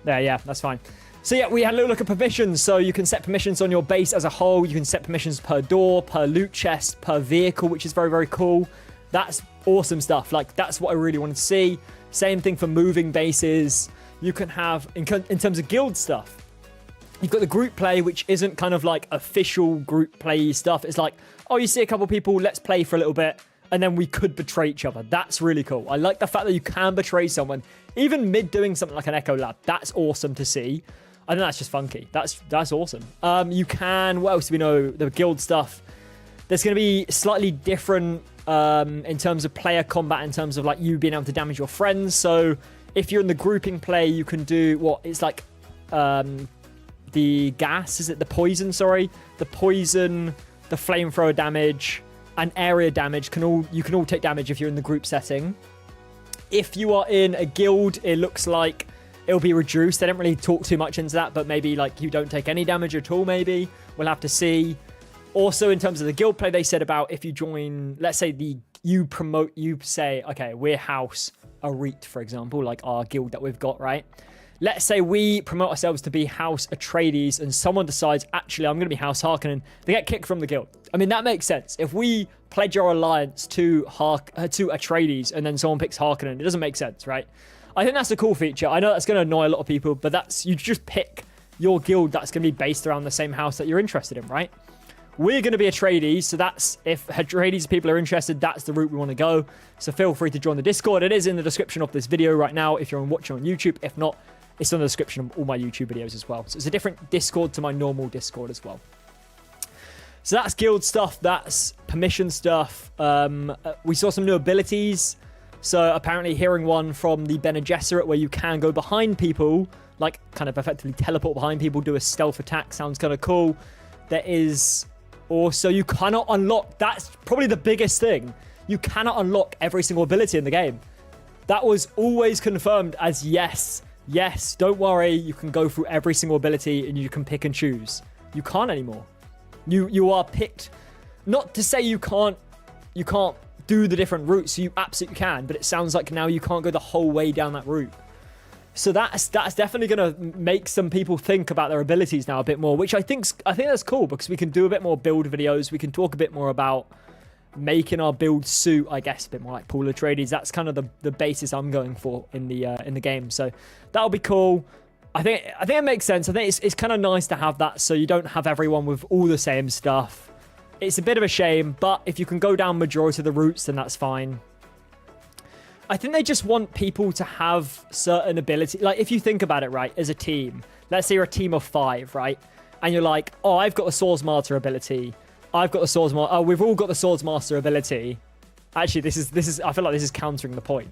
There, yeah, that's fine. So yeah, we had a little look at permissions. So you can set permissions on your base as a whole. You can set permissions per door, per loot chest, per vehicle, which is very, very cool. That's awesome stuff. Like, that's what I really wanted to see. Same thing for moving bases. You can have, in terms of guild stuff, you've got the group play, which isn't kind of like official group play stuff. It's like, oh, you see a couple people, let's play for a little bit, and then we could betray each other. That's really cool. I like the fact that you can betray someone, even mid doing something like an Echo Lab. That's awesome to see. I think that's just funky. That's awesome. You can, what else do we know? The guild stuff. There's going to be slightly different in terms of player combat, in terms of like you being able to damage your friends. So if you're in the grouping play, you can do what it's like the gas, is it the poison? Sorry, the poison, the flamethrower damage, and area damage you can all take damage if you're in the group setting. If you are in a guild, it looks like it'll be reduced. They don't really talk too much into that, but maybe like you don't take any damage at all. Maybe we'll have to see. Also, in terms of the guild play, they said about if you join, let's say you say, okay, we're House Arit, for example, like our guild that we've got, right? let's say we promote ourselves to be House Atreides and someone decides, actually, I'm going to be House Harkonnen, they get kicked from the guild. I mean, that makes sense. If we pledge our alliance to Atreides and then someone picks Harkonnen, it doesn't make sense, right? I think that's a cool feature. I know that's going to annoy a lot of people, but that's, you just pick your guild that's going to be based around the same house that you're interested in, right? We're going to be Atreides, so that's, if Atreides people are interested, that's the route we want to go. So feel free to join the Discord. It is in the description of this video right now if you're watching on YouTube. If not, it's in the description of all my YouTube videos as well. So it's a different Discord to my normal Discord as well. So that's guild stuff, that's permission stuff. We saw some new abilities. So apparently hearing one from the Bene Gesserit where you can go behind people, like kind of effectively teleport behind people, do a stealth attack, sounds kind of cool. There is also, you cannot unlock, that's probably the biggest thing. You cannot unlock every single ability in the game. That was always confirmed as yes, don't worry, you can go through every single ability and you can pick and choose. You can't anymore. You are picked, not to say you can't do the different routes, you absolutely can, but it sounds like now you can't go the whole way down that route. So that's definitely going to make some people think about their abilities now a bit more, which I think that's cool because we can do a bit more build videos. We can talk a bit more about making our build suit, I guess, a bit more like Paul Atreides. That's kind of the basis I'm going for in the game. So that'll be cool. I think it makes sense. I think it's kind of nice to have that so you don't have everyone with all the same stuff. It's a bit of a shame, but if you can go down majority of the routes, then that's fine. I think they just want people to have certain ability. Like, if you think about it, right, as a team, let's say you're a team of 5, right? And you're like, oh, I've got the Swordsmaster ability. I've got the Swordsmaster. Oh, we've all got the Swordsmaster ability. Actually, this is. I feel like this is countering the point.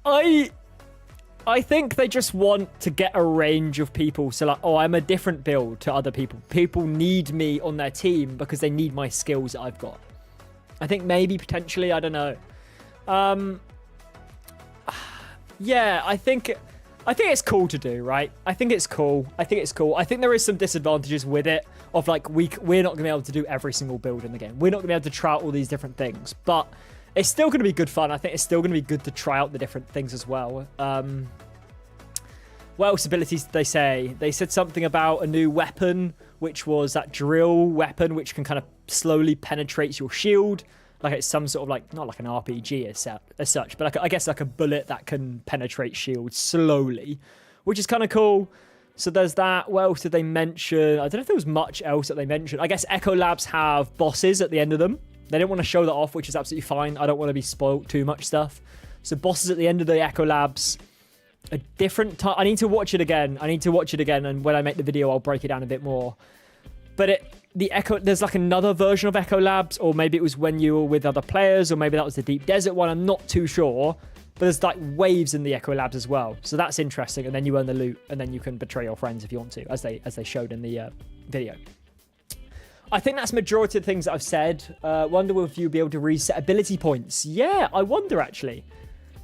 I think they just want to get a range of people. So like, oh, I'm a different build to other people. People need me on their team because they need my skills that I've got. I think maybe potentially, I don't know. Yeah, I think it's cool to do, right? I think it's cool. I think there is some disadvantages with it of like, we're not gonna be able to do every single build in the game. We're not gonna be able to try out all these different things, but it's still gonna be good fun. I think it's still gonna be good to try out the different things as well. What else abilities did they say? They said something about a new weapon, which was that drill weapon, which can kind of slowly penetrate your shield. Like it's some sort of like, not like an RPG as such, but like, I guess like a bullet that can penetrate shields slowly, which is kind of cool. So there's that. What else did they mention? I don't know if there was much else that they mentioned. I guess Echo Labs have bosses at the end of them. They didn't want to show that off, which is absolutely fine. I don't want to be spoiled too much stuff. So bosses at the end of the Echo Labs, a different time. I need to watch it again. And when I make the video, I'll break it down a bit more. But there's like another version of Echo Labs, or maybe it was when you were with other players, or maybe that was the Deep Desert one. I'm not too sure. But there's like waves in the Echo Labs as well. So that's interesting. And then you earn the loot, and then you can betray your friends if you want to, as they showed in the video. I think that's majority of the things that I've said. Wonder if you'll be able to reset ability points. Yeah, I wonder actually.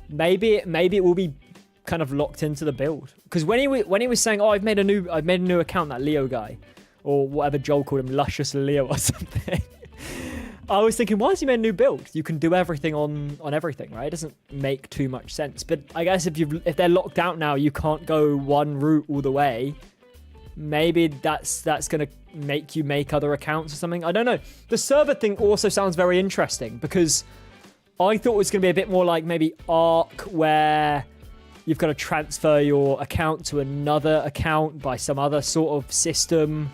Maybe it will be kind of locked into the build. Because when he was saying, "Oh, I've made a new account," that Leo guy, or whatever Joel called him, Luscious Leo or something. I was thinking, why has he made a new build? You can do everything on everything, right? It doesn't make too much sense. But I guess if they're locked out now, you can't go one route all the way. Maybe that's gonna make you make other accounts or something. I don't know. The server thing also sounds very interesting because I thought it was gonna be a bit more like maybe Ark, where you've got to transfer your account to another account by some other sort of system,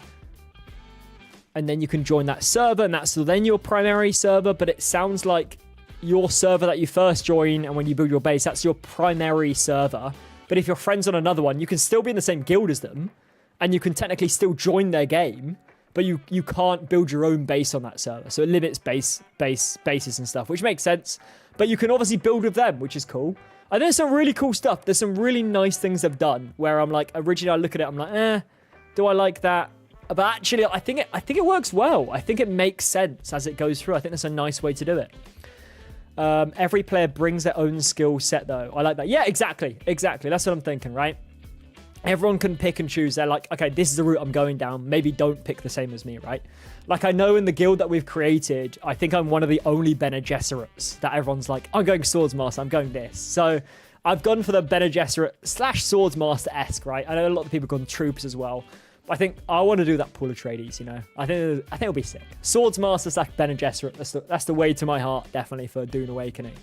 and then you can join that server, and that's then your primary server. But it sounds like your server that you first join and when you build your base, that's your primary server. But if you're friends on another one, you can still be in the same guild as them, and you can technically still join their game, but you can't build your own base on that server. So it limits bases and stuff, which makes sense. But you can obviously build with them, which is cool. And there's some really cool stuff. There's some really nice things they've done where I'm like, originally I look at it, I'm like, do I like that? But actually, I think it works well. I think it makes sense as it goes through. I think that's a nice way to do it. Every player brings their own skill set, though. I like that. Yeah, exactly. That's what I'm thinking, right? Everyone can pick and choose. They're like, okay, this is the route I'm going down. Maybe don't pick the same as me, right? Like, I know in the guild that we've created, I think I'm one of the only Bene Gesserits that everyone's like, I'm going Swordsmaster, I'm going this. So I've gone for the Bene Gesserit / Swordsmaster-esque, right? I know a lot of people have gone troops as well. But I think I want to do that Pool Atreides, you know? I think it'll be sick. Swordsmaster / Bene Gesserit, that's the way to my heart, definitely, for Dune Awakening.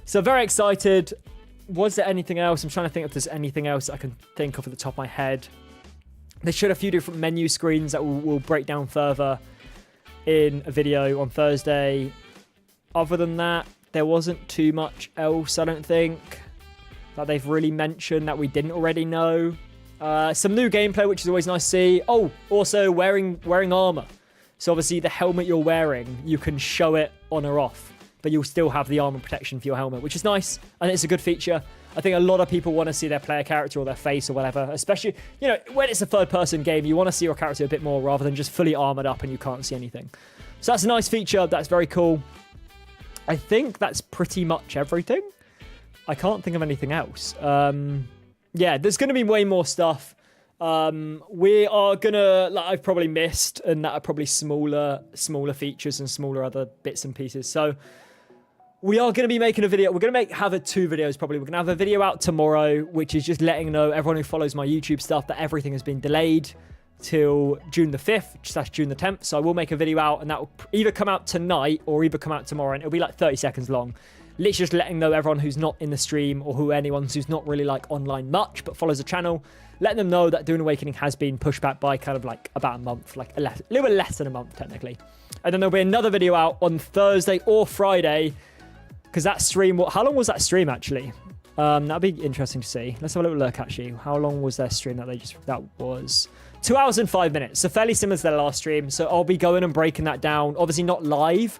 So very excited. Was there anything else? I'm trying to think if there's anything else I can think of at the top of my head. They showed a few different menu screens that we'll break down further in a video on Thursday. Other than that, there wasn't too much else, I don't think, that they've really mentioned that we didn't already know. Some new gameplay, which is always nice to see. Oh, also wearing armor. So obviously the helmet you're wearing, you can show it on or off, but you'll still have the armor protection for your helmet, which is nice. And it's a good feature. I think a lot of people want to see their player character or their face or whatever, especially, you know, when it's a third-person game, you want to see your character a bit more rather than just fully armored up and you can't see anything. So that's a nice feature. That's very cool. I think that's pretty much everything. I can't think of anything else. Yeah, there's going to be way more stuff. We are going to, like I've probably missed, and that are probably smaller features and smaller other bits and pieces. So we are going to be making a video. We're going to have 2 videos probably. We're going to have a video out tomorrow, which is just letting know everyone who follows my YouTube stuff that everything has been delayed till June the 5th / June the 10th. So I will make a video out, and that will either come out tonight or either come out tomorrow, and it'll be like 30 seconds long. Literally just letting know everyone who's not in the stream or anyone who's not really like online much but follows the channel, letting them know that Dune Awakening has been pushed back by kind of like about a month, like a little bit less than a month technically. And then there'll be another video out on Thursday or Friday, because that stream, how long was that stream actually? That'd be interesting to see. Let's have a little look actually. How long was their stream that was 2 hours and 5 minutes. So fairly similar to their last stream. So I'll be going and breaking that down. Obviously not live.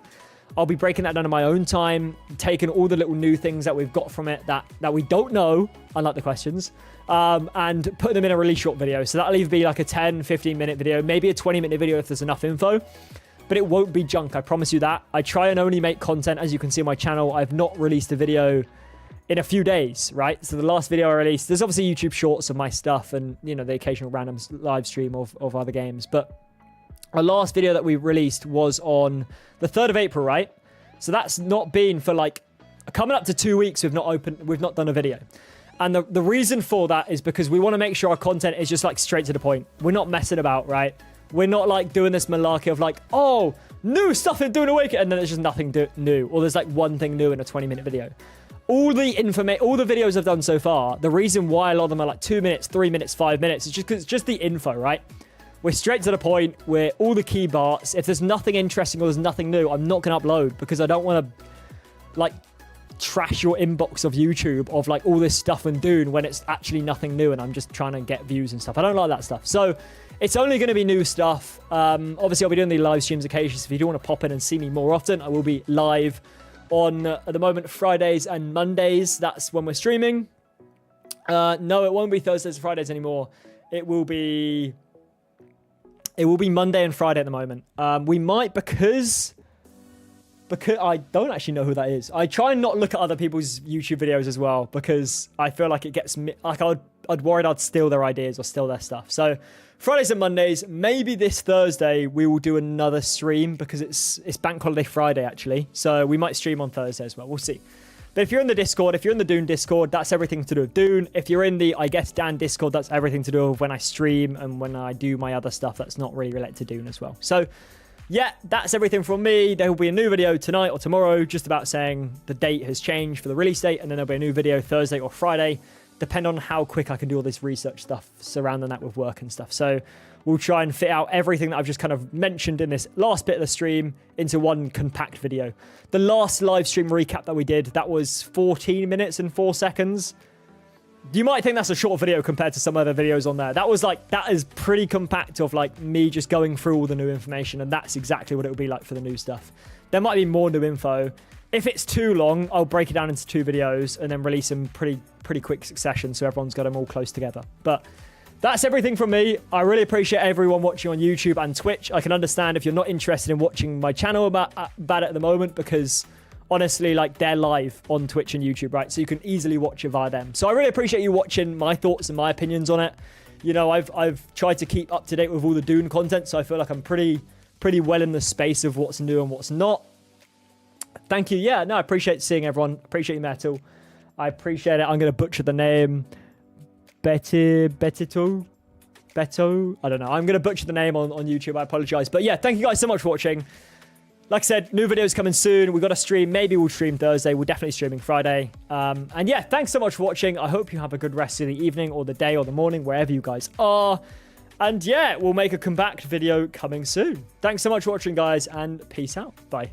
I'll be breaking that down in my own time, taking all the little new things that we've got from it that we don't know, unlike the questions, and putting them in a really short video. So that'll either be like a 10, 15-minute video, maybe a 20-minute video if there's enough info, but it won't be junk, I promise you that. I try and only make content, as you can see on my channel. I've not released a video in a few days, right? So the last video I released, there's obviously YouTube shorts of my stuff and, you know, the occasional random live stream of other games, but our last video that we released was on the 3rd of April, right? So that's not been for like coming up to 2 weeks. We've not done a video. And the reason for that is because we want to make sure our content is just like straight to the point. We're not messing about, right? We're not like doing this malarkey of like, oh, new stuff in Dune Awakening, and then there's just nothing new, or there's like one thing new in a 20-minute video. All the videos I've done so far, the reason why a lot of them are like 2 minutes, 3 minutes, 5 minutes, is just because it's just the info, right? We're straight to the point. We're all the key parts. If there's nothing interesting or there's nothing new, I'm not going to upload because I don't want to like trash your inbox of YouTube of like all this stuff and Dune when it's actually nothing new and I'm just trying to get views and stuff. I don't like that stuff. So it's only going to be new stuff. Obviously, I'll be doing the live streams occasionally. So if you do want to pop in and see me more often, I will be live on, at the moment, Fridays and Mondays. That's when we're streaming. No, it won't be Thursdays and Fridays anymore. It will be Monday and Friday at the moment. We might, because I don't actually know who that is. I try and not look at other people's YouTube videos as well, because I feel like it gets me, like I'd worried I'd steal their ideas or steal their stuff. So Fridays and Mondays, maybe this Thursday we will do another stream because it's Bank Holiday Friday actually. So we might stream on Thursday as well. We'll see. But if you're in the Discord, if you're in the Dune Discord, that's everything to do with Dune. If you're in the, I guess, Dan Discord, that's everything to do with when I stream and when I do my other stuff that's not really related to Dune as well. So, yeah, that's everything from me. There will be a new video tonight or tomorrow just about saying the date has changed for the release date, and then there'll be a new video Thursday or Friday, depending on how quick I can do all this research stuff surrounding that with work and stuff. So we'll try and fit out everything that I've just kind of mentioned in this last bit of the stream into one compact video. The last live stream recap that we did, that was 14 minutes and 4 seconds. You might think that's a short video compared to some other videos on there. That is pretty compact of like me just going through all the new information, and that's exactly what it will be like for the new stuff. There might be more new info. If it's too long, I'll break it down into 2 videos and then release them pretty quick succession so everyone's got them all close together. But that's everything from me. I really appreciate everyone watching on YouTube and Twitch. I can understand if you're not interested in watching my channel about it at the moment, because honestly, like, they're live on Twitch and YouTube, right? So you can easily watch it via them. So I really appreciate you watching my thoughts and my opinions on it. You know, I've tried to keep up to date with all the Dune content, so I feel like I'm pretty well in the space of what's new and what's not. Thank you. Yeah, no, I appreciate seeing everyone. Appreciate you, Metal. I appreciate it. I'm going to butcher the name. Beto? I don't know. I'm going to butcher the name on YouTube. I apologize. But yeah, thank you guys so much for watching. Like I said, new videos coming soon. We've got a stream. Maybe we'll stream Thursday. We're definitely streaming Friday. And yeah, thanks so much for watching. I hope you have a good rest of the evening or the day or the morning, wherever you guys are. And yeah, we'll make a comeback video coming soon. Thanks so much for watching, guys, and peace out. Bye.